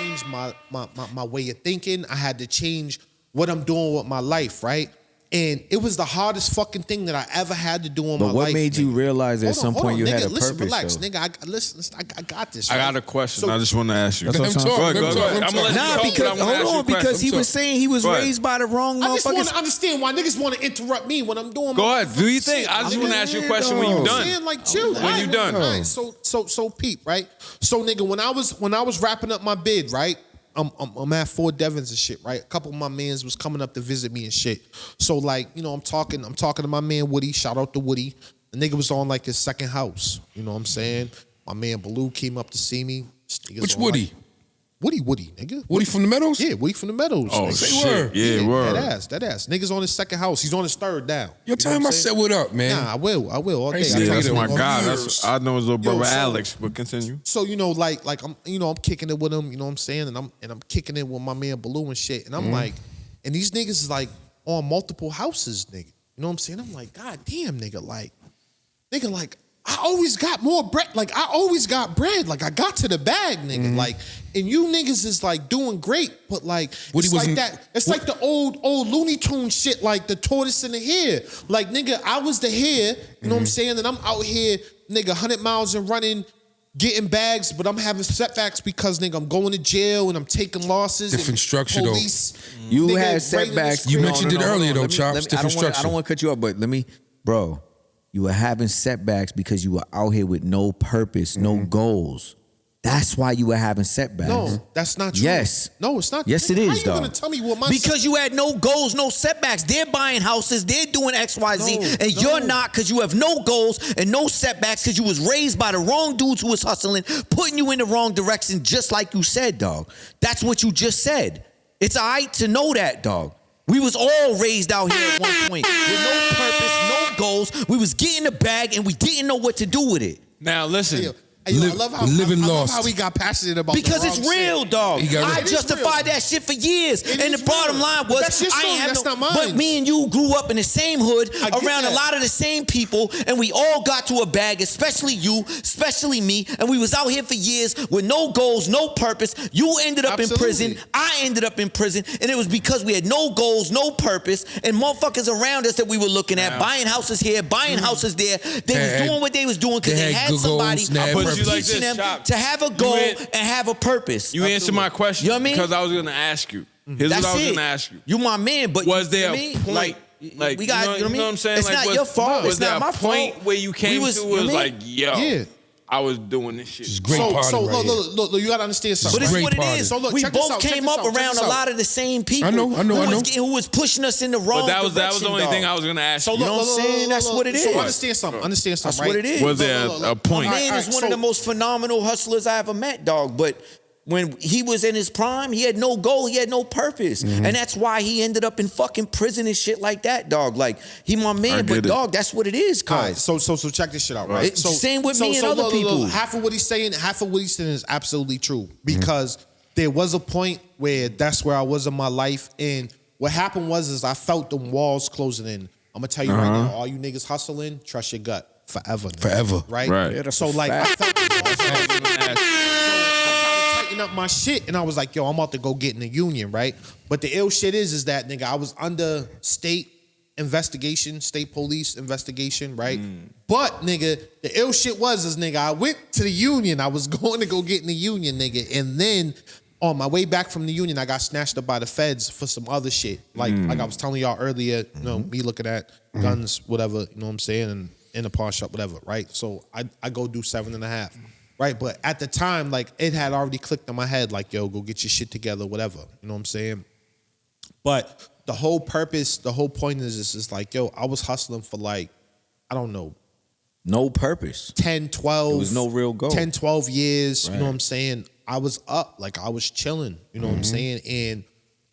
this is why I changed my way of thinking. I had to change what I'm doing with my life, right? And it was the hardest fucking thing that I ever had to do in my But life. what made you nigga. realize at some point you had a listen, purpose? relax, though? nigga. Listen, I got this. I right? got a question. So- I just want to ask you. Let him talk. Go ahead, Let him go talk. ahead. Let him I'm gonna let talk. you Nah, talk, because but I'm gonna ask hold you on, a question. because he was saying he was Go ahead. raised by the wrong I just want to motherfuckers. understand why niggas want to interrupt me when I'm doing Go my ahead. Do your shit. thing. I just Nigga, want to ask you a yeah, question when you dog. done. Saying, like, chill. When you done. All right, so peep, right? So nigga, when I was wrapping up my bid, right? I'm at Fort Devens and shit, right? A couple of my mans was coming up to visit me and shit. So like, you know, I'm talking to my man Woody. Shout out to Woody. The nigga was on like his second house. You know what I'm saying? My man Baloo came up to see me. Niggas Which on, Woody? like, Woody, nigga. Woody from the Meadows? Yeah, Woody from the Meadows. Oh, nigga. Say shit. word. Yeah, word. That ass. Niggas on his second house. He's on his third down. Yo, tell him I said what up, man. Nah, I will all day. ain't I seen Yeah, tell that's you my all guy. years. That's I know his little brother so- Alex. But continue. So you know, like I'm kicking it with him. You know what I'm saying? And I'm kicking it with my man Baloo and shit. And I'm like, and these niggas is like on multiple houses, nigga. You know what I'm saying? I'm like, God damn, nigga, like I always got more bread. Like I always got bread. Like I got to the bag, nigga. Like, and you niggas is like doing great, but like Woody it's like wasn't- that. It's like the old Looney Tune shit, like the tortoise and the hare. Like nigga, I was the hare. You know what I'm saying? And I'm out here, nigga, 100 miles and running. Getting bags, but I'm having setbacks because nigga, I'm going to jail and I'm taking losses. Different and structure, though. police, You nigga, had raiding setbacks. the You street. mentioned it earlier, hold though, on. Chops. I Different don't structure. want to cut you up, but bro, you were having setbacks because you were out here with no purpose, no goals. That's why you were having setbacks. No, that's not true. Yes. No, it's not. Yes, it How is, you dog. gonna tell me what my Because you had no goals, no setbacks. They're buying houses, they're doing XYZ, No, and no. you're not because you have no goals and no setbacks because you was raised by the wrong dudes who was hustling, putting you in the wrong direction, just like you said, dog. That's what you just said. It's all right to know that, dog. We was all raised out here at one point with no purpose, no goals. We was getting the bag and we didn't know what to do with it. Now listen. I love how living I love lost. how we got passionate about the Because it's wrong real, shit. dog. He got I it. justified real. that shit for years. It And is the bottom real. line But was, that's your I story, ain't have that's no. not mine. But me and you grew up in the same hood, I get around a that. lot of the same people, and we all got to a bag, especially you, especially me. And we was out here for years with no goals, no purpose. You ended up Absolutely. in prison. I ended up in prison. And it was because we had no goals, no purpose, and motherfuckers around us that we were looking at, buying houses here, buying houses there. They was had- doing what they was doing because they they had had good somebody goals, they had who was purpose. Like teaching this, them Chop. to have a goal an- and have a purpose. You answered my question. You know what I mean? Because I was gonna ask you. Here's That's what I was it. gonna ask you. You my man, but Was there you know a what I mean? point? Like, we got, you know what I'm saying? It's Like, not was- your fault. Was It's there not a my point fault. where you came was, to you know was what I like, mean? yo, Yeah. I was doing this shit. It's great So, party so right here. look, you gotta understand something. But it's Great what it party. is. So look, we check this both out, check came this up out, check around this a out. lot of the same people. I know. Who was pushing us in the wrong But that was the direction, only dog. thing I was gonna ask So you. You know what I'm saying? That's what it So is. understand something. Understand something. That's right? what it is. Was there a point? My man All is right, one so- of the most phenomenal hustlers I ever met, dog. But when he was in his prime, he had no goal, he had no purpose. Mm-hmm. And that's why he ended up in fucking prison and shit like that, dog. Like, he my I man, get but it. dog, that's what it is, All right, cuz. so check this shit out, right? Right. Same with me and other look, people. half of what he's saying is absolutely true because there was a point where that's where I was in my life, and what happened was I felt the walls closing in. I'm gonna tell you right now, all you niggas hustling, trust your gut forever, nigga. Forever. right? Right. Yeah, that's So a like, I fact. felt the walls closing in. So I tried to tighten up my shit, and I was like, yo, I'm about to go get in the union, right? But the ill shit is that nigga, I was under state investigation, state police investigation, right? But nigga, the ill shit was nigga, I went to the union. I was going to go get in the union, nigga, and then on my way back from the union, I got snatched up by the feds for some other shit. Like I was telling y'all earlier, you know, me looking at guns, whatever, you know what I'm saying, and in a pawn shop, whatever, right? So I go do 7.5. Right, but at the time, like it had already clicked in my head, like, yo, go get your shit together, whatever. You know what I'm saying? But the whole purpose, the whole point is like, yo, I was hustling for like, I don't know, No purpose. 10, 12. There was no real goal. 10, 12 years, you know Right. what I'm saying? I was up, like I was chilling, you know what I'm saying?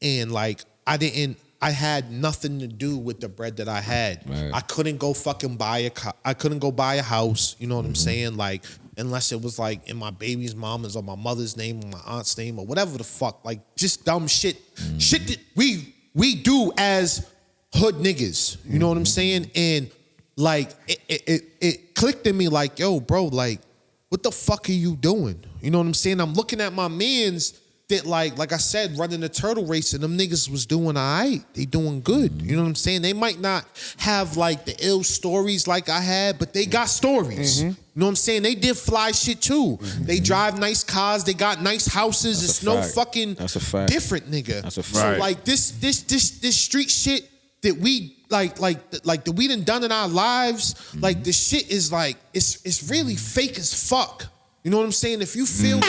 And like I had nothing to do with the bread that I had. Right. I couldn't go fucking I couldn't go buy a house, you know what I'm saying? Like, unless it was like in my baby's mama's or my mother's name or my aunt's name or whatever the fuck, like just dumb shit. Shit that we do as hood niggas, you know what I'm saying? And like it clicked in me like, yo, bro, like, what the fuck are you doing? You know what I'm saying? I'm looking at my mans that like I said, running the turtle race and them niggas was doing all right. They doing good. You know what I'm saying? They might not have like the ill stories like I had, but they got stories. You know what I'm saying? They did fly shit too. They drive nice cars. They got nice houses. That's it's a no fact. fucking That's a fact. different, nigga. That's a fact. So Right. like this street shit that we like that we done in our lives, like the shit is like it's really fake as fuck. You know what I'm saying? If you feel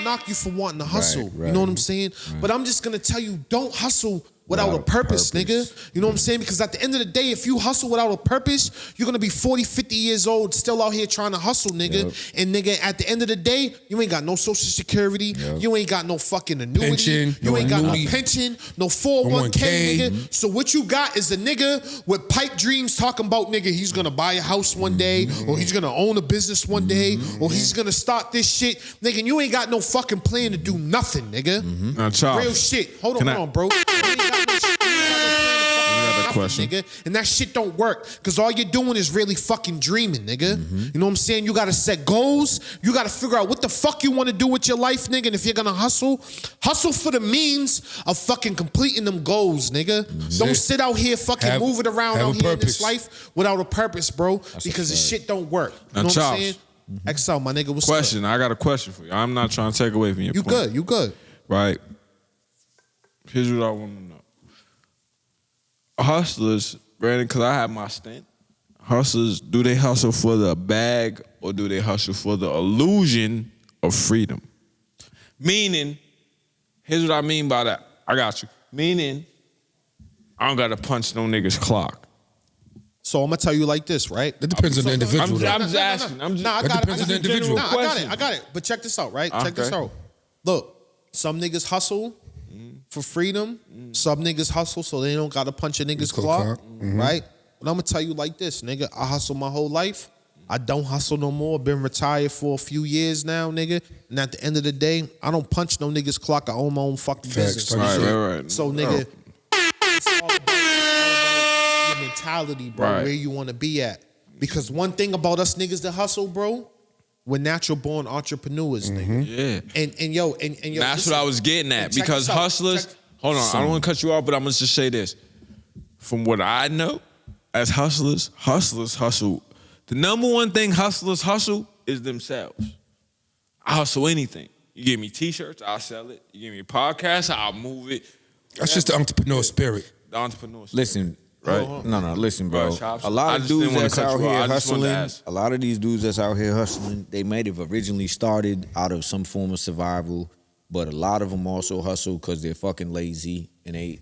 knock you for wanting to hustle. Right, You know what I'm saying? But I'm just gonna tell you, don't hustle without a purpose, nigga. You know what I'm saying? Because at the end of the day, if you hustle without a purpose, you're gonna be 40, 50 years old, still out here trying to hustle, nigga. Yep. And nigga, at the end of the day, you ain't got no social security, you ain't got no fucking annuity, Pension, you no ain't got annuity. no pension, no 401k, 401k. nigga. So what you got is a nigga with pipe dreams talking about, nigga, he's gonna buy a house one day, or he's gonna own a business one day, or he's gonna start this shit. Nigga, and you ain't got no fucking plan to do nothing, nigga. Now, Charles, Real shit. Hold can on, bro. You ain't got no shit. You ain't got no plan to fucking got a nothing, question. nigga. And that shit don't work. Cause all you're doing is really fucking dreaming, nigga. You know what I'm saying? You gotta set goals. You gotta figure out what the fuck you wanna do with your life, nigga. And if you're gonna hustle for the means of fucking completing them goals, nigga. Don't sit out here fucking moving around have out a here in this purpose. life without a purpose, bro. Because the shit don't work. You Now, know what I'm Charles. saying? XL, my nigga, what's question. I got a question for you. I'm not trying to take away from your You point. good, you good. Right. Here's what I want to know. Hustlers, Brandon, because I have my stint. Hustlers, do they hustle for the bag or do they hustle for the illusion of freedom? Meaning, here's what I mean by that. I got you. Meaning, I don't got to punch no nigga's clock. So I'm gonna tell you like this, right? It depends on the individual. though. I'm just asking. I'm just, Nah, I That got it. depends on the individual. Nah, I got it. But check this out, right? Check this Okay. out. Look, some niggas hustle for freedom. Some niggas hustle so they don't gotta punch a nigga's clock, right? But I'm gonna tell you like this, nigga. I hustle my whole life. I don't hustle no more. Been retired for a few years now, nigga. And at the end of the day, I don't punch no nigga's clock. I own my own fucking Facts. business. right. So, nigga, it's all about your mentality, bro, Right. where you want to be at. Because one thing about us niggas that hustle, bro, we're natural born entrepreneurs, nigga. Yeah. And yo, That's what I was getting at. check Because this out. hustlers, Check- hold on, I don't want to cut you off, but I'm going to just say this. From what I know, as hustlers hustle. The number one thing hustlers hustle is themselves. I hustle anything. You give me t-shirts, I'll sell it. You give me a podcast, I'll move it. That's just the entrepreneur spirit. The entrepreneur. spirit. Listen, Right. No, listen, bro. Right, Chops. A lot I of just dudes didn't wanna that's cut out you off. here I just wanted to hustling, ask. a lot of these dudes that's out here hustling, they might have originally started out of some form of survival, but a lot of them also hustle because they're fucking lazy and they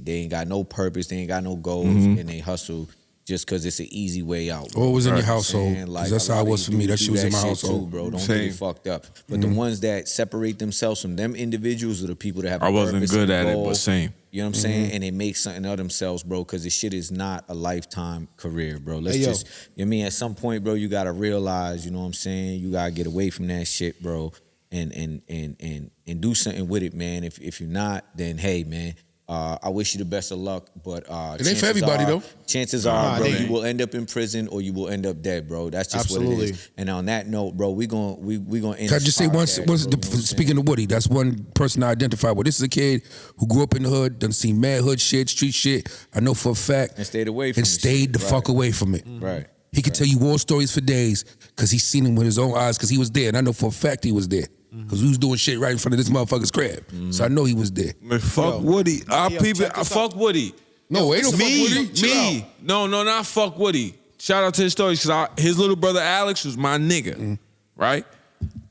ain't got no purpose, they ain't got no goals, and they hustle just because it's an easy way out. What was in your You know what I'm household? saying? 'Cause that's a how it lot was of for these me. That dudes shit do was in my shit household. too, bro. Don't Same. get it fucked up. But the ones that separate themselves from them individuals are the people that have. I a wasn't purpose good and a at it, goal. but same. You know what I'm saying? And they make something of themselves, bro, because this shit is not a lifetime career, bro. Let's Hey, yo. just, you know what I mean? At some point, bro, you gotta realize, you know what I'm saying? You gotta get away from that shit, bro, and do something with it, man. If you're not, then hey, man. I wish you the best of luck, but It ain't for chances everybody, are- though. Chances are, Nah, bro, it ain't. you will end up in prison or you will end up dead, bro. That's just what it Absolutely. is. And on that note, bro, we gonna end. Can I this just say once, podcast, bro, you know what I'm speaking of Woody, that's one person I identify with. This is a kid who grew up in the hood, done seen mad hood shit, street shit. I know for a fact. And stayed away from And the stayed shit. the fuck Right. away from it. Right. He could tell you war stories for days because he's seen them with his own eyes because he was there. And I know for a fact he was there because we was doing shit right in front of this motherfucker's crib. So I know he was there. Man, fuck Woody. Our yo, people, check this fuck Woody. No, ain't no fuck Me, Woody. Chill me. out. No, not fuck Woody. Shout out to his stories because his little brother Alex was my nigga, right?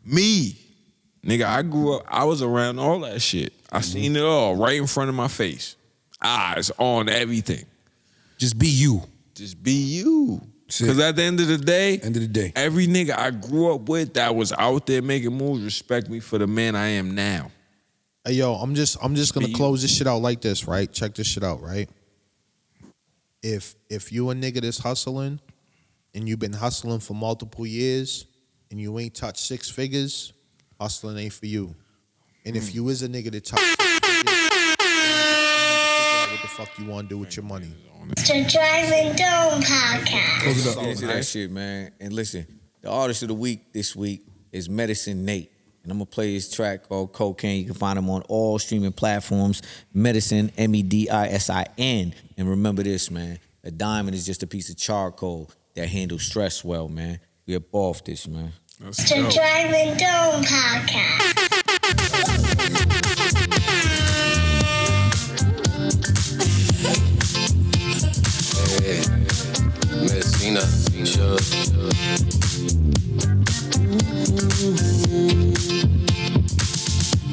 Me, nigga, I grew up, I was around all that shit. I seen it all right in front of my face. Eyes on everything. Just be you. Just be you. That's it. Because at the end of the day, every nigga I grew up with that was out there making moves respect me for the man I am now. Hey, yo, I'm just gonna close this shit out like this, right? Check this shit out, right? If you a nigga that's hustling and you've been hustling for multiple years and you ain't touched 6 figures, hustling ain't for you. And if you is a nigga that touched 6 figures, then you need to figure out what the fuck you want to do with your money. The Driving Dome Podcast. Close it up. Get into that shit, man. And listen, the artist of the week this week is Medicine Nate. And I'm going to play his track called Cocaine. You can find him on all streaming platforms. Medicine, Medisin. And remember this, man. A diamond is just a piece of charcoal that handles stress well, man. We up off this, man. The Driving Dome Podcast. Messina, sure.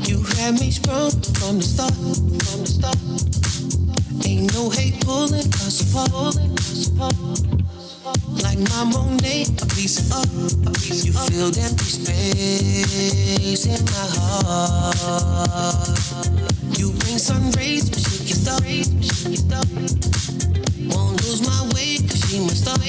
You had me sprung from the start, Ain't no hate pulling us apart, Like my Monet, a piece of art. You filled empty space in my heart. You bring sun rays, but shit can stop. Won't lose my way, cause she must stop.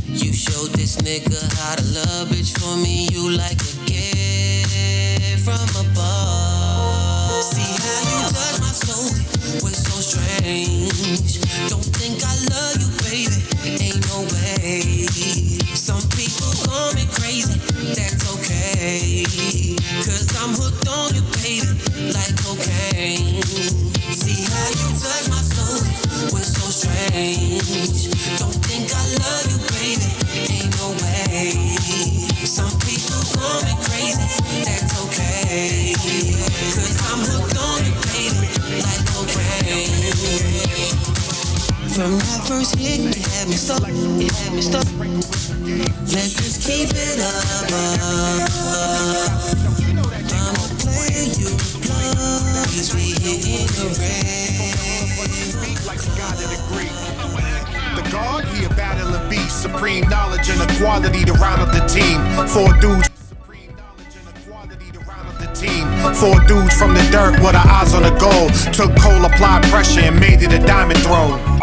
You showed this nigga how to love, bitch. For me, you like a gift from above. See how you touch my soul, was so strange. Don't think I love you, baby, ain't no way. Some people call me crazy, that's okay. Cause I'm hooked on you, baby, like cocaine. See how you touch my soul, was so strange. Don't think I love you, baby, ain't no way. Some people call me crazy, that's okay. Cause I'm hooked on you, baby, like cocaine. From that first hit, it had me stuck. Let's just keep it up. I'ma play you love, cause we hitting the The guard, he a battling beast. Supreme knowledge and equality to round up the team. Four dudes. Supreme knowledge and equality to round up the team. Four dudes from the dirt with our eyes on the goal. Took coal, applied pressure, and made it a diamond throne.